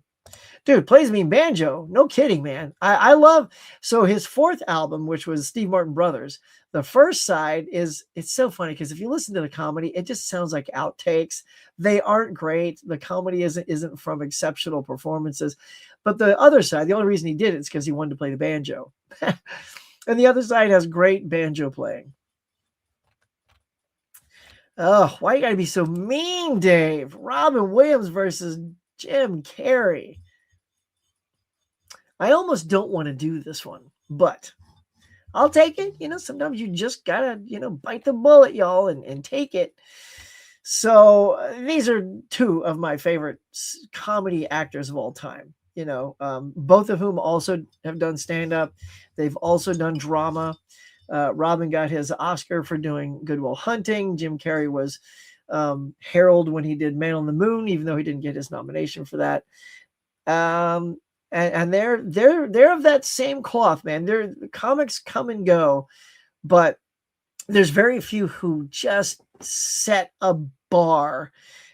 Dude, plays me banjo. No kidding, man. I love, so his 4th album, which was Steve Martin Brothers, the first side it's so funny because if you listen to the comedy, it just sounds like outtakes. They aren't great. The comedy isn't from exceptional performances. But the other side, the only reason he did it is because he wanted to play the banjo. And the other side has great banjo playing. Oh, why you gotta be so mean, Dave? Robin Williams versus Jim Carrey. I almost don't want to do this one, but I'll take it. You know, sometimes you just gotta, bite the bullet, y'all, and take it. So these are 2 of my favorite comedy actors of all time. Both of whom also have done stand-up. They've also done drama. Robin got his Oscar for doing Good Will Hunting. Jim Carrey was Harold when he did Man on the Moon, even though he didn't get his nomination for that. And they're of that same cloth, man. Their comics come and go, but there's very few who just set a bar.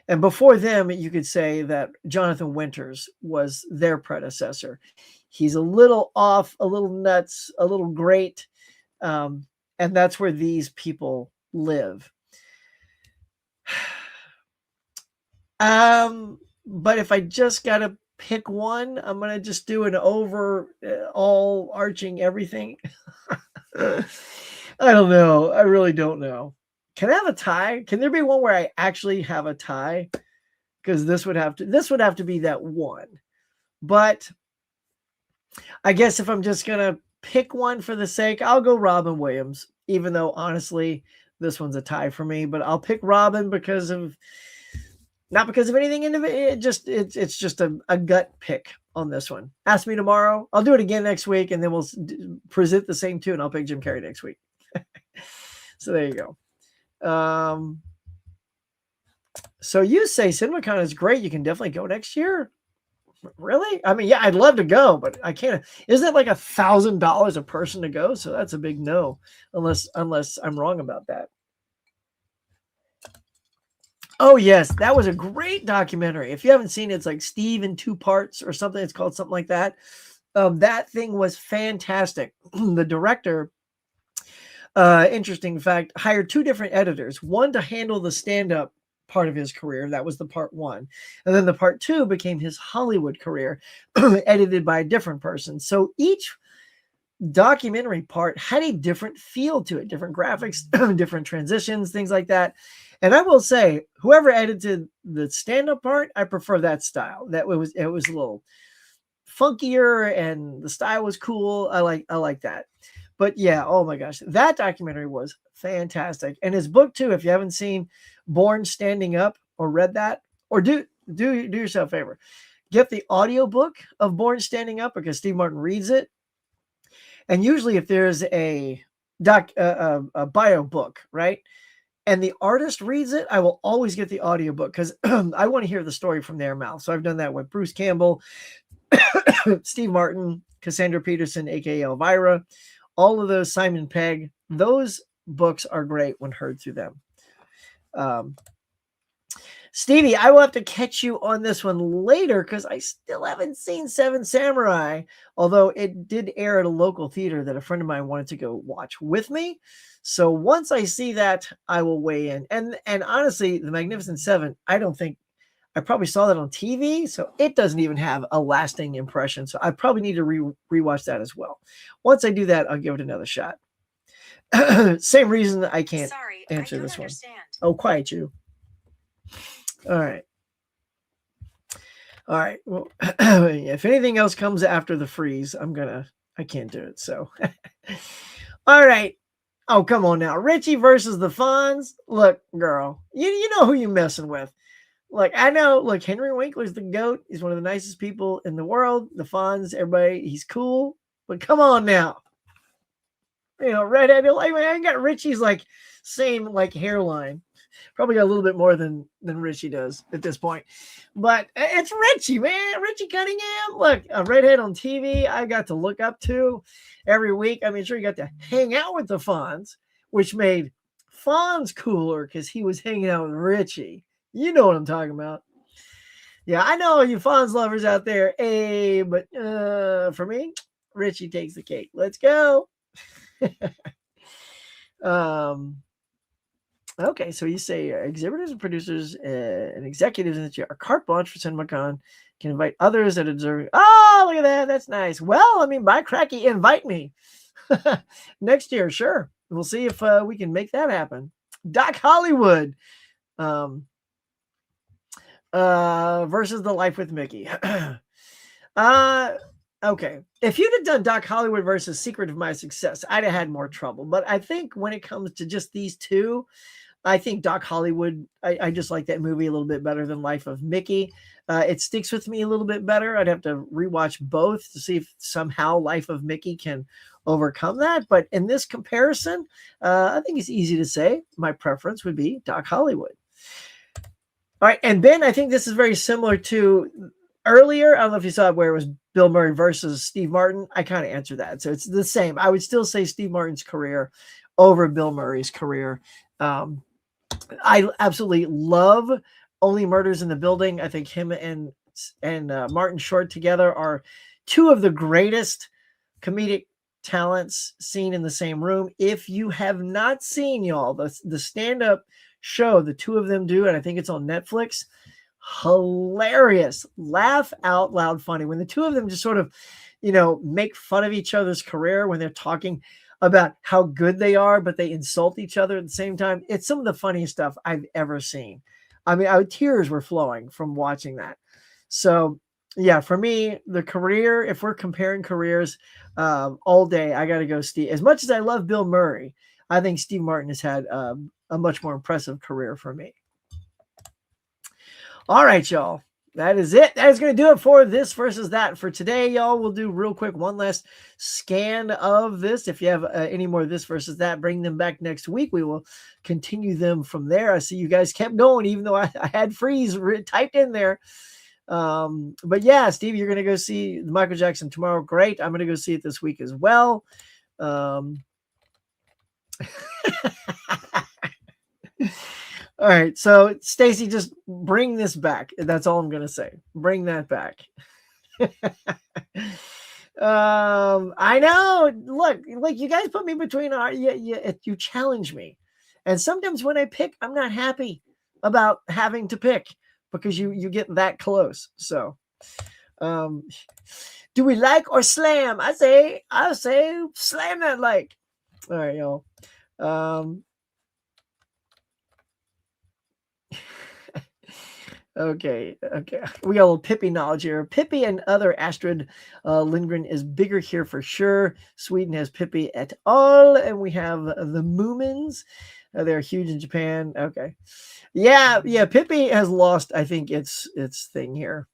And before them, you could say that Jonathan Winters was their predecessor. He's a little off, a little nuts, a little great. And that's where these people live. But if I just got to pick one, I'm going to just do an all arching everything. I don't know. I really don't know. Can I have a tie? Can there be one where I actually have a tie? Because this would have to be that one. But I guess if I'm just going to pick one for the sake, I'll go Robin Williams, even though honestly, this one's a tie for me, but I'll pick Robin not because of anything individual. It's just a gut pick on this one. Ask me tomorrow. I'll do it again next week, and then we'll present the same 2, and I'll pick Jim Carrey next week. So there you go. So you say CinemaCon is great. You can definitely go next year. Really? I mean, yeah, I'd love to go, but I can't. Isn't it like $1,000 a person to go? So that's a big no, unless I'm wrong about that. Oh yes, that was a great documentary. If you haven't seen it, it's like Steve in 2 parts or something. It's called something like that. That thing was fantastic. The director, interesting fact, hired 2 different editors. One to handle the stand-up part of his career. That was the part 1. And then the part 2 became his Hollywood career, edited by a different person. So each documentary part had a different feel to it, different graphics, different transitions, things like that. And I will say, whoever edited the stand-up part, I prefer that style. That it was a little funkier and the style was cool. I like that. But yeah, oh my gosh, that documentary was fantastic. And his book too, if you haven't seen Born Standing Up or read that, or do yourself a favor, get the audiobook of Born Standing Up, because Steve Martin reads it. And usually if there's a bio book, right, and the artist reads it, I will always get the audiobook because I want to hear the story from their mouth. So I've done that with Bruce Campbell, Steve Martin, Cassandra Peterson, aka Elvira, all of those, Simon Pegg. Those books are great when heard through them. Stevie, I will have to catch you on this one later because I still haven't seen Seven Samurai, although it did air at a local theater that a friend of mine wanted to go watch with me. So once I see that, I will weigh in. And honestly, The Magnificent Seven, I probably saw that on TV, so it doesn't even have a lasting impression. So I probably need to rewatch that as well. Once I do that, I'll give it another shot. Same reason I can't answer this one. Oh, quiet you. All right. Well, if anything else comes after the freeze, I can't do it. So, all right. Oh, come on now. Richie versus the Fonz. Look, girl, you know who you're messing with. Look, I know. Look, Henry Winkler's the GOAT. He's one of the nicest people in the world. The Fonz, everybody, he's cool. But come on now. You know, redhead. I got Richie's same hairline. Probably got a little bit more than Richie does at this point. But it's Richie, man. Richie Cunningham. Look, a redhead on TV I got to look up to every week. I mean, sure, you got to hang out with the Fonz, which made Fonz cooler because he was hanging out with Richie. You know what I'm talking about. Yeah, I know you Fonz lovers out there. Hey, but for me, Richie takes the cake. Let's go. Okay, so you say exhibitors and producers and executives that are carte blanche for CinemaCon can invite others that deserve. Oh, look at that. That's nice. Well, I mean, by cracky, invite me. Next year, sure. We'll see if we can make that happen. Doc Hollywood versus The Life with Mickey. Okay. If you'd have done Doc Hollywood versus Secret of My Success, I'd have had more trouble. But I think when it comes to just these two, I think Doc Hollywood, I just like that movie a little bit better than Life of Mickey. It sticks with me a little bit better. I'd have to rewatch both to see if somehow Life of Mickey can overcome that. But in this comparison, I think it's easy to say my preference would be Doc Hollywood. All right. And Ben, I think this is very similar to earlier. I don't know if you saw it where it was Bill Murray versus Steve Martin. I kind of answered that. So it's the same. I would still say Steve Martin's career over Bill Murray's career. I absolutely love Only Murders in the Building. I think him and Martin Short together are two of the greatest comedic talents seen in the same room. If you have not seen, y'all, the stand-up show the two of them do, and I think it's on Netflix, hilarious, laugh out loud funny when the two of them just sort of, make fun of each other's career when they're talking about how good they are, but they insult each other at the same time. It's some of the funniest stuff I've ever seen. I mean, tears were flowing from watching that. So yeah, for me, the career, if we're comparing careers all day, I got to go Steve. As much as I love Bill Murray, I think Steve Martin has had a much more impressive career for me. All right, y'all. that is it. That is going to do it for this versus that for today, y'all. We'll do real quick one last scan of this. If you have any more this versus that, bring them back next week. We will continue them from there. I see you guys kept going, even though I had freeze typed in there. But yeah, Steve, you're going to go see Michael Jackson tomorrow. Great. I'm going to go see it this week as well. All right, so Stacy, just bring this back. That's all I'm gonna say. Bring that back. I know. Look, like you guys put me between you challenge me, and sometimes when I pick, I'm not happy about having to pick because you get that close. So, do we like or slam? I say slam that like. All right, y'all. Okay. We got a little Pippi knowledge here. Pippi and other Astrid Lindgren is bigger here for sure. Sweden has Pippi et al. And we have the Moomins. They're huge in Japan. Okay. Yeah. Pippi has lost, I think, its thing here.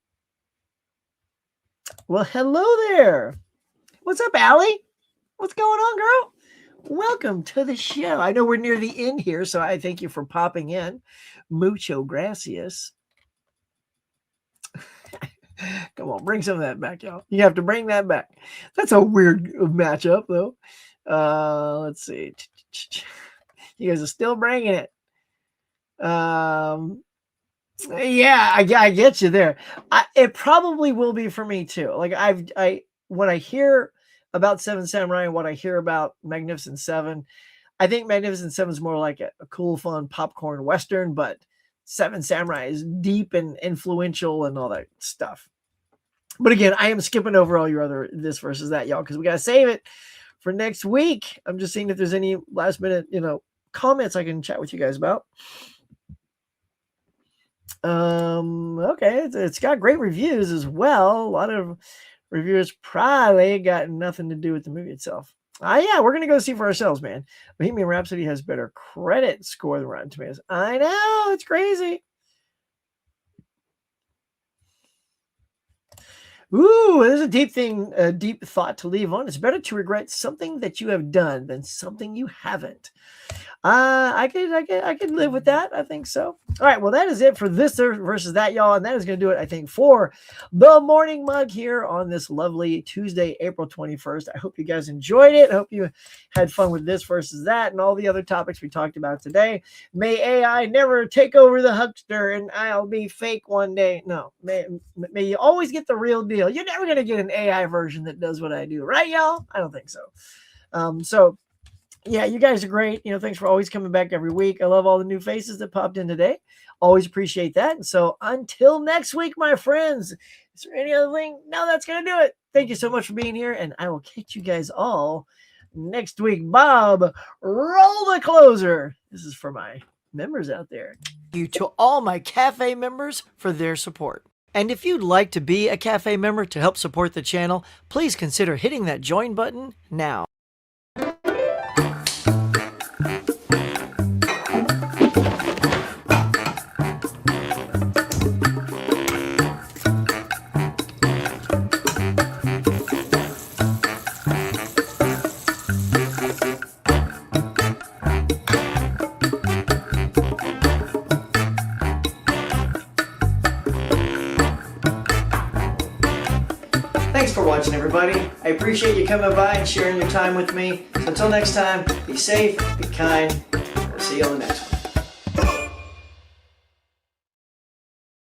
Well, hello there. What's up, Allie? What's going on, girl? Welcome to the show. I know we're near the end here, so I thank you for popping in. Mucho gracias. Come on, bring some of that back, y'all. You have to bring that back. That's a weird matchup, though. Let's see. You guys are still bringing it. Yeah, I get you there. It probably will be for me too. Like when I hear about Seven Samurai and what I hear about Magnificent Seven, I think Magnificent Seven is more like a cool, fun popcorn Western, but Seven Samurai is deep and influential and all that stuff. But again, I am skipping over all your other this versus that, y'all, because we got to save it for next week. I'm just seeing if there's any last minute, comments I can chat with you guys about. Okay, it's got great reviews as well. A lot of reviewers probably got nothing to do with the movie itself. Yeah, we're gonna go see for ourselves, man. Bohemian Rhapsody has better credit score than Rotten Tomatoes. I know, it's crazy. Ooh, there's a deep thought to leave on. It's better to regret something that you have done than something you haven't. I could live with that. I think so. All right. Well, that is it for this versus that, y'all. And that is going to do it, I think, for the Morning Mug here on this lovely Tuesday, April 21st. I hope you guys enjoyed it. I hope you had fun with this versus that and all the other topics we talked about today. May AI never take over the huckster and I'll be fake one day. No, may you always get the real deal. You're never going to get an AI version that does what I do. Right, y'all? I don't think so. Yeah, you guys are great. Thanks for always coming back every week. I love all the new faces that popped in today. Always appreciate that. And so until next week, my friends, is there any other thing? No, that's going to do it. Thank you so much for being here. And I will catch you guys all next week. Bob, roll the closer. This is for my members out there. Thank you to all my Cafe members for their support. And if you'd like to be a Cafe member to help support the channel, please consider hitting that join button now. Thanks for watching, everybody. I appreciate you coming by and sharing your time with me. So until next time, be safe, be kind. I'll see you on the next one.